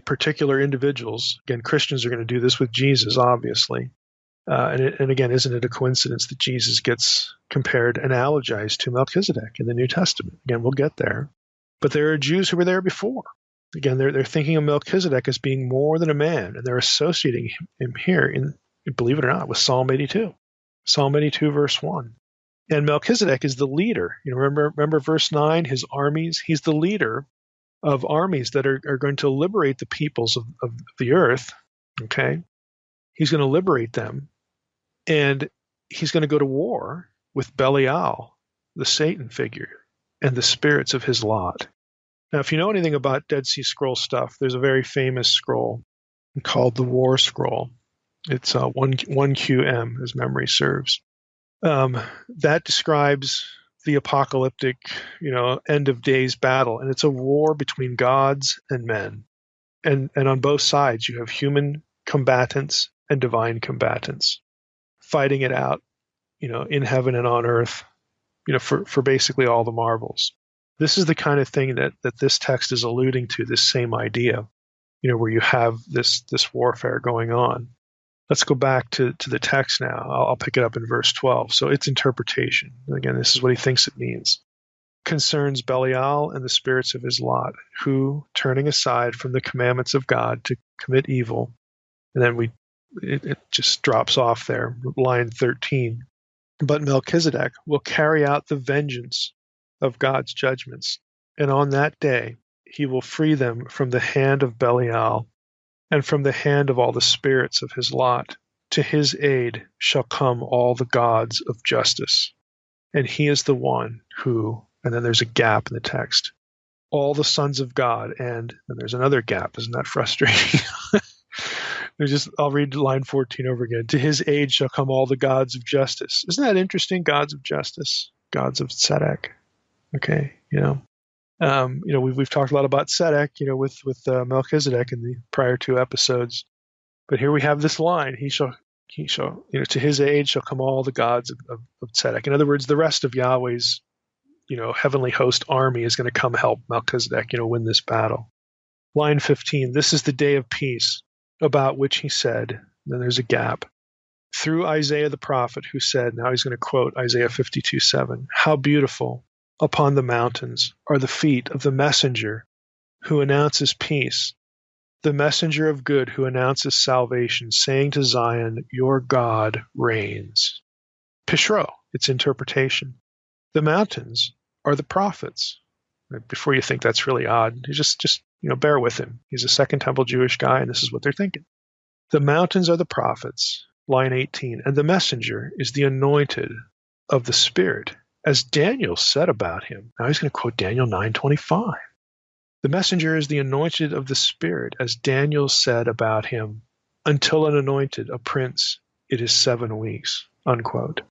particular individuals. Again, Christians are going to do this with Jesus, obviously. And again, isn't it a coincidence that Jesus gets compared, analogized to Melchizedek in the New Testament? Again, we'll get there. But there are Jews who were there before. Again, they're thinking of Melchizedek as being more than a man, and they're associating him here, believe it or not, with Psalm 82. Psalm 82, verse 1. And Melchizedek is the leader. Remember verse 9, his armies? He's the leader of armies that are going to liberate the peoples of the earth. Okay? He's going to liberate them. And he's going to go to war with Belial, the Satan figure, and the spirits of his lot. Now, if you know anything about Dead Sea Scroll stuff, there's a very famous scroll called the War Scroll. It's 1QM, as memory serves. That describes the apocalyptic, end of days battle, and it's a war between gods and men. And on both sides, you have human combatants and divine combatants fighting it out, in heaven and on earth, for basically all the marvels. This is the kind of thing that this text is alluding to, this same idea, where you have this warfare going on. Let's go back to the text now. I'll pick it up in verse 12. So its interpretation, again, this is what he thinks it means, concerns Belial and the spirits of his lot, who, turning aside from the commandments of God to commit evil, and then it just drops off there, line 13. But Melchizedek will carry out the vengeance of God's judgments, and on that day he will free them from the hand of Belial and from the hand of all the spirits of his lot. To his aid shall come all the gods of justice, and he is the one who, and then there's a gap in the text, all the sons of God, and there's another gap. Isn't that frustrating? I'll read line 14 over again. To his aid shall come all the gods of justice. Isn't that interesting? Gods of justice, gods of Sedeq. Okay, we've talked a lot about Sedeq, with Melchizedek in the prior two episodes, but here we have this line: he shall, to his aid shall come all the gods of Sedeq. In other words, the rest of Yahweh's, heavenly host army is going to come help Melchizedek, win this battle. Line 15: this is the day of peace, about which he said. Then there's a gap. Through Isaiah the prophet, who said, now he's going to quote Isaiah 52:7, how beautiful upon the mountains are the feet of the messenger who announces peace, the messenger of good who announces salvation, saying to Zion, your God reigns. Pishro, its interpretation. The mountains are the prophets. Before you think that's really odd, just bear with him. He's a Second Temple Jewish guy, and this is what they're thinking. The mountains are the prophets, line 18, and the messenger is the anointed of the Spirit, as Daniel said about him. Now he's going to quote Daniel 9:25. The messenger is the anointed of the Spirit, as Daniel said about him, until an anointed, a prince, it is 7 weeks, unquote.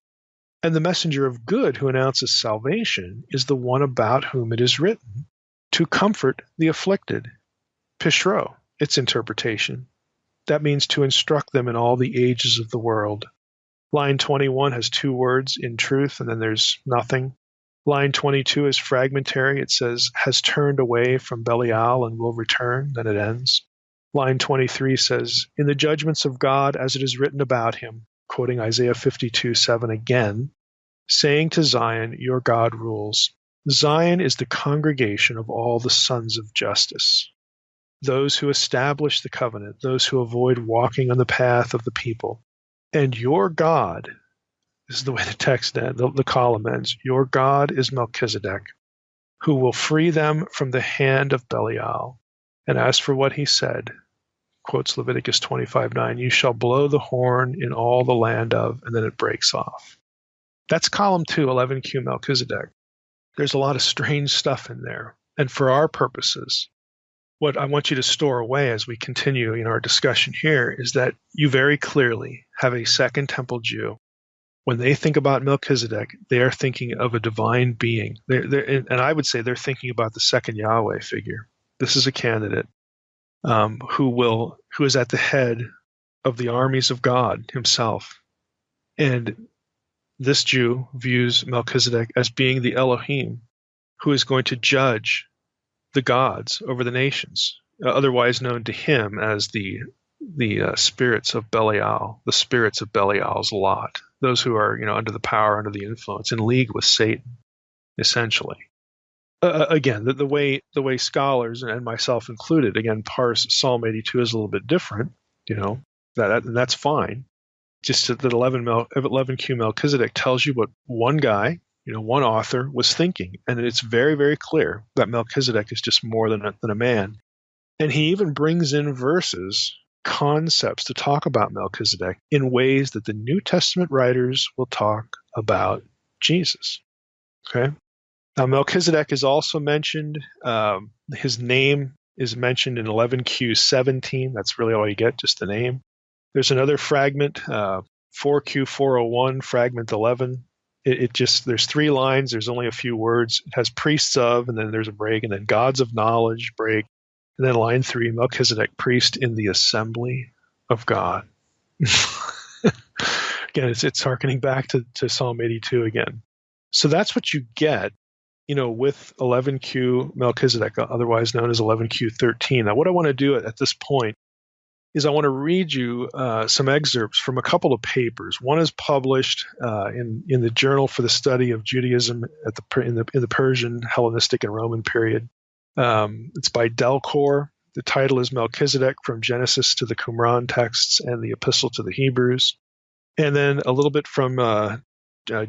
And the messenger of good who announces salvation is the one about whom it is written, to comfort the afflicted. Pishro, its interpretation. That means to instruct them in all the ages of the world. Line 21 has 2 words, in truth, and then there's nothing. Line 22 is fragmentary. It says, has turned away from Belial and will return, then it ends. Line 23 says, in the judgments of God as it is written about him, quoting Isaiah 52:7 again, saying to Zion, your God rules. Zion is the congregation of all the sons of justice, those who establish the covenant, those who avoid walking on the path of the people. And your God, this is the way the text ends, the column ends, your God is Melchizedek, who will free them from the hand of Belial. And as for what he said, quotes Leviticus 25:9, you shall blow the horn in all the land of, and then it breaks off. That's column 2, 11Q Melchizedek. There's a lot of strange stuff in there. And for our purposes, what I want you to store away as we continue in our discussion here is that you very clearly have a Second Temple Jew. When they think about Melchizedek, they are thinking of a divine being. And I would say they're thinking about the second Yahweh figure. This is a candidate who is at the head of the armies of God himself. And this Jew views Melchizedek as being the Elohim who is going to judge the gods over the nations, otherwise known to him as the spirits of Belial, the spirits of Belial's lot, those who are under the power, under the influence, in league with Satan, essentially. Again, the way scholars, and myself included, again, parse Psalm 82 is a little bit different, that's fine. Just that 11Q Melchizedek tells you what one guy, one author was thinking. And it's very, very clear that Melchizedek is just more than a man. And he even brings in verses, concepts to talk about Melchizedek in ways that the New Testament writers will talk about Jesus. Okay? Now, Melchizedek is also mentioned. His name is mentioned in 11Q17. That's really all you get, just the name. There's another fragment, 4Q401, fragment 11. There's 3 lines. There's only a few words. It has priests of, and then there's a break, and then gods of knowledge, break. And then line 3, Melchizedek, priest in the assembly of God. Again, it's hearkening back to Psalm 82 again. So that's what you get, with 11Q Melchizedek, otherwise known as 11Q13. Now, what I want to do at this point is I want to read you some excerpts from a couple of papers. One is published in the Journal for the Study of Judaism in the Persian, Hellenistic, and Roman period. It's by Delcor. The title is Melchizedek from Genesis to the Qumran texts and the Epistle to the Hebrews. And then a little bit from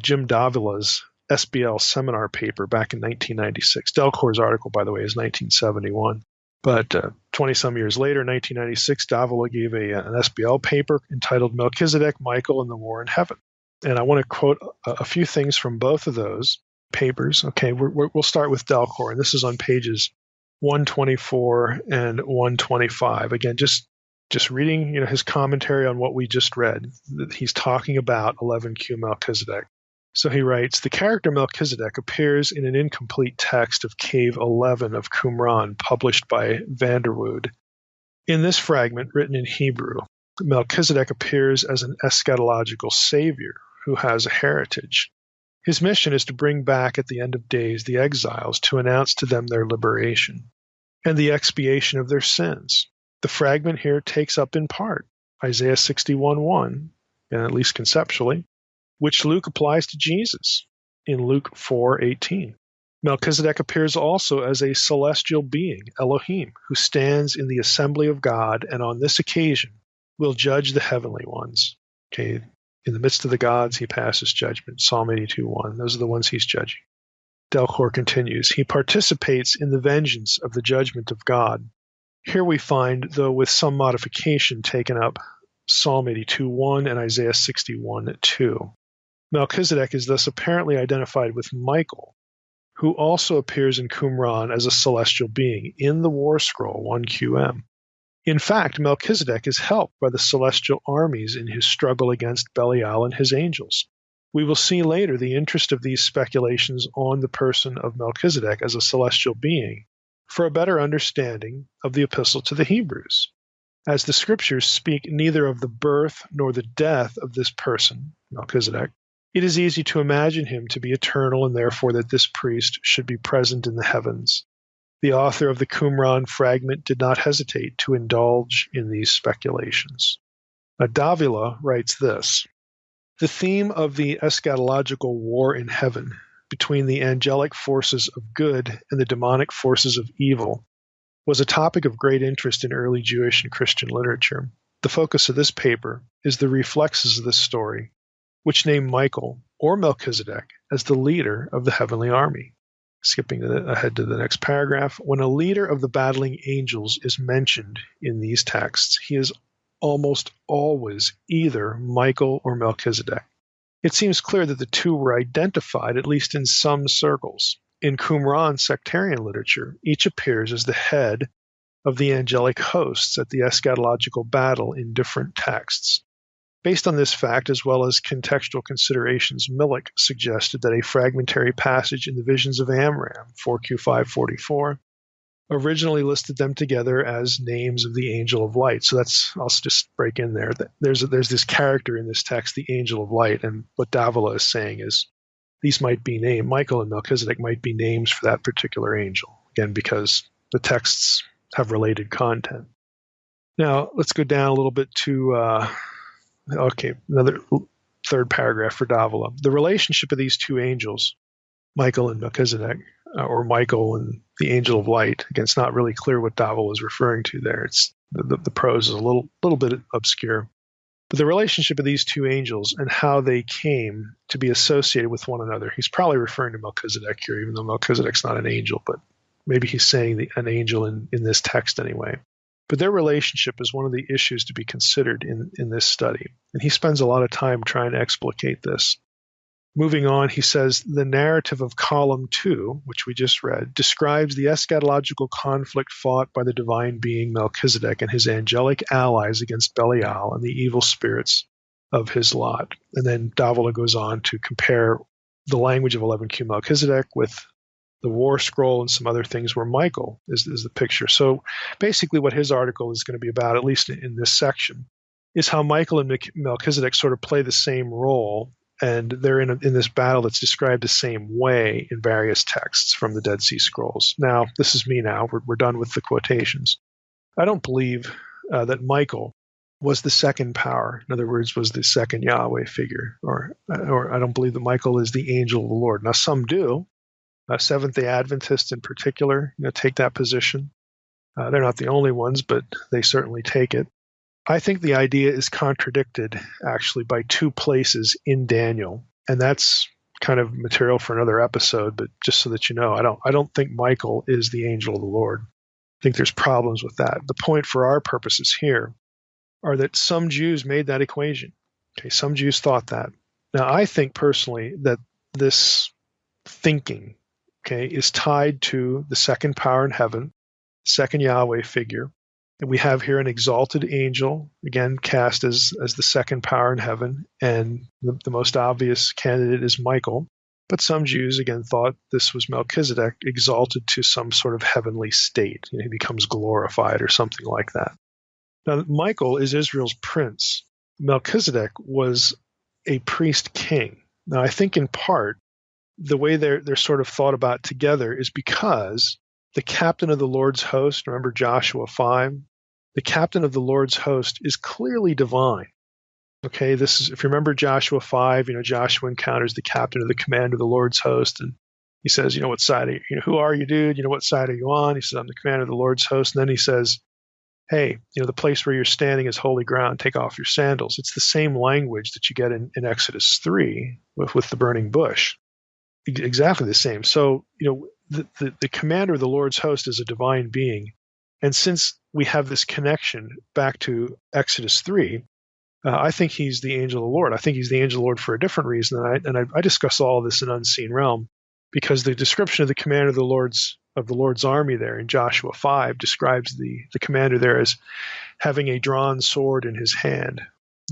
Jim Davila's SBL seminar paper back in 1996. Delcor's article, by the way, is 1971. But 20-some years later, 1996, Davila gave an SBL paper entitled Melchizedek, Michael, and the War in Heaven. And I want to quote a few things from both of those papers. Okay, we'll start with Delcor, and this is on pages 124 and 125. Again, just reading his commentary on what we just read. He's talking about 11Q Melchizedek. So he writes, the character Melchizedek appears in an incomplete text of Cave 11 of Qumran, published by Vanderwood. In this fragment, written in Hebrew, Melchizedek appears as an eschatological savior who has a heritage. His mission is to bring back at the end of days the exiles to announce to them their liberation and the expiation of their sins. The fragment here takes up in part Isaiah 61:1, and at least conceptually, which Luke applies to Jesus in Luke 4:18. Melchizedek appears also as a celestial being, Elohim, who stands in the assembly of God and on this occasion will judge the heavenly ones. Okay, in the midst of the gods, he passes judgment. Psalm 82:1. Those are the ones he's judging. Delcor continues, he participates in the vengeance of the judgment of God. Here we find, though with some modification, taken up Psalm 82:1 and Isaiah 61:2. Melchizedek is thus apparently identified with Michael, who also appears in Qumran as a celestial being in the War Scroll 1QM. In fact, Melchizedek is helped by the celestial armies in his struggle against Belial and his angels. We will see later the interest of these speculations on the person of Melchizedek as a celestial being for a better understanding of the Epistle to the Hebrews. As the Scriptures speak neither of the birth nor the death of this person, Melchizedek, it is easy to imagine him to be eternal and therefore that this priest should be present in the heavens. The author of the Qumran fragment did not hesitate to indulge in these speculations. Davila writes this, the theme of the eschatological war in heaven between the angelic forces of good and the demonic forces of evil was a topic of great interest in early Jewish and Christian literature. The focus of this paper is the reflexes of this story, which name Michael or Melchizedek as the leader of the heavenly army. Skipping ahead to the next paragraph. When a leader of the battling angels is mentioned in these texts, he is almost always either Michael or Melchizedek. It seems clear that the two were identified, at least in some circles. In Qumran sectarian literature, each appears as the head of the angelic hosts at the eschatological battle in different texts. Based on this fact, as well as contextual considerations, Millich suggested that a fragmentary passage in the Visions of Amram, 4Q544, originally listed them together as names of the angel of light. So I'll just break in there. There's this character in this text, the angel of light, and what Davila is saying is these might be named, Michael and Melchizedek might be names for that particular angel, again, because the texts have related content. Now, let's go down a little bit to another third paragraph for Davila. The relationship of these two angels, Michael and Melchizedek, or Michael and the angel of light, again, it's not really clear what Davila is referring to there. It's the prose is a little bit obscure. But the relationship of these two angels and how they came to be associated with one another. He's probably referring to Melchizedek here, even though Melchizedek's not an angel, but maybe he's saying an angel in this text anyway. But their relationship is one of the issues to be considered in this study. And he spends a lot of time trying to explicate this. Moving on, he says, the narrative of column 2, which we just read, describes the eschatological conflict fought by the divine being Melchizedek and his angelic allies against Belial and the evil spirits of his lot. And then Davila goes on to compare the language of 11Q Melchizedek with the war scroll and some other things where Michael is the picture. So basically what his article is going to be about, at least in this section, is how Michael and Melchizedek sort of play the same role, and they're in this battle that's described the same way in various texts from the Dead Sea Scrolls. Now, this is me now. We're done with the quotations. I don't believe that Michael was the second power. In other words, was the second Yahweh figure. Or I don't believe that Michael is the angel of the Lord. Now, some do. Seventh-day Adventists in particular, take that position. They're not the only ones, but they certainly take it. I think the idea is contradicted, actually, by two places in Daniel, and that's kind of material for another episode. But just so that you know, I don't think Michael is the angel of the Lord. I think there's problems with that. The point for our purposes here are that some Jews made that equation. Okay, some Jews thought that. Now, I think personally that this thinking, is tied to the second power in heaven, second Yahweh figure. And we have here an exalted angel, again, cast as the second power in heaven, and the most obvious candidate is Michael. But some Jews, again, thought this was Melchizedek exalted to some sort of heavenly state. He becomes glorified or something like that. Now, Michael is Israel's prince. Melchizedek was a priest king. Now, I think in part, the way they're sort of thought about together is because the captain of the Lord's host, remember Joshua 5, the captain of the Lord's host is clearly divine. Okay, this is, if you remember Joshua 5, Joshua encounters the captain of the commander of the Lord's host, and he says, what side are you, who are you, dude? What side are you on? He says, I'm the commander of the Lord's host. And then he says, hey, the place where you're standing is holy ground. Take off your sandals. It's the same language that you get in Exodus 3 with the burning bush. Exactly the same. So, the commander of the Lord's host is a divine being. And since we have this connection back to Exodus 3, I think he's the angel of the Lord. I think he's the angel of the Lord for a different reason. And I discuss all of this in Unseen Realm, because the description of the commander of the Lord's army there in Joshua 5 describes the commander there as having a drawn sword in his hand.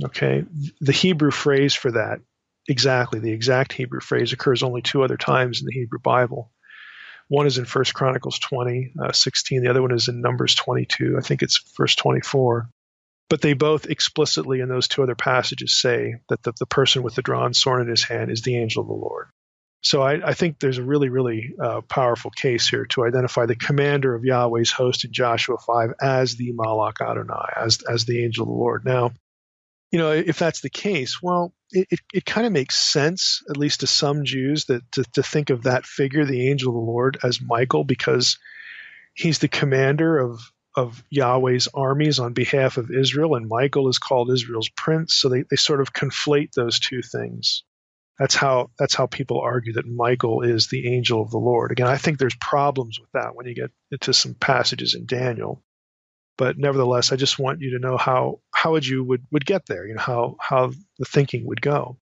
Okay, the Hebrew phrase for that, the exact Hebrew phrase, occurs only two other times in the Hebrew Bible. One is in 1 Chronicles 20, 16. The other one is in Numbers 22. I think it's verse 24. But they both explicitly in those two other passages say that the person with the drawn sword in his hand is the angel of the Lord. So I think there's a really, really powerful case here to identify the commander of Yahweh's host in Joshua 5 as the Malach Adonai, as the angel of the Lord. Now, if that's the case, well, it kind of makes sense, at least to some Jews, that to think of that figure, the angel of the Lord, as Michael, because he's the commander of Yahweh's armies on behalf of Israel, and Michael is called Israel's prince. So they sort of conflate those two things. That's how people argue that Michael is the angel of the Lord. Again, I think there's problems with that when you get into some passages in Daniel. But nevertheless, I just want you to know how a Jew would get there, how the thinking would go.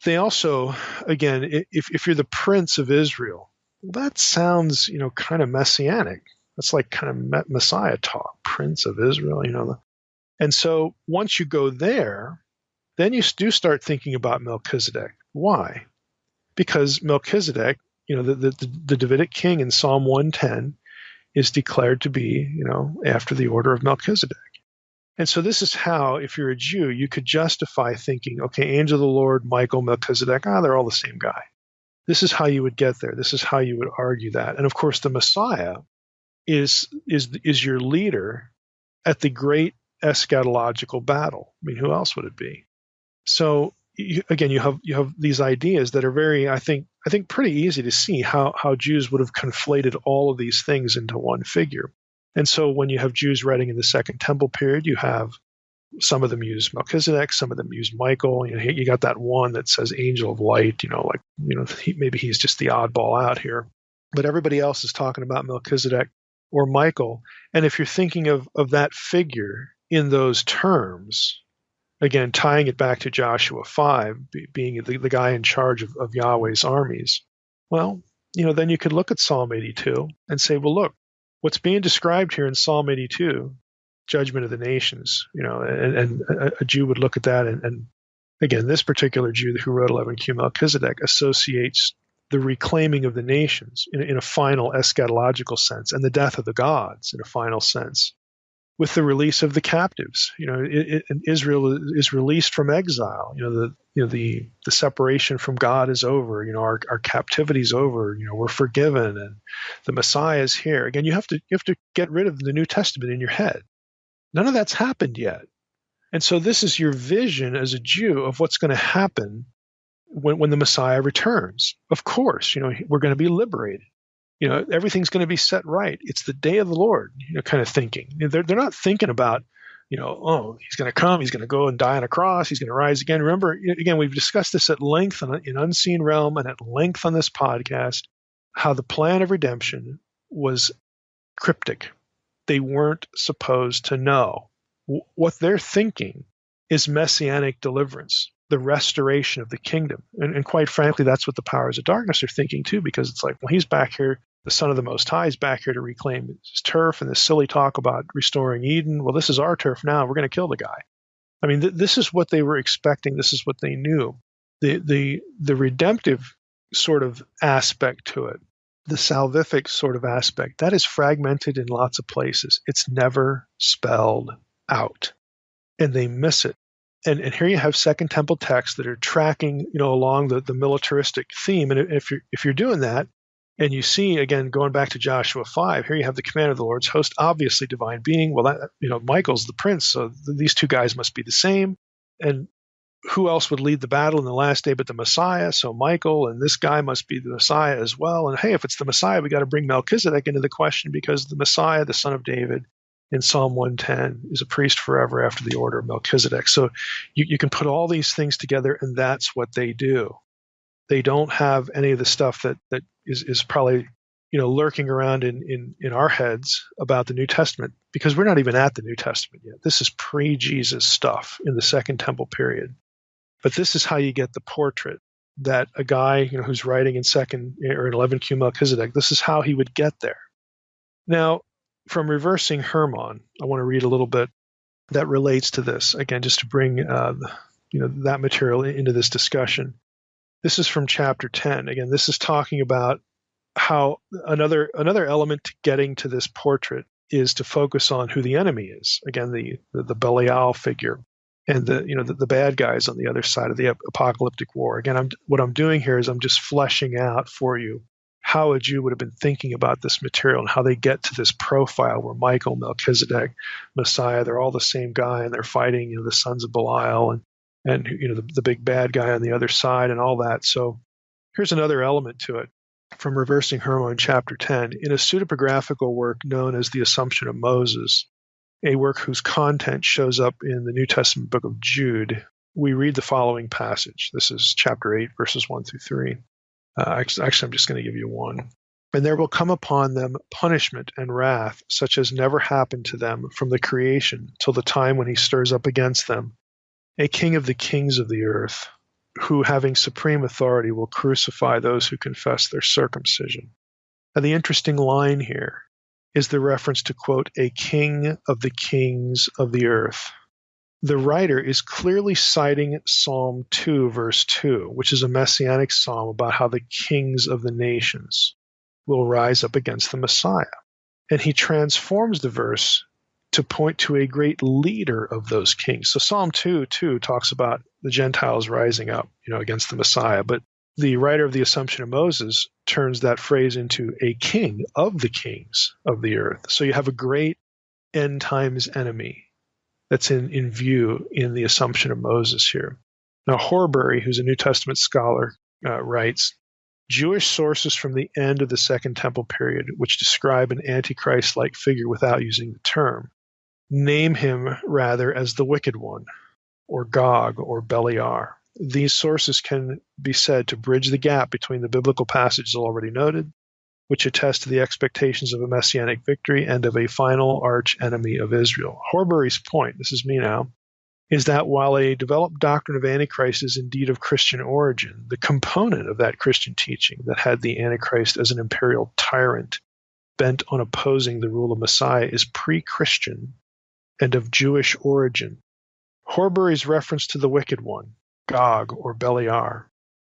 They also, again, if you're the prince of Israel, that sounds, kind of messianic. That's like kind of Messiah talk, prince of Israel, And so once you go there, then you do start thinking about Melchizedek. Why? Because Melchizedek, the Davidic king in Psalm 110 is declared to be, after the order of Melchizedek. And so this is how, if you're a Jew, you could justify thinking, okay, angel of the Lord, Michael, Melchizedek, they're all the same guy. This is how you would get there. This is how you would argue that. And of course, the Messiah is your leader at the great eschatological battle. I mean, who else would it be? So you have these ideas that are very, I think pretty easy to see how Jews would have conflated all of these things into one figure. And so when you have Jews writing in the Second Temple period, you have some of them use Melchizedek, some of them use Michael. You got that one that says angel of light, maybe he's just the oddball out here. But everybody else is talking about Melchizedek or Michael. And if you're thinking of that figure in those terms, again, tying it back to Joshua 5, being the guy in charge of Yahweh's armies, well, then you could look at Psalm 82 and say, well, look, what's being described here in Psalm 82, judgment of the nations, and a Jew would look at that. And again, this particular Jew who wrote 11Q Melchizedek associates the reclaiming of the nations in a final eschatological sense and the death of the gods in a final sense with the release of the captives. Israel is released from exile. The separation from God is over. Our captivity is over. We're forgiven, and the Messiah is here. Again, you have to get rid of the New Testament in your head. None of that's happened yet, and so this is your vision as a Jew of what's going to happen when the Messiah returns. Of course, we're going to be liberated. Everything's going to be set right. It's the day of the Lord, kind of thinking. They're not thinking about, he's going to come, he's going to go and die on a cross, he's going to rise again. Remember, again, we've discussed this at length in Unseen Realm and at length on this podcast, how the plan of redemption was cryptic. They weren't supposed to know. What they're thinking is messianic deliverance, the restoration of the kingdom. And quite frankly, that's what the powers of darkness are thinking too, because it's like, well, he's back here, the Son of the Most High is back here to reclaim his turf, and this silly talk about restoring Eden. Well, this is our turf now. We're going to kill the guy. I mean, this is what they were expecting. This is what they knew. The redemptive sort of aspect to it, the salvific sort of aspect, that is fragmented in lots of places. It's never spelled out, and they miss it. And here you have Second Temple texts that are tracking, along the militaristic theme. And if you're doing that, and you see, again, going back to Joshua 5, here you have the command of the Lord's host, obviously divine being. Well, Michael's the prince, so these two guys must be the same. And who else would lead the battle in the last day but the Messiah? So Michael, and this guy must be the Messiah as well. And hey, if it's the Messiah, we got to bring Melchizedek into the question, because the Messiah, the son of David, in Psalm 110, is a priest forever after the order of Melchizedek. So you can put all these things together, and that's what they do. They don't have any of the stuff that is probably lurking around in our heads about the New Testament, because we're not even at the New Testament yet. This is pre-Jesus stuff in the Second Temple period. But this is how you get the portrait that a guy who's writing in 11Q Melchizedek, this is how he would get there. Now, from Reversing Hermon, I want to read a little bit that relates to this, again, just to bring that material into this discussion. This is from chapter 10. Again, this is talking about how another element to getting to this portrait is to focus on who the enemy is. Again, the Belial figure, and the bad guys on the other side of the apocalyptic war. Again, what I'm doing here is I'm just fleshing out for you how a Jew would have been thinking about this material and how they get to this profile where Michael, Melchizedek, Messiah, they're all the same guy, and they're fighting, the sons of Belial and the big bad guy on the other side and all that. So here's another element to it from Reversing Hermon, chapter 10. In a pseudepigraphical work known as The Assumption of Moses, a work whose content shows up in the New Testament book of Jude, we read the following passage. This is chapter 8, verses 1 through 3. Actually, I'm just going to give you one. And there will come upon them punishment and wrath, such as never happened to them from the creation till the time when he stirs up against them a king of the kings of the earth, who, having supreme authority, will crucify those who confess their circumcision. Now, the interesting line here is the reference to, quote, a king of the kings of the earth. The writer is clearly citing Psalm 2, verse 2, which is a messianic psalm about how the kings of the nations will rise up against the Messiah. And he transforms the verse to point to a great leader of those kings. So Psalm 2, talks about the Gentiles rising up, against the Messiah. But the writer of the Assumption of Moses turns that phrase into a king of the kings of the earth. So you have a great end times enemy that's in view in the Assumption of Moses here. Now, Horbury, who's a New Testament scholar, writes, Jewish sources from the end of the Second Temple period, which describe an Antichrist-like figure without using the term, name him rather as the Wicked One, or Gog, or Beliar. These sources can be said to bridge the gap between the biblical passages already noted, which attest to the expectations of a messianic victory and of a final arch enemy of Israel. Horbury's point, this is me now, is that while a developed doctrine of Antichrist is indeed of Christian origin, the component of that Christian teaching that had the Antichrist as an imperial tyrant bent on opposing the rule of Messiah is pre-Christian and of Jewish origin. Horbury's reference to the Wicked One, Gog or Beliar,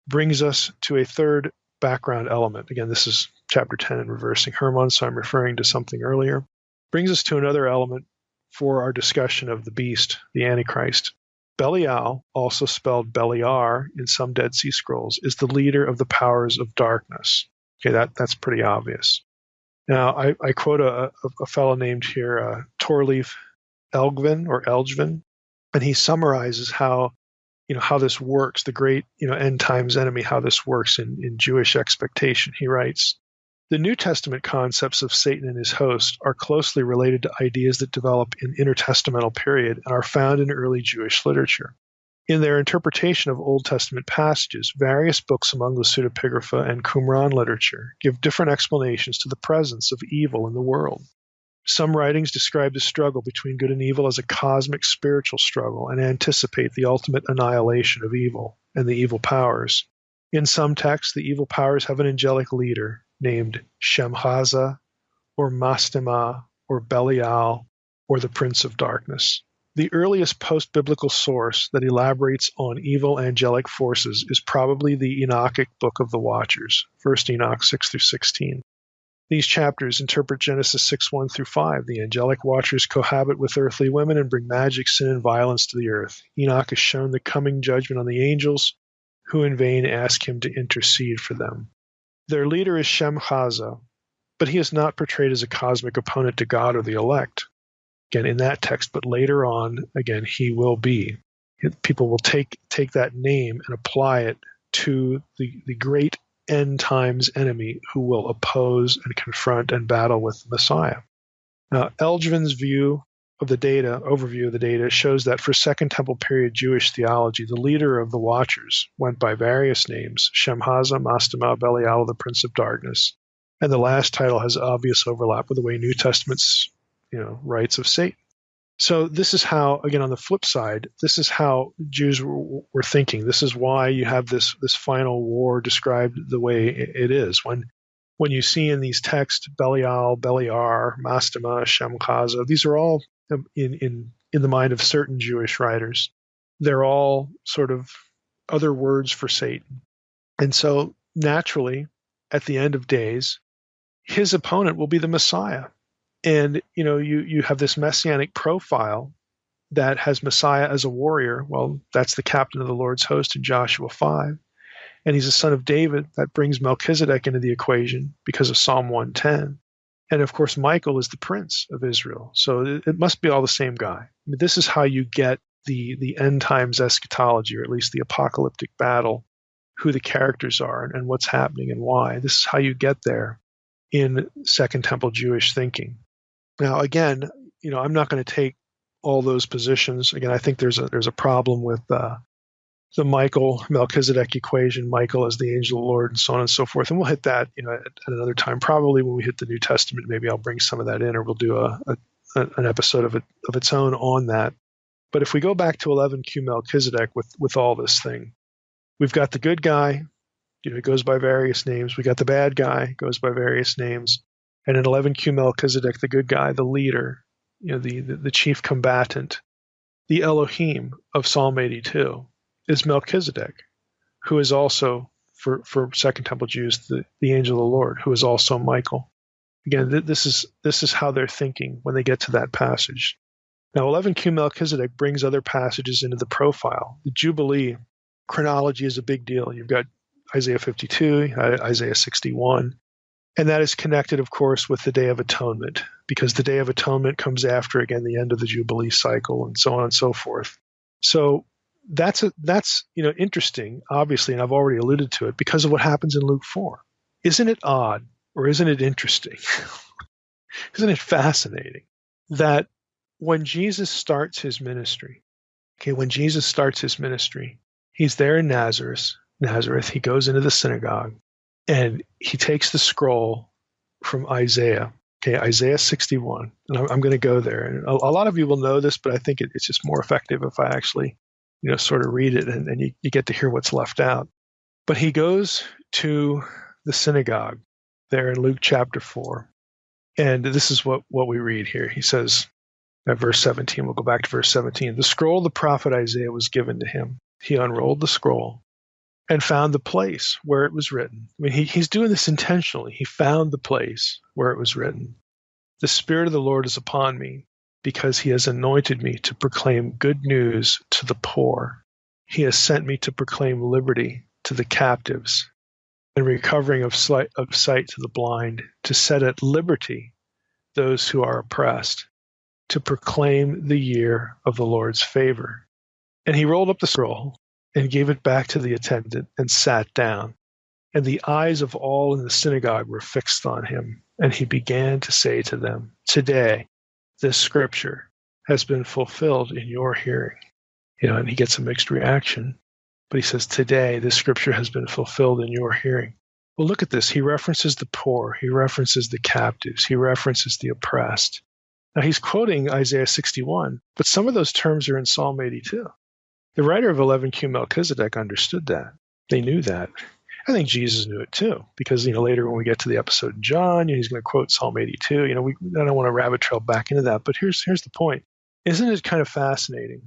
brings us to a third background element. Again, this is chapter 10 in Reversing Hermon, so I'm referring to something earlier. Brings us to another element for our discussion of the beast, the Antichrist. Belial, also spelled Beliar in some Dead Sea Scrolls, is the leader of the powers of darkness. Okay, that's pretty obvious. Now, I quote a fellow named here, Torleif Elgvin, and he summarizes how this works, the great end times enemy, how this works in Jewish expectation. He writes, the New Testament concepts of Satan and his host are closely related to ideas that develop in intertestamental period and are found in early Jewish literature. In their interpretation of Old Testament passages, various books among the pseudepigrapha and Qumran literature give different explanations to the presence of evil in the world. Some writings describe the struggle between good and evil as a cosmic spiritual struggle and anticipate the ultimate annihilation of evil and the evil powers. In some texts, the evil powers have an angelic leader named Shemhaza or Mastema or Belial or the Prince of Darkness. The earliest post-biblical source that elaborates on evil angelic forces is probably the Enochic Book of the Watchers, 1 Enoch 6 through 16. These chapters interpret Genesis 6:1 through 5. The angelic watchers cohabit with earthly women and bring magic, sin, and violence to the earth. Enoch is shown the coming judgment on the angels, who in vain ask him to intercede for them. Their leader is Shemhaza, but he is not portrayed as a cosmic opponent to God or the elect. Again, in that text, but later on, again, he will be. People will take that name and apply it to the great end times enemy who will oppose and confront and battle with the Messiah. Now, Elgvin's overview of the data shows that for Second Temple period Jewish theology, the leader of the Watchers went by various names: Shemhaza, Mastema, Belial, the Prince of Darkness, and the last title has obvious overlap with the way New Testament's writes of Satan. So this is how, again, on the flip side, this is how Jews were thinking. This is why you have this final war described the way it is. When you see in these texts Belial, Beliar, Mastema, Shemhaza, these are all in the mind of certain Jewish writers. They're all sort of other words for Satan. And so naturally, at the end of days, his opponent will be the Messiah. And you have this messianic profile that has Messiah as a warrior. Well, that's the captain of the Lord's host in Joshua 5. And he's a son of David. That brings Melchizedek into the equation because of Psalm 110. And of course, Michael is the prince of Israel. So it must be all the same guy. I mean, this is how you get the end times eschatology, or at least the apocalyptic battle, who the characters are and what's happening and why. This is how you get there in Second Temple Jewish thinking. Now, again, I'm not going to take all those positions. Again, I think there's a problem with the Melchizedek equation, Michael as the angel of the Lord, and so on and so forth. And we'll hit that, at another time. Probably when we hit the New Testament, maybe I'll bring some of that in, or we'll do an episode of its own on that. But if we go back to 11Q Melchizedek with all this thing, we've got the good guy, it goes by various names. We got the bad guy, goes by various names. And in 11Q Melchizedek, the good guy, the leader, the chief combatant, the Elohim of Psalm 82 is Melchizedek, who is also, for Second Temple Jews, the angel of the Lord, who is also Michael. Again, this is how they're thinking when they get to that passage. Now, 11Q Melchizedek brings other passages into the profile. The Jubilee chronology is a big deal. You've got Isaiah 52, Isaiah 61, and that is connected, of course, with the Day of Atonement, because the Day of Atonement comes after, again, the end of the Jubilee cycle, and so on and so forth. So that's interesting, obviously, and I've already alluded to it, because of what happens in Luke 4. Isn't it odd, or isn't it interesting? Isn't it fascinating that when Jesus starts his ministry, he's there in Nazareth, he goes into the synagogue, and he takes the scroll from Isaiah, Isaiah 61. And I'm going to go there. And a lot of you will know this, but I think it's just more effective if I actually, sort of read it and you get to hear what's left out. But he goes to the synagogue there in Luke chapter 4. And this is what we read here. He says, at verse 17, we'll go back to verse 17. The scroll of the prophet Isaiah was given to him. He unrolled the scroll and found the place where it was written. I mean, he's doing this intentionally. He found the place where it was written. The Spirit of the Lord is upon me, because he has anointed me to proclaim good news to the poor. He has sent me to proclaim liberty to the captives and recovering of sight to the blind, to set at liberty those who are oppressed, to proclaim the year of the Lord's favor. And he rolled up the scroll and gave it back to the attendant and sat down. And the eyes of all in the synagogue were fixed on him. And he began to say to them, today, this scripture has been fulfilled in your hearing. And he gets a mixed reaction. But he says, today, this scripture has been fulfilled in your hearing. Well, look at this. He references the poor. He references the captives. He references the oppressed. Now, he's quoting Isaiah 61, but some of those terms are in Psalm 82. The writer of 11Q Melchizedek understood that. They knew that. I think Jesus knew it too, because later when we get to the episode in John, he's going to quote Psalm 82. I don't want to rabbit trail back into that, but here's the point. Isn't it kind of fascinating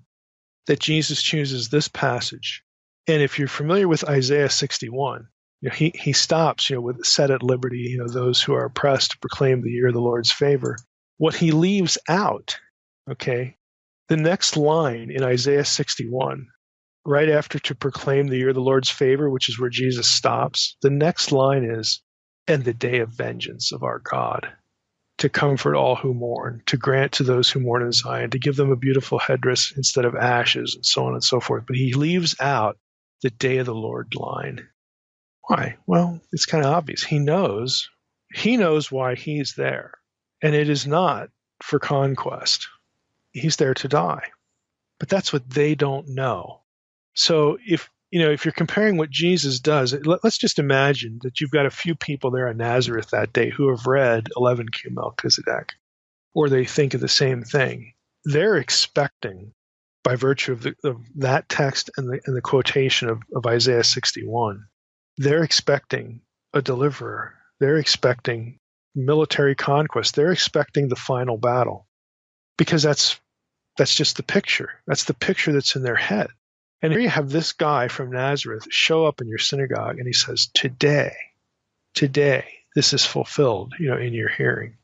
that Jesus chooses this passage? And if you're familiar with Isaiah 61, he stops, with set at liberty, those who are oppressed to proclaim the year of the Lord's favor. What he leaves out, the next line in Isaiah 61, right after to proclaim the year of the Lord's favor, which is where Jesus stops, the next line is, and the day of vengeance of our God, to comfort all who mourn, to grant to those who mourn in Zion, to give them a beautiful headdress instead of ashes, and so on and so forth. But he leaves out the day of the Lord line. Why? Well, it's kind of obvious. He knows why he's there. And it is not for conquest. He's there to die. But that's what they don't know. So if you're comparing what Jesus does, let's just imagine that you've got a few people there in Nazareth that day who have read 11Q Melchizedek, or they think of the same thing. They're expecting, by virtue of that text and the quotation of Isaiah 61, they're expecting a deliverer. They're expecting military conquest. They're expecting the final battle, because that's just the picture. That's the picture that's in their head. And here you have this guy from Nazareth show up in your synagogue, and he says, today, this is fulfilled, in your hearing.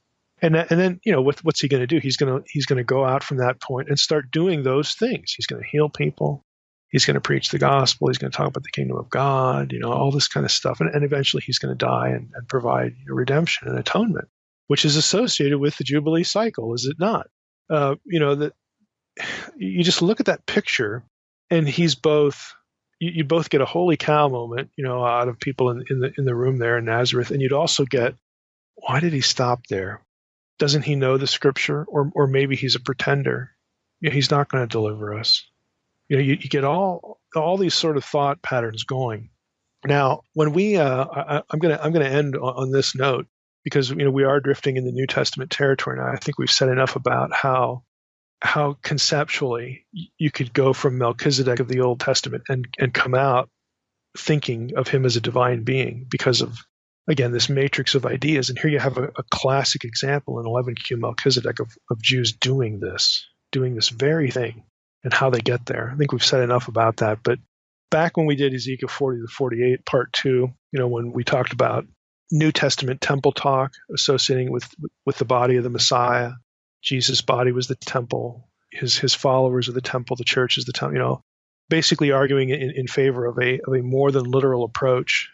And then, what's he going to do? He's going to go out from that point and start doing those things. He's going to heal people. He's going to preach the gospel. He's going to talk about the kingdom of God, all this kind of stuff. And eventually he's going to die and provide redemption and atonement, which is associated with the Jubilee cycle, is it not? That you just look at that picture, and he's both. You both get a holy cow moment, out of people in the room there in Nazareth, and you'd also get, why did he stop there? Doesn't he know the scripture, or maybe he's a pretender? He's not going to deliver us. You get all these sort of thought patterns going. Now, when I'm gonna end on this note, because we are drifting in the New Testament territory now. I think we've said enough about how conceptually you could go from Melchizedek of the Old Testament and come out thinking of him as a divine being because of, again, this matrix of ideas. And here you have a classic example in 11Q Melchizedek of Jews doing this very thing and how they get there. I think we've said enough about that. But back when we did Ezekiel 40 to 48, part 2, when we talked about New Testament temple talk associating with the body of the Messiah, Jesus' body was the temple, his followers are the temple, the church is the temple, basically arguing in favor of a more than literal approach,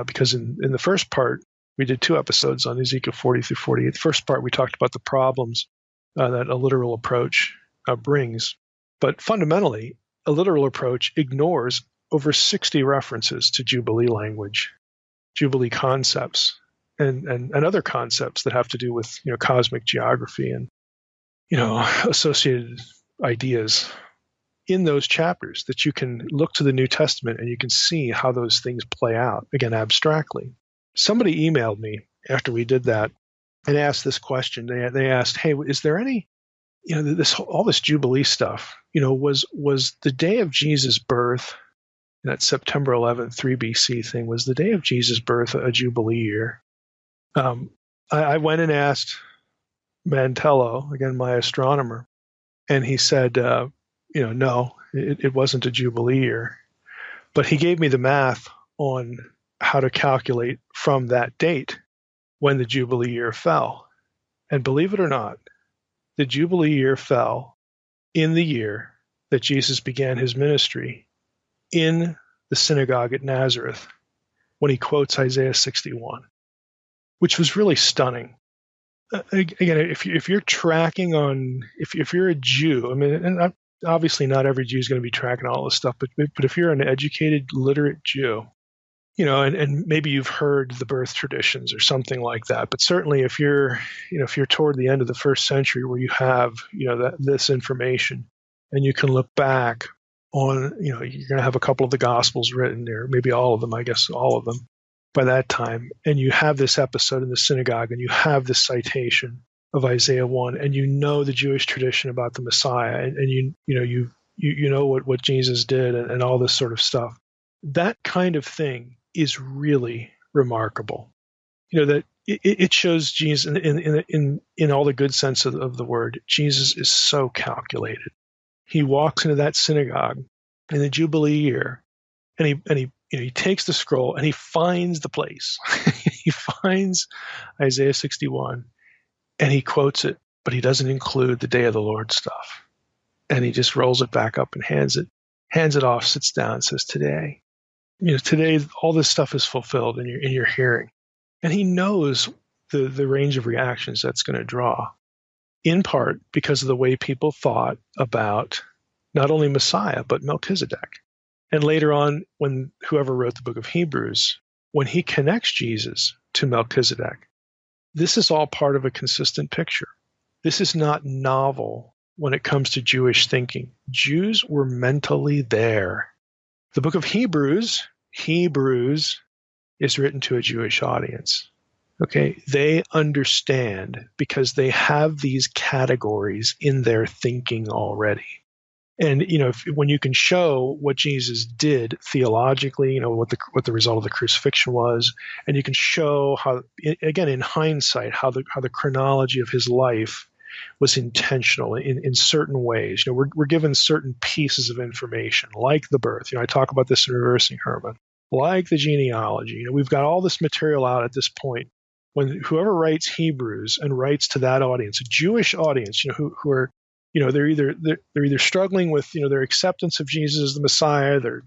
because in the first part, we did 2 episodes on Ezekiel 40 through 48. The first part, we talked about the problems that a literal approach brings. But fundamentally, a literal approach ignores over 60 references to Jubilee language, Jubilee concepts, and other concepts that have to do with cosmic geography and associated ideas in those chapters, that you can look to the New Testament and you can see how those things play out, again, abstractly. Somebody emailed me after we did that and asked this question. They asked, hey, is there any, all this Jubilee stuff, was the day of Jesus' birth, that September 11th, 3 BC thing, was the day of Jesus' birth a Jubilee year? I went and asked Mantello, again, my astronomer, and he said, no, it wasn't a Jubilee year. But he gave me the math on how to calculate from that date when the Jubilee year fell. And believe it or not, the Jubilee year fell in the year that Jesus began his ministry in the synagogue at Nazareth when he quotes Isaiah 61, which was really stunning. Again, if you're tracking on, if you're a Jew, I mean, and obviously not every Jew is going to be tracking all this stuff, but if you're an educated, literate Jew, and maybe you've heard the birth traditions or something like that, but certainly if you're toward the end of the first century where you have, this information, and you can look back on, you're going to have a couple of the Gospels written there, maybe all of them, I guess all of them by that time, and you have this episode in the synagogue, and you have this citation of Isaiah 1, and the Jewish tradition about the Messiah, and you know what Jesus did, and all this sort of stuff. That kind of thing is really remarkable. That it shows Jesus in all the good sense of the word. Jesus is so calculated. He walks into that synagogue in the Jubilee year, and he takes the scroll and he finds the place. He finds Isaiah 61 and he quotes it, but he doesn't include the day of the Lord stuff. And he just rolls it back up and hands it off, sits down, and says, today all this stuff is fulfilled in your hearing. And he knows the range of reactions that's going to draw, in part because of the way people thought about not only Messiah, but Melchizedek. And later on, when whoever wrote the book of Hebrews, when he connects Jesus to Melchizedek, this is all part of a consistent picture. This is not novel when it comes to Jewish thinking. Jews were mentally there. The book of Hebrews is written to a Jewish audience. Okay, they understand because they have these categories in their thinking already. And when you can show what Jesus did theologically, what the result of the crucifixion was, and you can show how, again in hindsight, how the chronology of his life was intentional in certain ways. We're given certain pieces of information, like the birth. I talk about this in Reversing Herman, like the genealogy. We've got all this material out at this point. When whoever writes Hebrews and writes to that audience, a Jewish audience, who are they're either struggling with their acceptance of Jesus as the Messiah, they're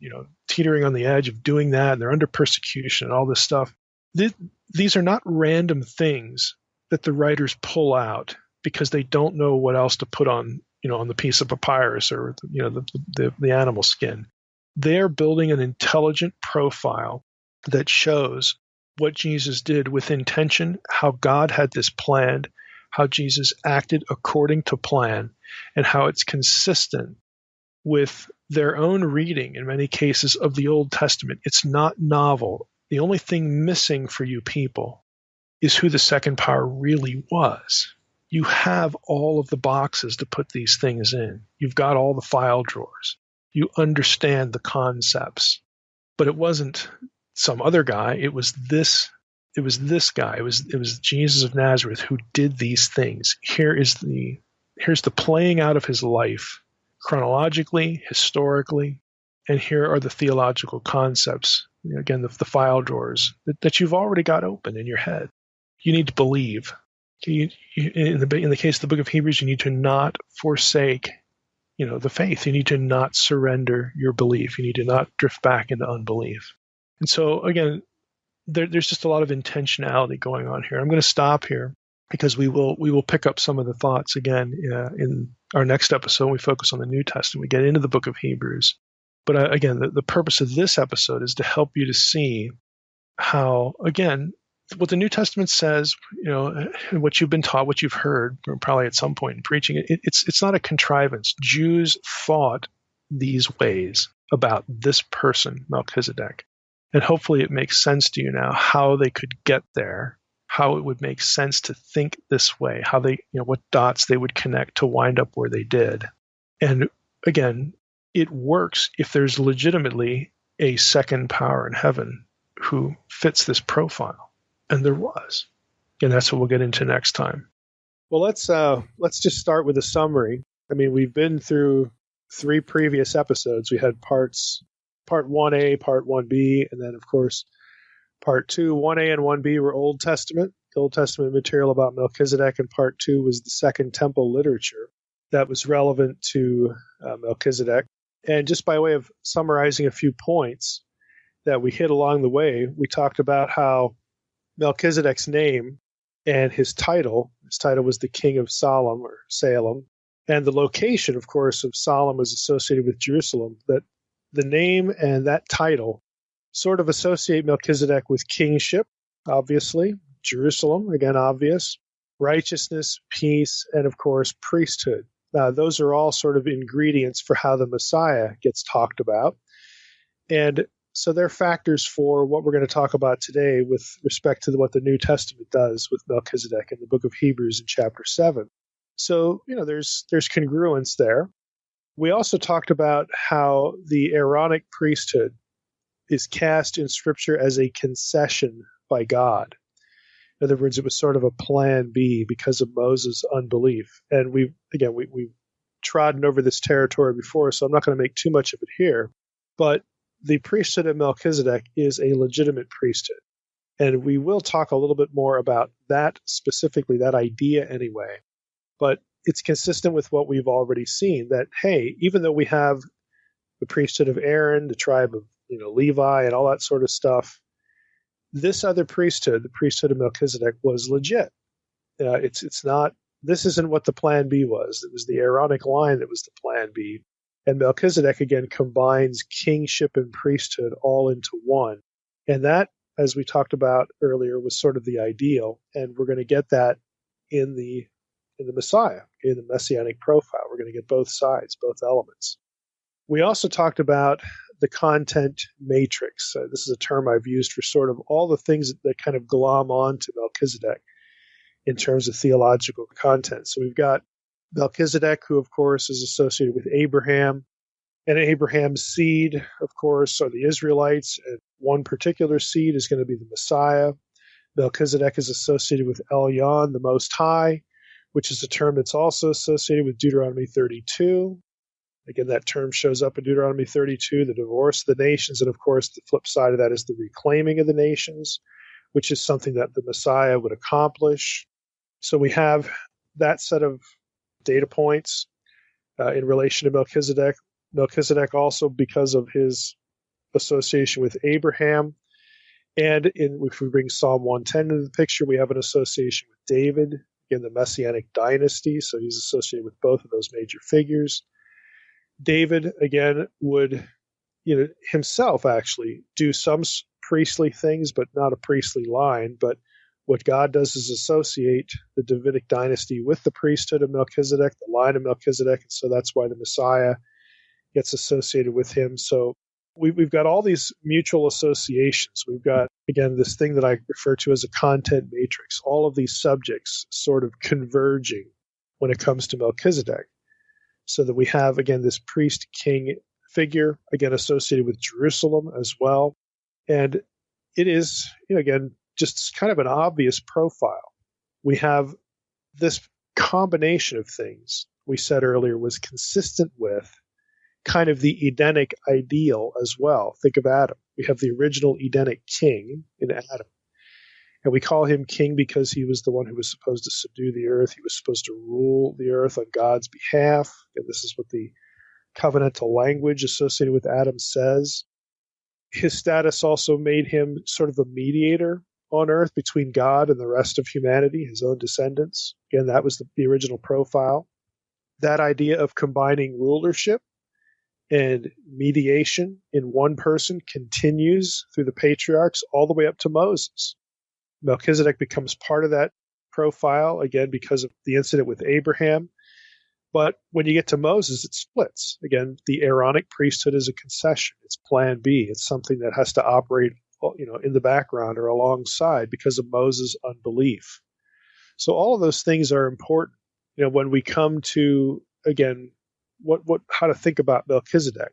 teetering on the edge of doing that, and they're under persecution and all this stuff. These are not random things that the writers pull out because they don't know what else to put on on the piece of papyrus or the animal skin. They're building an intelligent profile that shows what Jesus did with intention, how God had this planned, how Jesus acted according to plan, and how it's consistent with their own reading, in many cases, of the Old Testament. It's not novel. The only thing missing for you people is who the second power really was. You have all of the boxes to put these things in. You've got all the file drawers. You understand the concepts. But it wasn't some other guy. It was this guy. It was Jesus of Nazareth who did these things. Here's the playing out of his life, chronologically, historically, and here are the theological concepts. Again, the file drawers that you've already got open in your head. You need to believe. In the case of the book of Hebrews, you need to not forsake, the faith. You need to not surrender your belief. You need to not drift back into unbelief. And so, again, there's just a lot of intentionality going on here. I'm going to stop here because we will pick up some of the thoughts again in our next episode. We focus on the New Testament. We get into the book of Hebrews. But again, the purpose of this episode is to help you to see how, again, what the New Testament says, what you've been taught, what you've heard, probably at some point in preaching, it's not a contrivance. Jews thought these ways about this person, Melchizedek. And hopefully it makes sense to you now how they could get there, how it would make sense to think this way, how they, what dots they would connect to wind up where they did. And again, it works if there's legitimately a second power in heaven who fits this profile. And there was. And that's what we'll get into next time. Well, let's just start with a summary. I mean, we've been through 3 previous episodes. We had part 1A, part 1B, and then, of course, part 2. 1A and 1B were Old Testament, the Old Testament material about Melchizedek, and part 2 was the Second Temple literature that was relevant to Melchizedek. And just by way of summarizing a few points that we hit along the way, we talked about how Melchizedek's name and his title was the King of Salem or Salem, and the location, of course, of Salem was associated with Jerusalem, that the name and that title sort of associate Melchizedek with kingship, obviously, Jerusalem, again, obvious, righteousness, peace, and of course, priesthood. Those are all sort of ingredients for how the Messiah gets talked about. And so they're factors for what we're going to talk about today with respect to what the New Testament does with Melchizedek in the book of Hebrews in chapter 7. So, there's congruence there. We also talked about how the Aaronic priesthood is cast in Scripture as a concession by God. In other words, it was sort of a plan B because of Moses' unbelief. And we've trodden over this territory before, so I'm not going to make too much of it here. But the priesthood of Melchizedek is a legitimate priesthood. And we will talk a little bit more about that specifically, that idea anyway. But it's consistent with what we've already seen, that, hey, even though we have the priesthood of Aaron, the tribe of Levi, and all that sort of stuff, this other priesthood, the priesthood of Melchizedek, was legit. It's not. This isn't what the plan B was. It was the Aaronic line that was the plan B. And Melchizedek, again, combines kingship and priesthood all into one. And that, as we talked about earlier, was sort of the ideal. And we're going to get that in the Messiah, in the Messianic profile. We're going to get both sides, both elements. We also talked about the content matrix. This is a term I've used for sort of all the things that kind of glom on to Melchizedek in terms of theological content. So we've got Melchizedek, who, of course, is associated with Abraham, and Abraham's seed, of course, are the Israelites, and one particular seed is going to be the Messiah. Melchizedek is associated with Elyon, the Most High, which is a term that's also associated with Deuteronomy 32. Again, that term shows up in Deuteronomy 32, the divorce of the nations, and of course, the flip side of that is the reclaiming of the nations, which is something that the Messiah would accomplish. So we have that set of data points in relation to Melchizedek. Melchizedek also, because of his association with Abraham, and if we bring Psalm 110 into the picture, we have an association with David in the Messianic dynasty, so he's associated with both of those major figures. David, again, would himself actually do some priestly things, but not a priestly line. But what God does is associate the Davidic dynasty with the priesthood of Melchizedek, the line of Melchizedek, and so that's why the Messiah gets associated with him. So we've got all these mutual associations. We've got, again, this thing that I refer to as a content matrix, all of these subjects sort of converging when it comes to Melchizedek. So that we have, again, this priest-king figure, again, associated with Jerusalem as well. And it is, again, just kind of an obvious profile. We have this combination of things we said earlier was consistent with kind of the Edenic ideal as well. Think of Adam. We have the original Edenic king in Adam. And we call him king because he was the one who was supposed to subdue the earth. He was supposed to rule the earth on God's behalf. And this is what the covenantal language associated with Adam says. His status also made him sort of a mediator on earth between God and the rest of humanity, his own descendants. Again, that was the original profile. That idea of combining rulership and mediation in one person continues through the patriarchs all the way up to Moses. Melchizedek becomes part of that profile, again, because of the incident with Abraham. But when you get to Moses, it splits. Again, the Aaronic priesthood is a concession. It's plan B. It's something that has to operate, in the background or alongside because of Moses' unbelief. So all of those things are important. When we come to, again, how to think about Melchizedek.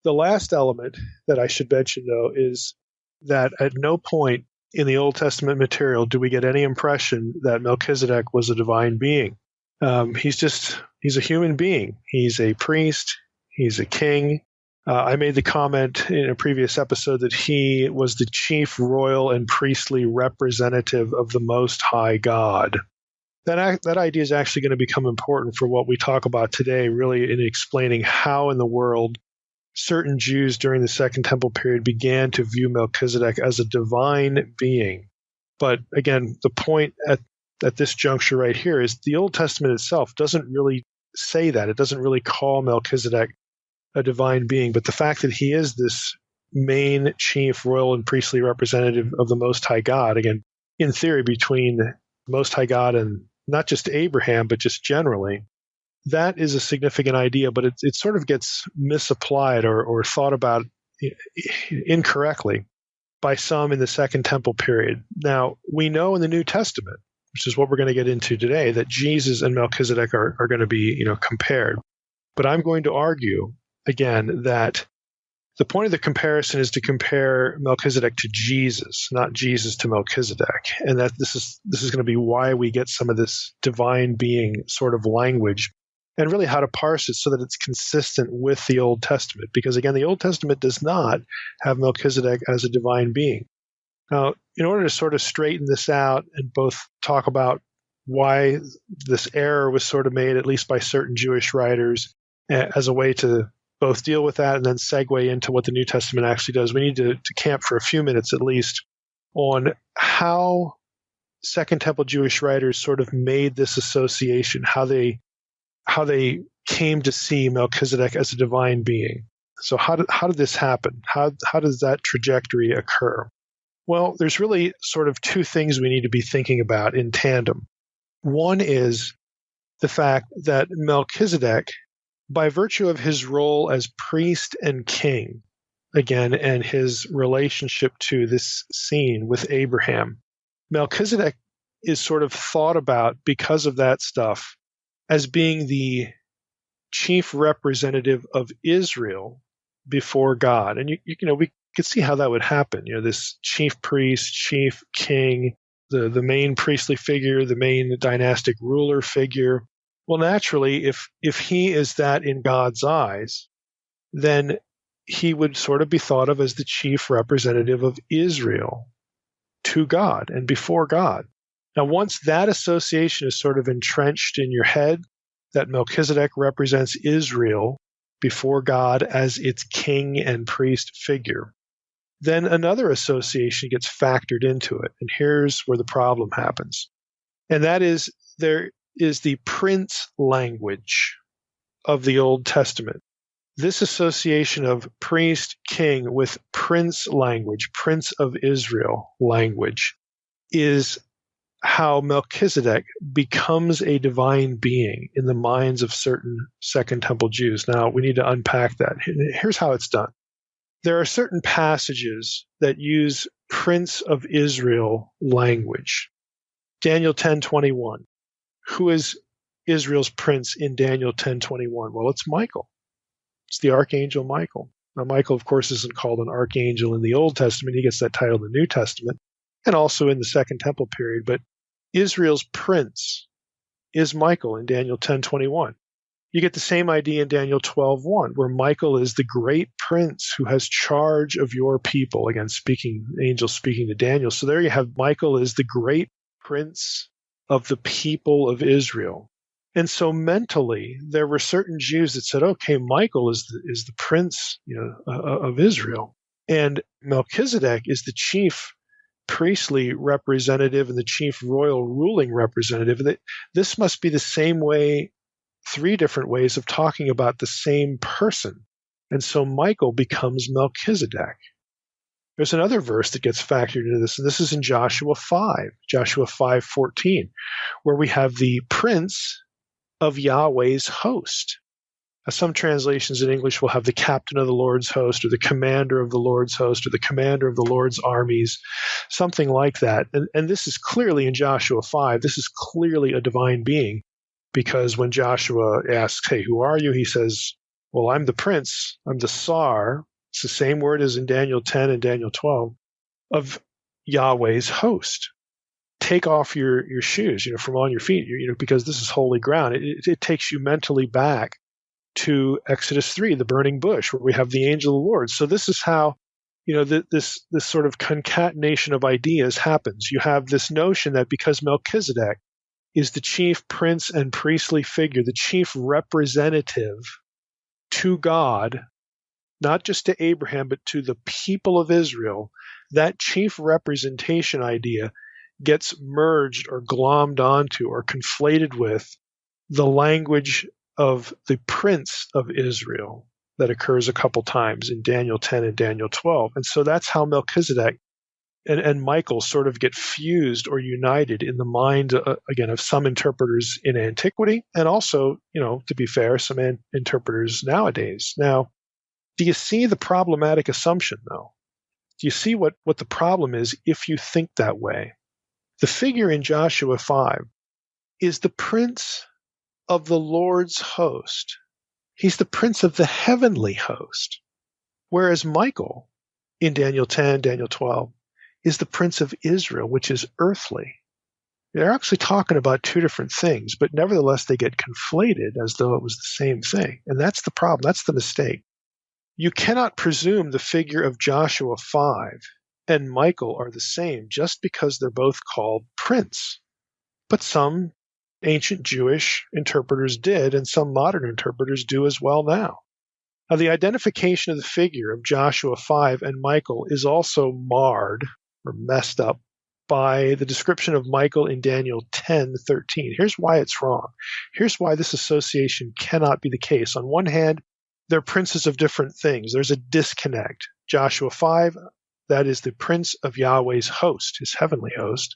The last element that I should mention, though, is that at no point in the Old Testament material do we get any impression that Melchizedek was a divine being. He's a human being. He's a priest. He's a king. I made the comment in a previous episode that he was the chief royal and priestly representative of the Most High God. That idea is actually going to become important for what we talk about today, really in explaining how in the world certain Jews during the Second Temple period began to view Melchizedek as a divine being. But again, the point at this juncture right here is the Old Testament itself doesn't really say that. It doesn't really call Melchizedek a divine being, but the fact that he is this main chief royal and priestly representative of the Most High God, again, in theory between the Most High God and not just Abraham, but just generally, that is a significant idea, but it sort of gets misapplied or thought about incorrectly by some in the Second Temple period. Now, we know in the New Testament, which is what we're going to get into today, that Jesus and Melchizedek are going to be, compared. But I'm going to argue, again, that the point of the comparison is to compare Melchizedek to Jesus, not Jesus to Melchizedek. And that this is going to be why we get some of this divine being sort of language, and really how to parse it so that it's consistent with the Old Testament. Because again, the Old Testament does not have Melchizedek as a divine being. Now, in order to sort of straighten this out and both talk about why this error was sort of made, at least by certain Jewish writers, as a way to both deal with that and then segue into what the New Testament actually does, we need to camp for a few minutes at least on how Second Temple Jewish writers sort of made this association, how they came to see Melchizedek as a divine being. So how did this happen? How does that trajectory occur? Well, there's really sort of two things we need to be thinking about in tandem. One is the fact that Melchizedek, by virtue of his role as priest and king, again, and his relationship to this scene with Abraham, Melchizedek is sort of thought about because of that stuff as being the chief representative of Israel before God. And we could see how that would happen. This chief priest, chief king, the main priestly figure, the main dynastic ruler figure. Well, naturally, if he is that in God's eyes, then he would sort of be thought of as the chief representative of Israel to God and before God. Now, once that association is sort of entrenched in your head, that Melchizedek represents Israel before God as its king and priest figure, then another association gets factored into it. And here's where the problem happens. And that is, there is the prince language of the Old Testament. This association of priest, king with prince language, prince of Israel language, is how Melchizedek becomes a divine being in the minds of certain Second Temple Jews. Now, we need to unpack that. Here's how it's done. There are certain passages that use Prince of Israel language. Daniel 10:21. Who is Israel's prince in Daniel 10:21? Well, it's Michael. It's the archangel Michael. Now, Michael, of course, isn't called an archangel in the Old Testament. He gets that title in the New Testament and also in the Second Temple period. But Israel's prince is Michael in Daniel 10:21. You get the same idea in Daniel 12:1, where Michael is the great prince who has charge of your people. Again, angel speaking to Daniel. So there you have Michael as the great prince of the people of Israel. And so mentally, there were certain Jews that said, okay, Michael is the prince, of Israel. And Melchizedek is the chief priestly representative and the chief royal ruling representative. And this must be the same way, three different ways of talking about the same person. And so Michael becomes Melchizedek. There's another verse that gets factored into this, and this is in Joshua 5:14, where we have the prince of Yahweh's host. Now, some translations in English will have the captain of the Lord's host, or the commander of the Lord's host, or the commander of the Lord's armies, something like that. And this is clearly in Joshua 5, this is clearly a divine being, because when Joshua asks, hey, who are you? He says, well, I'm the prince, I'm the Sar. It's the same word as in Daniel 10 and Daniel 12, of Yahweh's host. Take off your shoes, from on your feet, because this is holy ground. It takes you mentally back to Exodus 3, the burning bush, where we have the angel of the Lord. So this is how, this sort of concatenation of ideas happens. You have this notion that because Melchizedek is the chief prince and priestly figure, the chief representative to God, not just to Abraham, but to the people of Israel, that chief representation idea gets merged or glommed onto or conflated with the language of the prince of Israel that occurs a couple times in Daniel 10 and Daniel 12. And so that's how Melchizedek and Michael sort of get fused or united in the mind, again, of some interpreters in antiquity, and also, to be fair, some interpreters nowadays. Now, do you see the problematic assumption, though? Do you see what the problem is if you think that way? The figure in Joshua 5 is the prince of the Lord's host. He's the prince of the heavenly host. Whereas Michael, in Daniel 10, Daniel 12, is the prince of Israel, which is earthly. They're actually talking about two different things, but nevertheless they get conflated as though it was the same thing. And that's the problem. That's the mistake. You cannot presume the figure of Joshua 5 and Michael are the same just because they're both called prince. But some ancient Jewish interpreters did, and some modern interpreters do as well now. Now, the identification of the figure of Joshua 5 and Michael is also marred or messed up by the description of Michael in Daniel 10:13. Here's why it's wrong. Here's why this association cannot be the case. On one hand, they're princes of different things. There's a disconnect. Joshua 5, that is the prince of Yahweh's host, his heavenly host.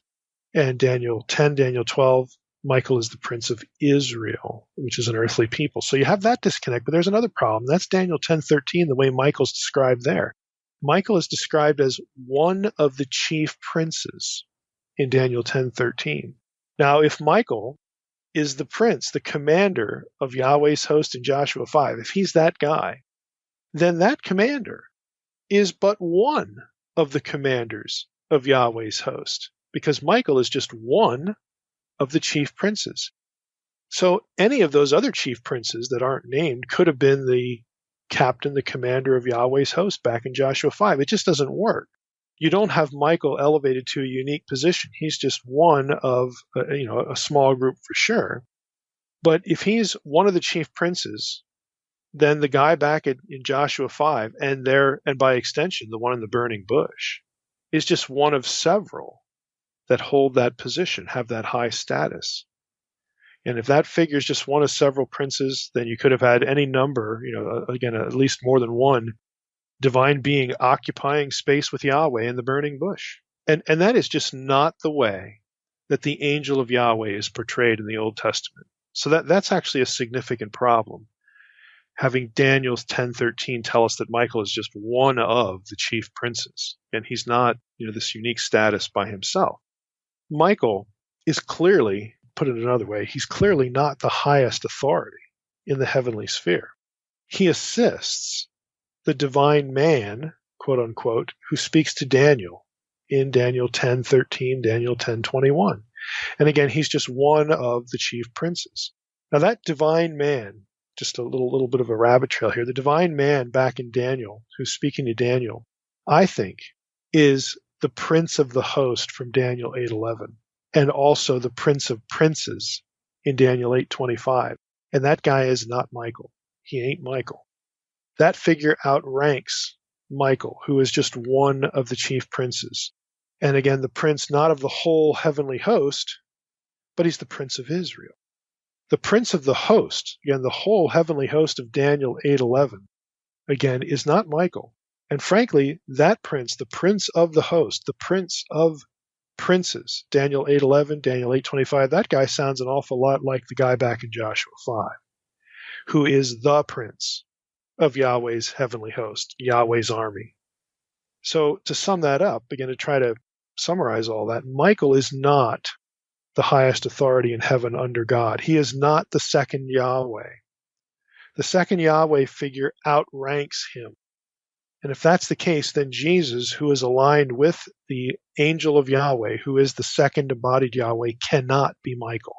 And Daniel 10, Daniel 12, Michael is the prince of Israel, which is an earthly people. So you have that disconnect, but there's another problem. That's Daniel 10:13, the way Michael's described there. Michael is described as one of the chief princes in Daniel 10:13. Now, if Michael is the prince, the commander of Yahweh's host in Joshua 5, if he's that guy, then that commander is but one of the commanders of Yahweh's host, because Michael is just one of the chief princes. So any of those other chief princes that aren't named could have been the captain, the commander of Yahweh's host back in Joshua 5. It just doesn't work. You don't have Michael elevated to a unique position. He's just one of a small group for sure. But if he's one of the chief princes, then the guy back in Joshua 5 and by extension the one in the burning bush is just one of several that hold that position, have that high status. And if that figure is just one of several princes, then you could have had any number, again, at least more than one divine being occupying space with Yahweh in the burning bush. And that is just not the way that the angel of Yahweh is portrayed in the Old Testament. So that's actually a significant problem. Having Daniel's 10:13 tell us that Michael is just one of the chief princes, and he's not, this unique status by himself. Michael is clearly, put it another way, he's clearly not the highest authority in the heavenly sphere. He assists the divine man, quote unquote, who speaks to Daniel in Daniel 10:13, Daniel 10:21. And again, he's just one of the chief princes. Now that divine man, just a little bit of a rabbit trail here, the divine man back in Daniel, who's speaking to Daniel, I think is the prince of the host from Daniel 8:11, and also the prince of princes in Daniel 8:25. And that guy is not Michael. He ain't Michael. That figure outranks Michael, who is just one of the chief princes. And again, the prince not of the whole heavenly host, but he's the prince of Israel. The prince of the host, again, the whole heavenly host of Daniel 8:11, again, is not Michael. And frankly, that prince, the prince of the host, the prince of princes, Daniel 8:11, Daniel 8:25, that guy sounds an awful lot like the guy back in Joshua 5, who is the prince of Yahweh's heavenly host, Yahweh's army. So to sum that up, again, to try to summarize all that, Michael is not the highest authority in heaven under God. He is not the second Yahweh. The second Yahweh figure outranks him. And if that's the case, then Jesus, who is aligned with the angel of Yahweh, who is the second embodied Yahweh, cannot be Michael.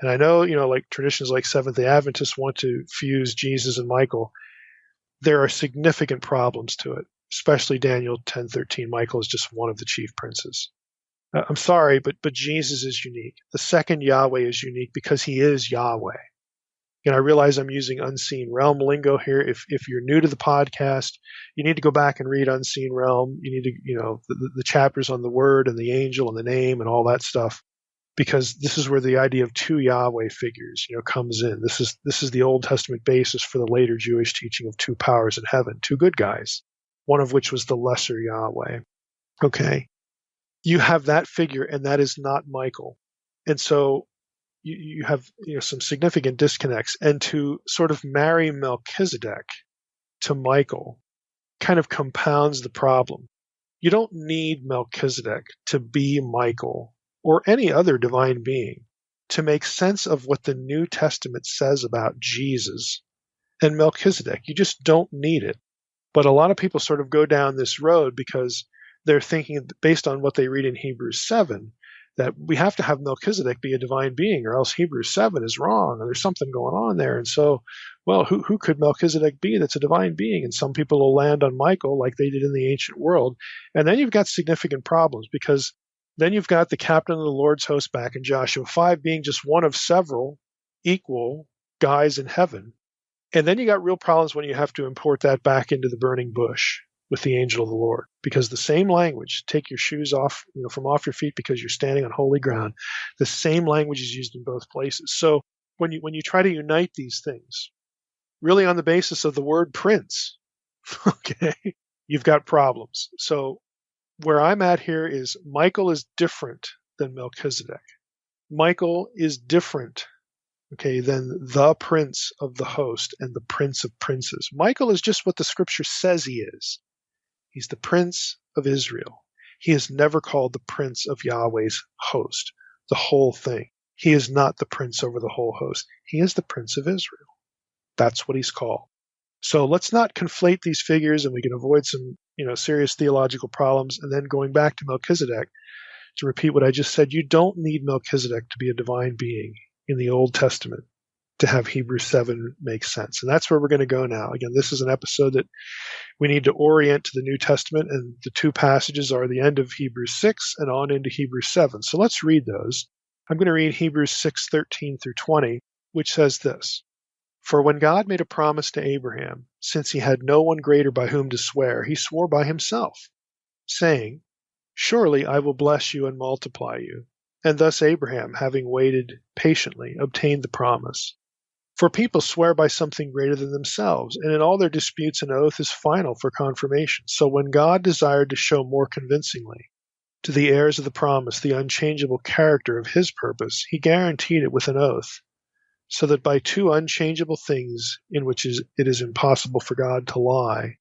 And I know, like traditions like Seventh-day Adventists want to fuse Jesus and Michael. There are significant problems to it, especially Daniel 10:13. Michael is just one of the chief princes. I'm sorry, but Jesus is unique. The second Yahweh is unique because he is Yahweh. And I realize I'm using unseen realm lingo here. If you're new to the podcast, you need to go back and read Unseen Realm. You need to, the chapters on the word and the angel and the name and all that stuff, because this is where the idea of two Yahweh figures, comes in. This is the Old Testament basis for the later Jewish teaching of two powers in heaven, two good guys, one of which was the lesser Yahweh. Okay. You have that figure, and that is not Michael. And so you have some significant disconnects. And to sort of marry Melchizedek to Michael kind of compounds the problem. You don't need Melchizedek to be Michael or any other divine being to make sense of what the New Testament says about Jesus and Melchizedek. You just don't need it. But a lot of people sort of go down this road because they're thinking, based on what they read in Hebrews 7, that we have to have Melchizedek be a divine being, or else Hebrews 7 is wrong, or there's something going on there. And so, well, who could Melchizedek be that's a divine being? And some people will land on Michael like they did in the ancient world. And then you've got significant problems, because then you've got the captain of the Lord's host back in Joshua 5 being just one of several equal guys in heaven. And then you got real problems when you have to import that back into the burning bush with the angel of the Lord, because the same language, take your shoes off, from off your feet because you're standing on holy ground, the same language is used in both places. So when you try to unite these things, really on the basis of the word prince, okay, you've got problems. So where I'm at here is Michael is different than Melchizedek. Michael is different, okay, than the prince of the host and the prince of princes. Michael is just what the scripture says he is. He's the prince of Israel. He is never called the prince of Yahweh's host, the whole thing. He is not the prince over the whole host. He is the prince of Israel. That's what he's called. So let's not conflate these figures, and we can avoid some, serious theological problems. And then going back to Melchizedek, to repeat what I just said, you don't need Melchizedek to be a divine being in the Old Testament to have Hebrews 7 make sense. And that's where we're going to go now. Again, this is an episode that we need to orient to the New Testament, and the two passages are the end of Hebrews 6 and on into Hebrews 7. So let's read those. I'm going to read Hebrews 6:13 through 20, which says this: For when God made a promise to Abraham, since he had no one greater by whom to swear, he swore by himself, saying, Surely I will bless you and multiply you. And thus Abraham, having waited patiently, obtained the promise. For people swear by something greater than themselves, and in all their disputes an oath is final for confirmation. So when God desired to show more convincingly To the heirs of the promise, the unchangeable character of his purpose, he guaranteed it with an oath, so that by two unchangeable things in which it is impossible for God to lie,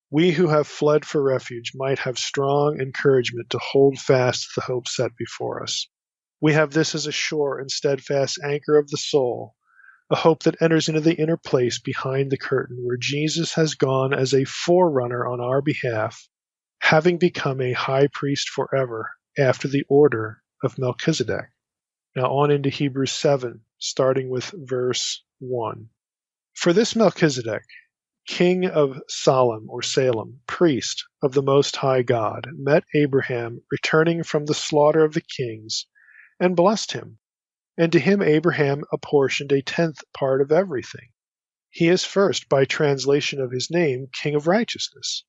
we who have fled for refuge might have strong encouragement to hold fast the hope set before us. We have this as a sure and steadfast anchor of the soul, a hope that enters into the inner place behind the curtain, where Jesus has gone as a forerunner on our behalf, having become a high priest forever after the order of Melchizedek. Now on into Hebrews 7, starting with verse 1. For this Melchizedek, king of Salem or Salem, priest of the Most High God, met Abraham returning from the slaughter of the kings, and blessed him. And to him Abraham apportioned a tenth part of everything. He is first, by translation of his name, King of Righteousness.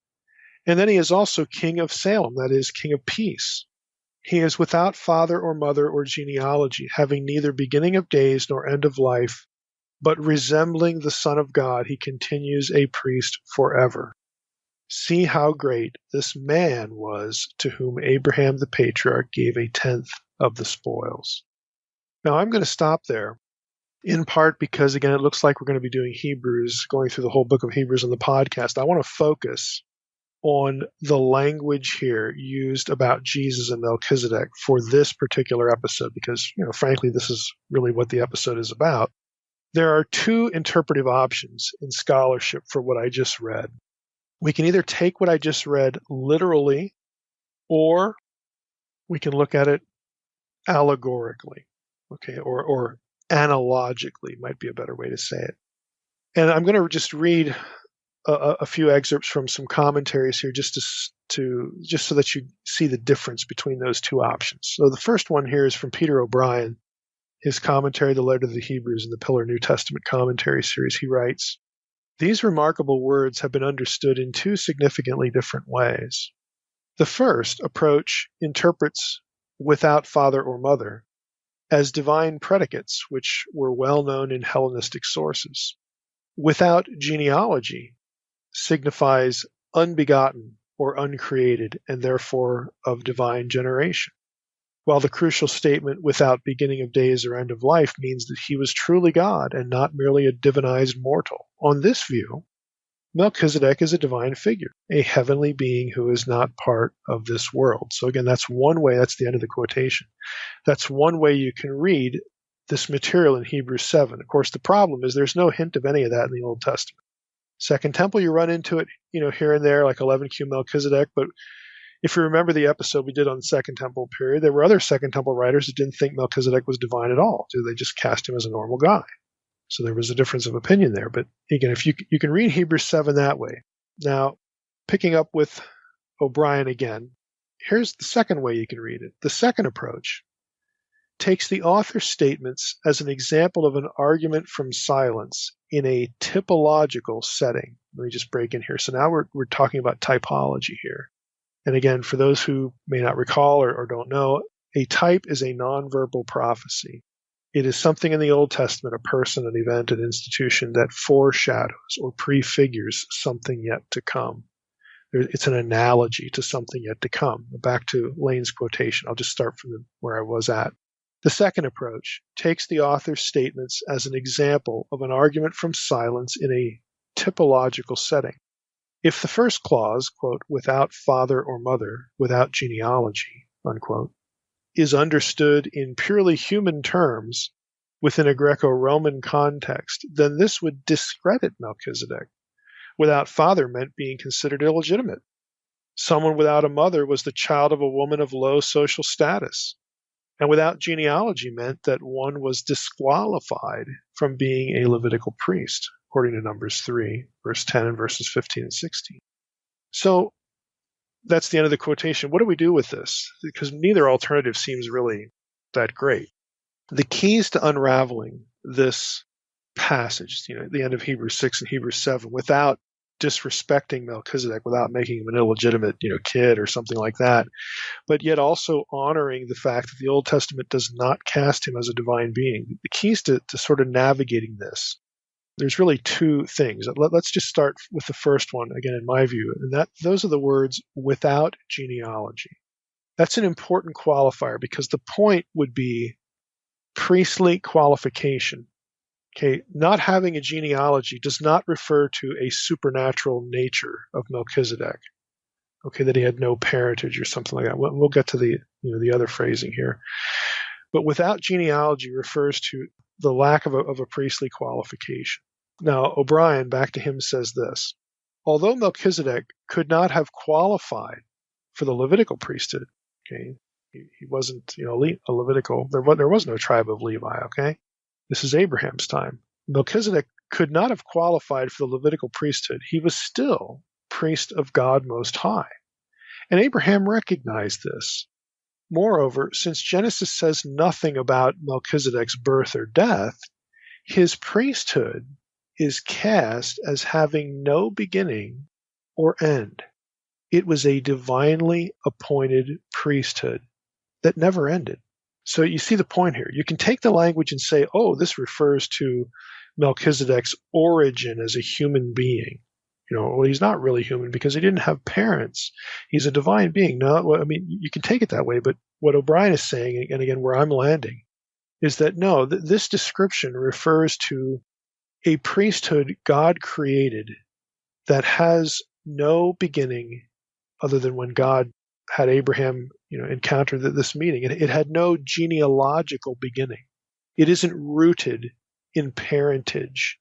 And then he is also King of Salem, that is, King of Peace. He is without father or mother or genealogy, having neither beginning of days nor end of life, but resembling the Son of God, he continues a priest forever. See how great this man was to whom Abraham the patriarch gave a tenth of the spoils. Now I'm going to stop there, in part because, again, it looks like we're going to be doing Hebrews, going through the whole book of Hebrews on the podcast. I want to focus on the language here used about Jesus and Melchizedek for this particular episode because, frankly, this is really what the episode is about. There are two interpretive options in scholarship for what I just read. We can either take what I just read literally, or we can look at it allegorically, okay, or analogically might be a better way to say it. And I'm going to just read a few excerpts from some commentaries here just so that you see the difference between those two options. So the first one here is from Peter O'Brien, his commentary, The Letter to the Hebrews, in the Pillar New Testament Commentary series. He writes, "These remarkable words have been understood in two significantly different ways. The first approach interprets without father or mother as divine predicates, which were well known in Hellenistic sources. Without genealogy signifies unbegotten or uncreated, and therefore of divine generation, while the crucial statement without beginning of days or end of life means that he was truly God and not merely a divinized mortal. On this view, Melchizedek is a divine figure, a heavenly being who is not part of this world." So again, that's one way, that's the end of the quotation. That's one way you can read this material in Hebrews 7. Of course, the problem is there's no hint of any of that in the Old Testament. Second Temple, you run into it, here and there, like 11Q Melchizedek, but if you remember the episode we did on the Second Temple period, there were other Second Temple writers that didn't think Melchizedek was divine at all. So they just cast him as a normal guy. So there was a difference of opinion there. But again, if you can read Hebrews 7 that way. Now, picking up with O'Brien again, here's the second way you can read it. The second approach takes the author's statements as an example of an argument from silence in a typological setting. Let me just break in here. So now we're talking about typology here. And again, for those who may not recall or don't know, a type is a nonverbal prophecy. It is something in the Old Testament, a person, an event, an institution that foreshadows or prefigures something yet to come. It's an analogy to something yet to come. Back to Lane's quotation. I'll just start from where I was at. The second approach takes the author's statements as an example of an argument from silence in a typological setting. If the first clause, quote, without father or mother, without genealogy, unquote, is understood in purely human terms within a Greco-Roman context, then this would discredit Melchizedek. Without father meant being considered illegitimate. Someone without a mother was the child of a woman of low social status. And without genealogy meant that one was disqualified from being a Levitical priest, according to Numbers 3, verse 10 and verses 15 and 16. So that's the end of the quotation. What do we do with this? Because neither alternative seems really that great. The keys to unraveling this passage, the end of Hebrews 6 and Hebrews 7, without disrespecting Melchizedek, without making him an illegitimate, kid or something like that, but yet also honoring the fact that the Old Testament does not cast him as a divine being. The keys to sort of navigating this, there's really two things. Let's just start with the first one, again, in my view, and those are the words without genealogy. That's an important qualifier because the point would be priestly qualification. Okay, not having a genealogy does not refer to a supernatural nature of Melchizedek. Okay, that he had no parentage or something like that. We'll get to the other phrasing here. But without genealogy refers to the lack of a priestly qualification. Now, O'Brien, back to him, says this. Although Melchizedek could not have qualified for the Levitical priesthood, okay, he wasn't, a Levitical, there was no tribe of Levi, okay? This is Abraham's time. Melchizedek could not have qualified for the Levitical priesthood. He was still priest of God Most High. And Abraham recognized this. Moreover, since Genesis says nothing about Melchizedek's birth or death, his priesthood is cast as having no beginning or end. It was a divinely appointed priesthood that never ended. So you see the point here. You can take the language and say, oh, this refers to Melchizedek's origin as a human being. Well, he's not really human because he didn't have parents. He's a divine being. No, I mean, you can take it that way, but what O'Brien is saying, and again, where I'm landing, is that no, this description refers to a priesthood God created that has no beginning other than when God had Abraham, encounter this meeting. It had no genealogical beginning. It isn't rooted in parentage.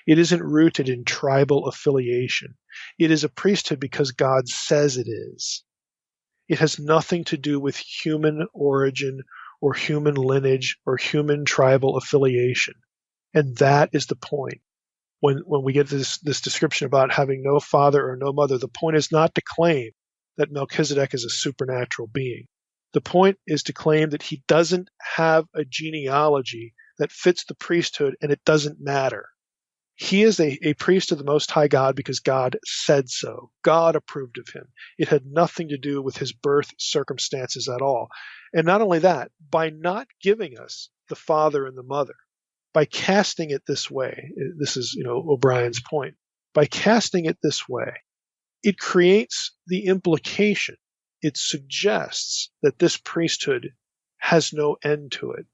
It isn't rooted in tribal affiliation. It is a priesthood because God says it is. It has nothing to do with human origin or human lineage or human tribal affiliation. And that is the point. When we get this description about having no father or no mother, the point is not to claim that Melchizedek is a supernatural being. The point is to claim that he doesn't have a genealogy that fits the priesthood, and it doesn't matter. He is a priest of the Most High God because God said so. God approved of him. It had nothing to do with his birth circumstances at all. And not only that, by not giving us the father and the mother, by casting it this way, this is, O'Brien's point, by casting it this way, it creates the implication, it suggests that this priesthood has no end to it.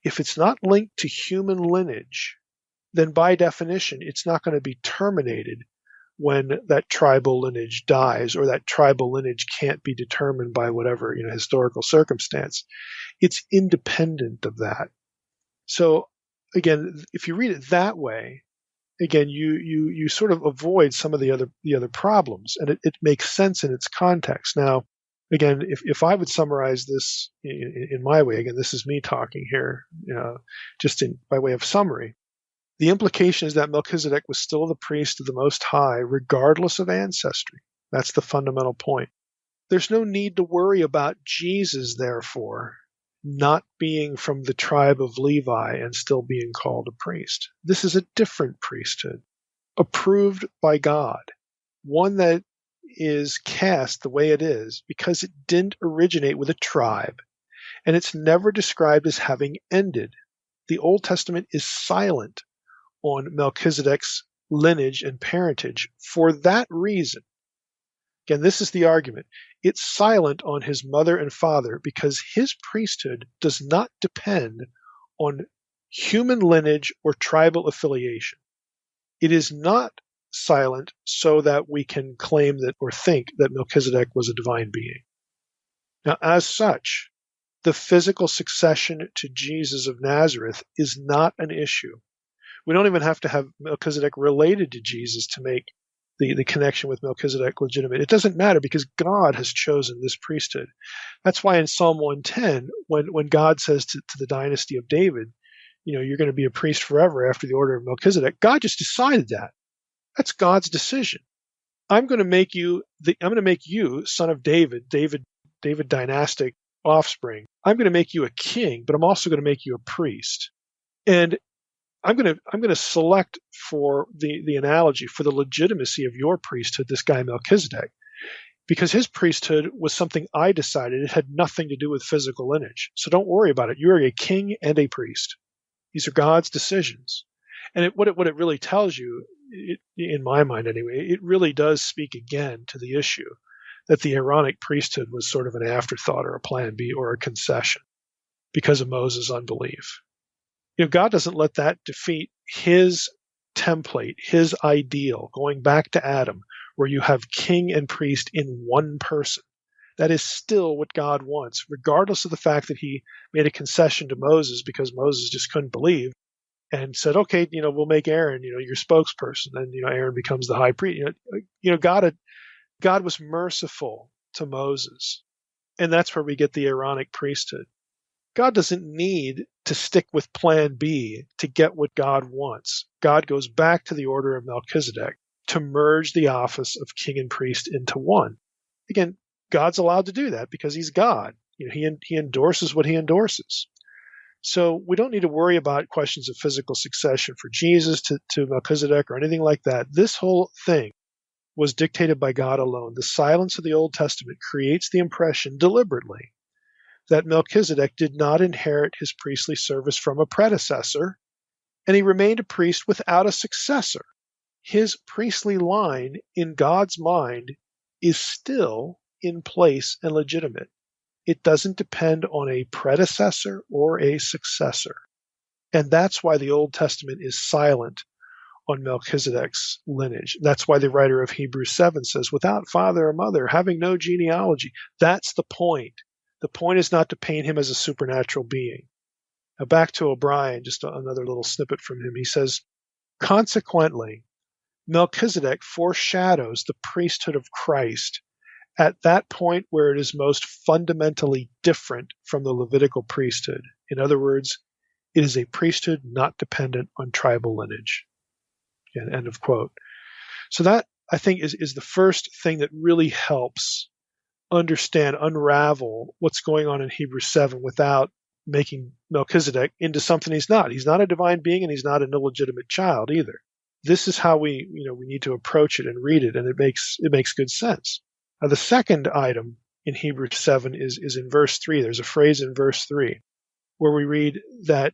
If it's not linked to human lineage, then by definition, it's not going to be terminated when that tribal lineage dies or that tribal lineage can't be determined by whatever, historical circumstance. It's independent of that. So again, if you read it that way, again, you sort of avoid some of the other problems, and it makes sense in its context. Now, again, if I would summarize this in my way, again, this is me talking here, just by way of summary. The implication is that Melchizedek was still the priest of the Most High, regardless of ancestry. That's the fundamental point. There's no need to worry about Jesus, therefore, not being from the tribe of Levi and still being called a priest. This is a different priesthood, approved by God, one that is cast the way it is because it didn't originate with a tribe, and it's never described as having ended. The Old Testament is silent on Melchizedek's lineage and parentage for that reason. Again, this is the argument. It's silent on his mother and father because his priesthood does not depend on human lineage or tribal affiliation. It is not silent so that we can claim that or think that Melchizedek was a divine being. Now, as such, the physical succession to Jesus of Nazareth is not an issue. We don't even have to have Melchizedek related to Jesus to make the connection with Melchizedek legitimate. It doesn't matter because God has chosen this priesthood. That's why in Psalm 110, when God says to the dynasty of David, you're going to be a priest forever after the order of Melchizedek, God just decided that. That's God's decision. I'm going to make you, son of David dynastic offspring. I'm going to make you a king, but I'm also going to make you a priest. And I'm going to select for the analogy for the legitimacy of your priesthood, this guy Melchizedek, because his priesthood was something I decided. It had nothing to do with physical lineage. So don't worry about it. You are a king and a priest. These are God's decisions. And what it really tells you, in my mind anyway, it really does speak again to the issue that the Aaronic priesthood was sort of an afterthought or a plan B or a concession because of Moses' unbelief. God doesn't let that defeat his template, his ideal, going back to Adam, where you have king and priest in one person. That is still what God wants, regardless of the fact that he made a concession to Moses because Moses just couldn't believe and said, okay, we'll make Aaron, your spokesperson. And, Aaron becomes the high priest. God was merciful to Moses. And that's where we get the Aaronic priesthood. God doesn't need to stick with plan B to get what God wants. God goes back to the order of Melchizedek to merge the office of king and priest into one. Again, God's allowed to do that because he's God. He endorses what he endorses. So we don't need to worry about questions of physical succession for Jesus to Melchizedek or anything like that. This whole thing was dictated by God alone. The silence of the Old Testament creates the impression deliberately that Melchizedek did not inherit his priestly service from a predecessor, and he remained a priest without a successor. His priestly line, in God's mind, is still in place and legitimate. It doesn't depend on a predecessor or a successor. And that's why the Old Testament is silent on Melchizedek's lineage. That's why the writer of Hebrews 7 says, without father or mother, having no genealogy. That's the point. The point is not to paint him as a supernatural being. Now back to O'Brien, just another little snippet from him. He says, consequently, Melchizedek foreshadows the priesthood of Christ at that point where it is most fundamentally different from the Levitical priesthood. In other words, it is a priesthood not dependent on tribal lineage. End of quote. So that, I think, is the first thing that really helps unravel what's going on in Hebrews 7 without making Melchizedek into something he's not. He's not a divine being and he's not an illegitimate child either. This is how we need to approach it and read it, and it makes good sense. The second item in Hebrews 7 is in verse 3. There's a phrase in verse 3 where we read that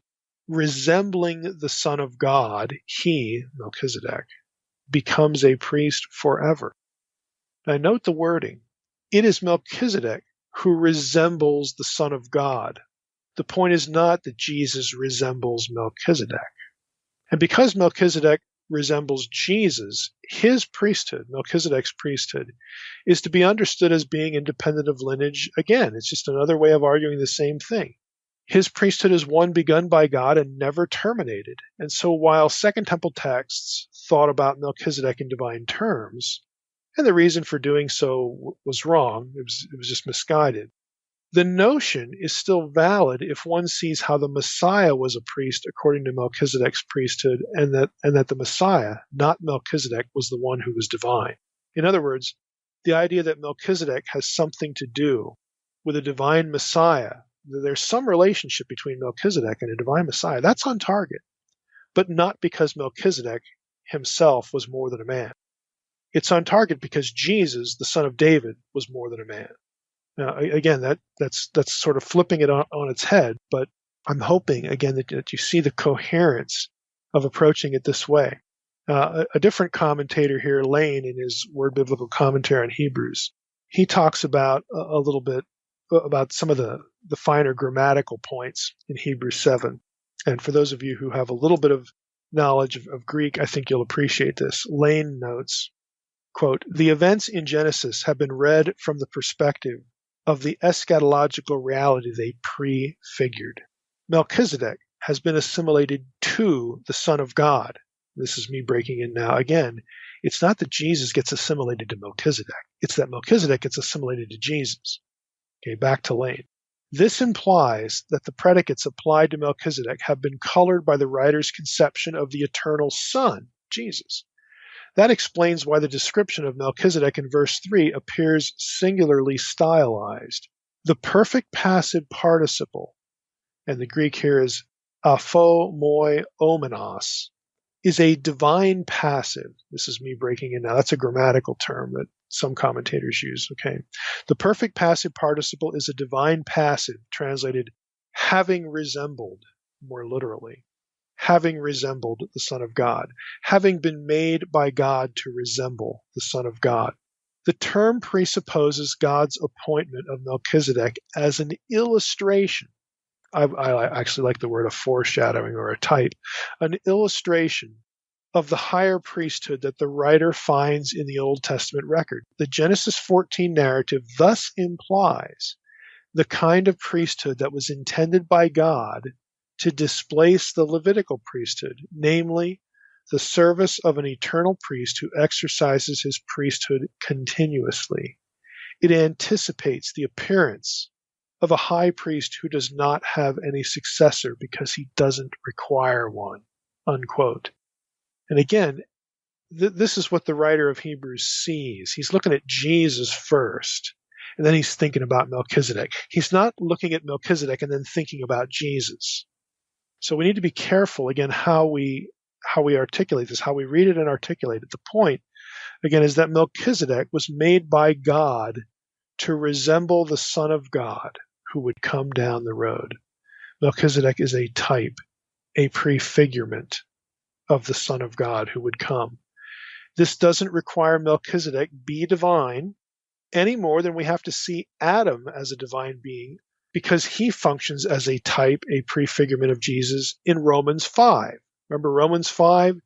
resembling the Son of God, he, Melchizedek, becomes a priest forever. Now note the wording. It is Melchizedek who resembles the Son of God. The point is not that Jesus resembles Melchizedek. And because Melchizedek resembles Jesus, his priesthood, Melchizedek's priesthood, is to be understood as being independent of lineage. Again, it's just another way of arguing the same thing. His priesthood is one begun by God and never terminated. And so while Second Temple texts thought about Melchizedek in divine terms, and the reason for doing so was wrong, it was just misguided, the notion is still valid if one sees how the Messiah was a priest according to Melchizedek's priesthood, and that the Messiah, not Melchizedek, was the one who was divine. In other words, the idea that Melchizedek has something to do with a divine Messiah, there's some relationship between Melchizedek and a divine Messiah, that's on target, but not because Melchizedek himself was more than a man. It's on target because Jesus, the son of David, was more than a man. Now, again, that's sort of flipping it on its head, but I'm hoping, again, that you see the coherence of approaching it this way. A different commentator here, Lane, in his Word Biblical Commentary on Hebrews, he talks about a little bit about some of the finer grammatical points in Hebrews 7. And for those of you who have a little bit of knowledge of Greek, I think you'll appreciate this. Lane notes, quote, the events in Genesis have been read from the perspective of the eschatological reality they prefigured. Melchizedek has been assimilated to the Son of God. This is me breaking in now. Again, it's not that Jesus gets assimilated to Melchizedek. It's that Melchizedek gets assimilated to Jesus. Okay, back to Lane. This implies that the predicates applied to Melchizedek have been colored by the writer's conception of the eternal Son, Jesus. That explains why the description of Melchizedek in verse 3 appears singularly stylized. The perfect passive participle, and the Greek here is apho moi omenos, is a divine passive. This is me breaking in now. That's a grammatical term that some commentators use. Okay, the perfect passive participle is a divine passive, translated having resembled, more literally. Having resembled the Son of God, having been made by God to resemble the Son of God. The term presupposes God's appointment of Melchizedek as an illustration. I actually like the word a foreshadowing or a type, an illustration of the higher priesthood that the writer finds in the Old Testament record. The Genesis 14 narrative thus implies the kind of priesthood that was intended by God to displace the Levitical priesthood, namely the service of an eternal priest who exercises his priesthood continuously. It anticipates the appearance of a high priest who does not have any successor because he doesn't require one, unquote. And again, this is what the writer of Hebrews sees. He's looking at Jesus first, and then he's thinking about Melchizedek. He's not looking at Melchizedek and then thinking about Jesus. So we need to be careful, again, how we articulate this, how we read it and articulate it. The point, again, is that Melchizedek was made by God to resemble the Son of God who would come down the road. Melchizedek is a type, a prefigurement of the Son of God who would come. This doesn't require Melchizedek be divine any more than we have to see Adam as a divine being, because he functions as a type, a prefigurement of Jesus in Romans 5. Remember Romans 5?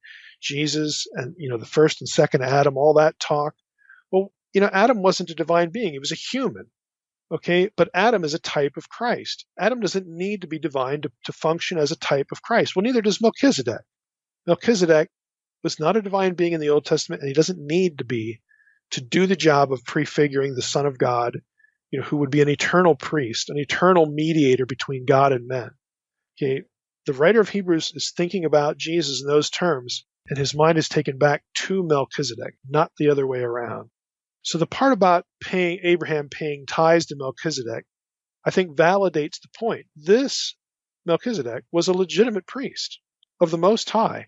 Jesus and, the first and second Adam, all that talk. Well, Adam wasn't a divine being. He was a human. Okay, but Adam is a type of Christ. Adam doesn't need to be divine to function as a type of Christ. Well, neither does Melchizedek. Melchizedek was not a divine being in the Old Testament, and he doesn't need to be to do the job of prefiguring the Son of God, who would be an eternal priest, an eternal mediator between God and men. Okay, the writer of Hebrews is thinking about Jesus in those terms, and his mind is taken back to Melchizedek, not the other way around. So the part about Abraham paying tithes to Melchizedek, I think validates the point. This Melchizedek was a legitimate priest of the Most High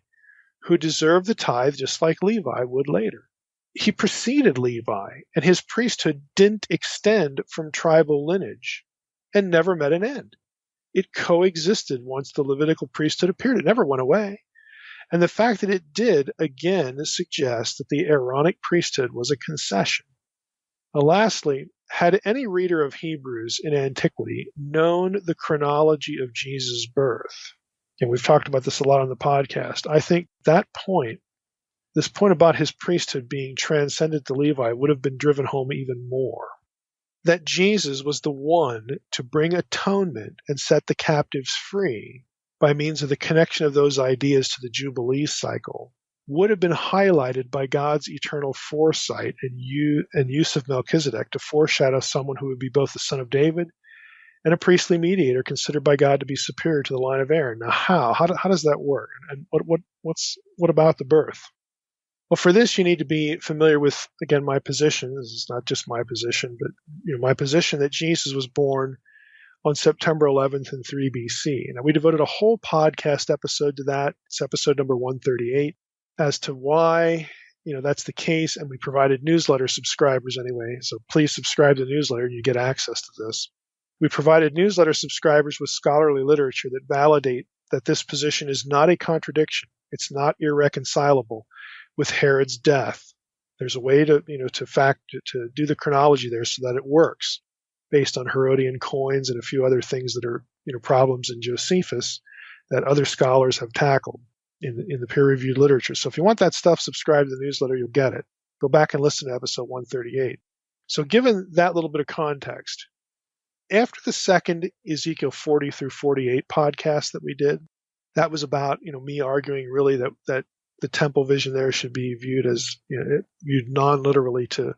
who deserved the tithe just like Levi would later. He preceded Levi, and his priesthood didn't extend from tribal lineage and never met an end. It coexisted once the Levitical priesthood appeared. It never went away. And the fact that it did, again, suggests that the Aaronic priesthood was a concession. Lastly, had any reader of Hebrews in antiquity known the chronology of Jesus' birth, and we've talked about this a lot on the podcast, I think that point, this point about his priesthood being transcended to Levi, would have been driven home even more. That Jesus was the one to bring atonement and set the captives free by means of the connection of those ideas to the Jubilee cycle would have been highlighted by God's eternal foresight and use of Melchizedek to foreshadow someone who would be both the son of David and a priestly mediator considered by God to be superior to the line of Aaron. Now, how does that work? And what about the birth? Well, for this, you need to be familiar with, again, my position. This is not just my position, but my position that Jesus was born on September 11th in 3 BC. Now, we devoted a whole podcast episode to that. It's episode number 138 as to why, that's the case. And we provided newsletter subscribers anyway. So please subscribe to the newsletter and you get access to this. We provided newsletter subscribers with scholarly literature that validate that this position is not a contradiction. It's not irreconcilable with Herod's death. There's a way to do the chronology there so that it works based on Herodian coins and a few other things that are, problems in Josephus that other scholars have tackled in the peer-reviewed literature. So if you want that stuff, subscribe to the newsletter, you'll get it. Go back and listen to episode 138. So given that little bit of context, after the second Ezekiel 40 through 48 podcast that we did, that was about, me arguing really that the temple vision there should be viewed as, viewed non-literally to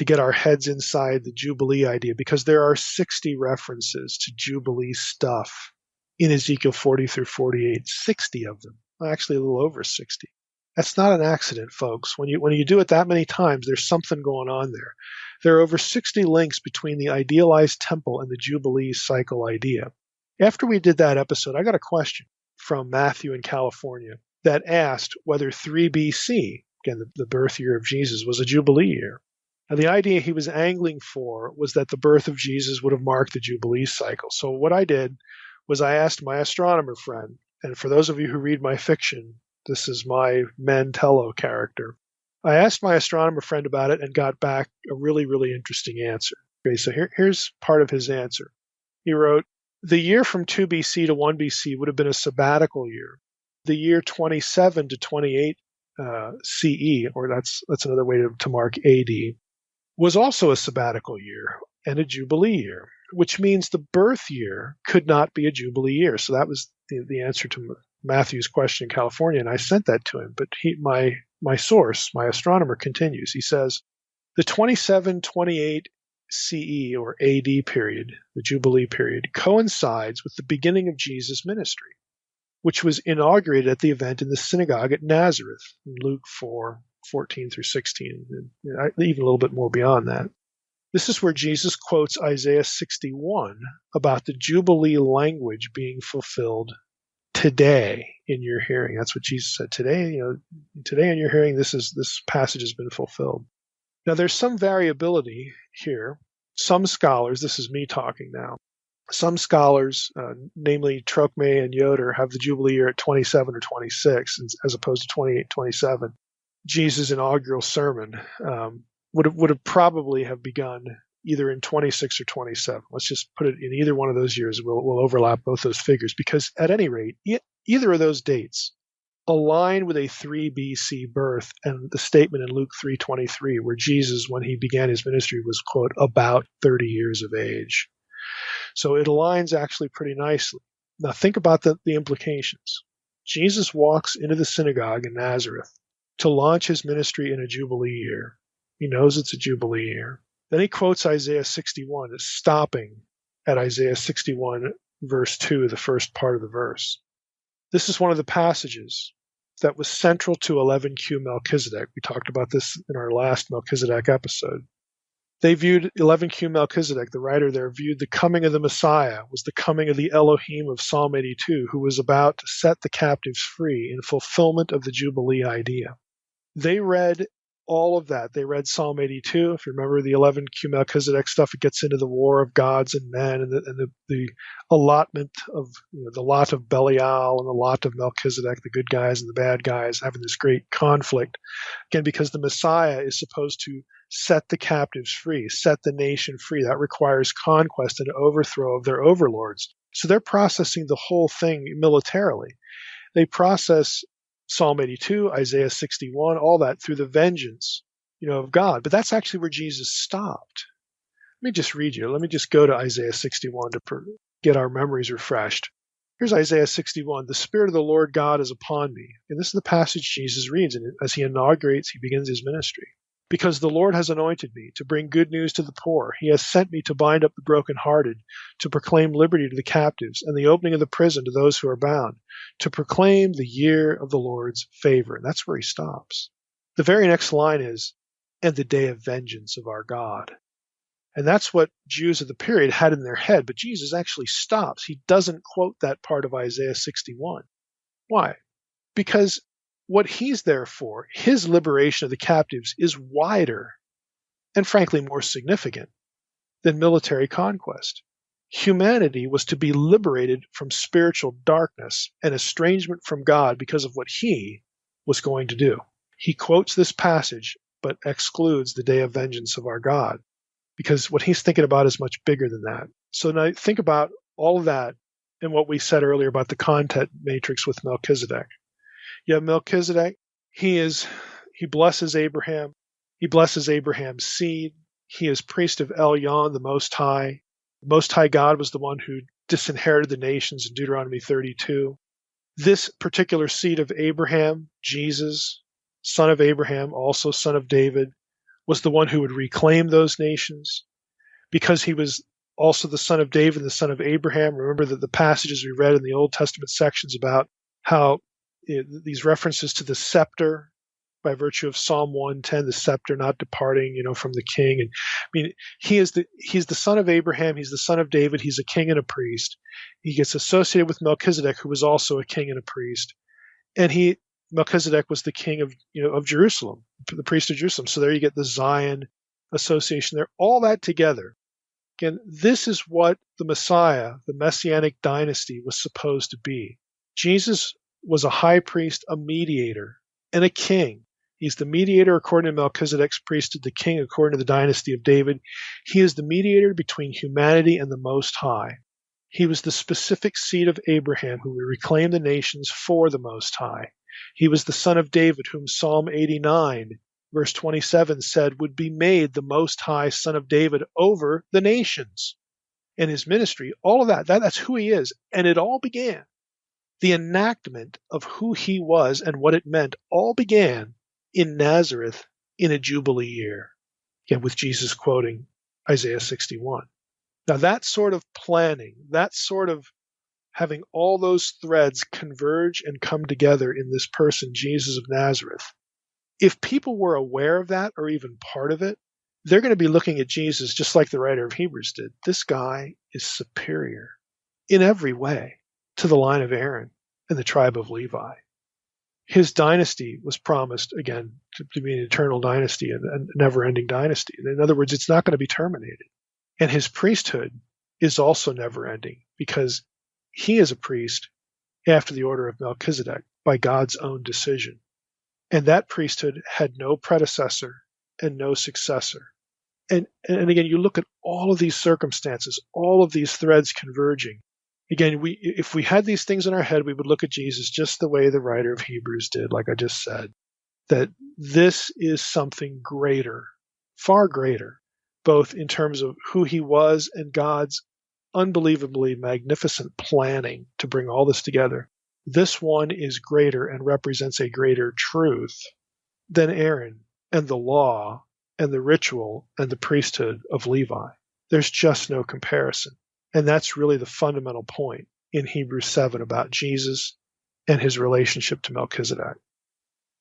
get our heads inside the Jubilee idea, because there are 60 references to Jubilee stuff in Ezekiel 40 through 48, 60 of them, actually a little over 60. That's not an accident, folks. When you do it that many times, there's something going on there. There are over 60 links between the idealized temple and the Jubilee cycle idea. After we did that episode, I got a question from Matthew in California that asked whether 3 BC, again, the birth year of Jesus, was a Jubilee year. And the idea he was angling for was that the birth of Jesus would have marked the Jubilee cycle. So what I did was I asked my astronomer friend, and for those of you who read my fiction, this is my Mantello character. I asked my astronomer friend about it and got back a really, really interesting answer. Okay, so here's part of his answer. He wrote, the year from 2 BC to 1 BC would have been a sabbatical year. The year 27 to 28 CE, or that's another way to mark AD, was also a sabbatical year and a Jubilee year, which means the birth year could not be a Jubilee year. So that was the answer to Matthew's question in California, and I sent that to him. But my source, my astronomer, continues. He says, the 27-28 CE or AD period, the Jubilee period, coincides with the beginning of Jesus' ministry, which was inaugurated at the event in the synagogue at Nazareth, in Luke 4:14 through 16, and even a little bit more beyond that. This is where Jesus quotes Isaiah 61 about the Jubilee language being fulfilled today in your hearing. That's what Jesus said. Today in your hearing, this passage has been fulfilled. Now, there's some variability here. Some scholars, this is me talking now, some scholars, namely Trokme and Yoder, have the Jubilee year at 27 or 26 as opposed to 28, 27. Jesus' inaugural sermon would have probably have begun either in 26 or 27. Let's just put it in either one of those years. We'll overlap both those figures because at any rate, either of those dates align with a 3 BC birth and the statement in Luke 3:23 where Jesus, when he began his ministry, was, quote, about 30 years of age. So it aligns actually pretty nicely. Now think about the implications. Jesus walks into the synagogue in Nazareth to launch his ministry in a Jubilee year. He knows it's a Jubilee year. Then he quotes Isaiah 61 as stopping at Isaiah 61 verse 2, the first part of the verse. This is one of the passages that was central to 11Q Melchizedek. We talked about this in our last Melchizedek episode. They viewed 11Q Melchizedek, the writer there, viewed the coming of the Messiah was the coming of the Elohim of Psalm 82, who was about to set the captives free in fulfillment of the Jubilee idea. They read all of that. They read Psalm 82. If you remember the 11Q Melchizedek stuff, it gets into the war of gods and men and the allotment of the lot of Belial and the lot of Melchizedek, the good guys and the bad guys, having this great conflict. Again, because the Messiah is supposed to set the captives free, set the nation free. That requires conquest and overthrow of their overlords. So they're processing the whole thing militarily. They process Psalm 82, Isaiah 61, all that through the vengeance, of God. But that's actually where Jesus stopped. Let me just read you. Let me just go to Isaiah 61 to get our memories refreshed. Here's Isaiah 61. The Spirit of the Lord God is upon me. And this is the passage Jesus reads as he begins his ministry. Because the Lord has anointed me to bring good news to the poor. He has sent me to bind up the brokenhearted, to proclaim liberty to the captives, and the opening of the prison to those who are bound, to proclaim the year of the Lord's favor. And that's where he stops. The very next line is, and the day of vengeance of our God. And that's what Jews of the period had in their head, but Jesus actually stops. He doesn't quote that part of Isaiah 61. Why? Because what he's there for, his liberation of the captives, is wider and frankly more significant than military conquest. Humanity was to be liberated from spiritual darkness and estrangement from God because of what he was going to do. He quotes this passage but excludes the day of vengeance of our God because what he's thinking about is much bigger than that. So now think about all of that and what we said earlier about the content matrix with Melchizedek. You have Melchizedek. He blesses Abraham. He blesses Abraham's seed. He is priest of Elyon, the Most High. The Most High God was the one who disinherited the nations in Deuteronomy 32. This particular seed of Abraham, Jesus, son of Abraham, also son of David, was the one who would reclaim those nations because he was also the son of David, the son of Abraham. Remember that the passages we read in the Old Testament sections about how these references to the scepter by virtue of Psalm 110, the scepter not departing, from the king. And I mean, he's the son of Abraham. He's the son of David. He's a king and a priest. He gets associated with Melchizedek, who was also a king and a priest. And Melchizedek was the king of Jerusalem, the priest of Jerusalem. So there you get the Zion association there. All that together. Again, this is what the Messiah, the Messianic dynasty, was supposed to be. Jesus was a high priest, a mediator, and a king. He's the mediator according to Melchizedek's priesthood, the king according to the dynasty of David. He is the mediator between humanity and the Most High. He was the specific seed of Abraham who reclaimed the nations for the Most High. He was the son of David whom Psalm 89, verse 27 said would be made the Most High son of David over the nations. And his ministry, all of that's who he is. And it all began. The enactment of who he was and what it meant all began in Nazareth in a Jubilee year. Again, with Jesus quoting Isaiah 61. Now that sort of planning, that sort of having all those threads converge and come together in this person, Jesus of Nazareth, if people were aware of that or even part of it, they're going to be looking at Jesus just like the writer of Hebrews did. This guy is superior in every way to the line of Aaron and the tribe of Levi. His dynasty was promised, again, to be an eternal dynasty and a never-ending dynasty. In other words, it's not going to be terminated. And his priesthood is also never-ending because he is a priest after the order of Melchizedek by God's own decision. And that priesthood had no predecessor and no successor. And again, you look at all of these circumstances, all of these threads converging. Again, if we had these things in our head, we would look at Jesus just the way the writer of Hebrews did, like I just said, that this is something greater, far greater, both in terms of who he was and God's unbelievably magnificent planning to bring all this together. This one is greater and represents a greater truth than Aaron and the law and the ritual and the priesthood of Levi. There's just no comparison. And that's really the fundamental point in Hebrews 7 about Jesus and his relationship to Melchizedek.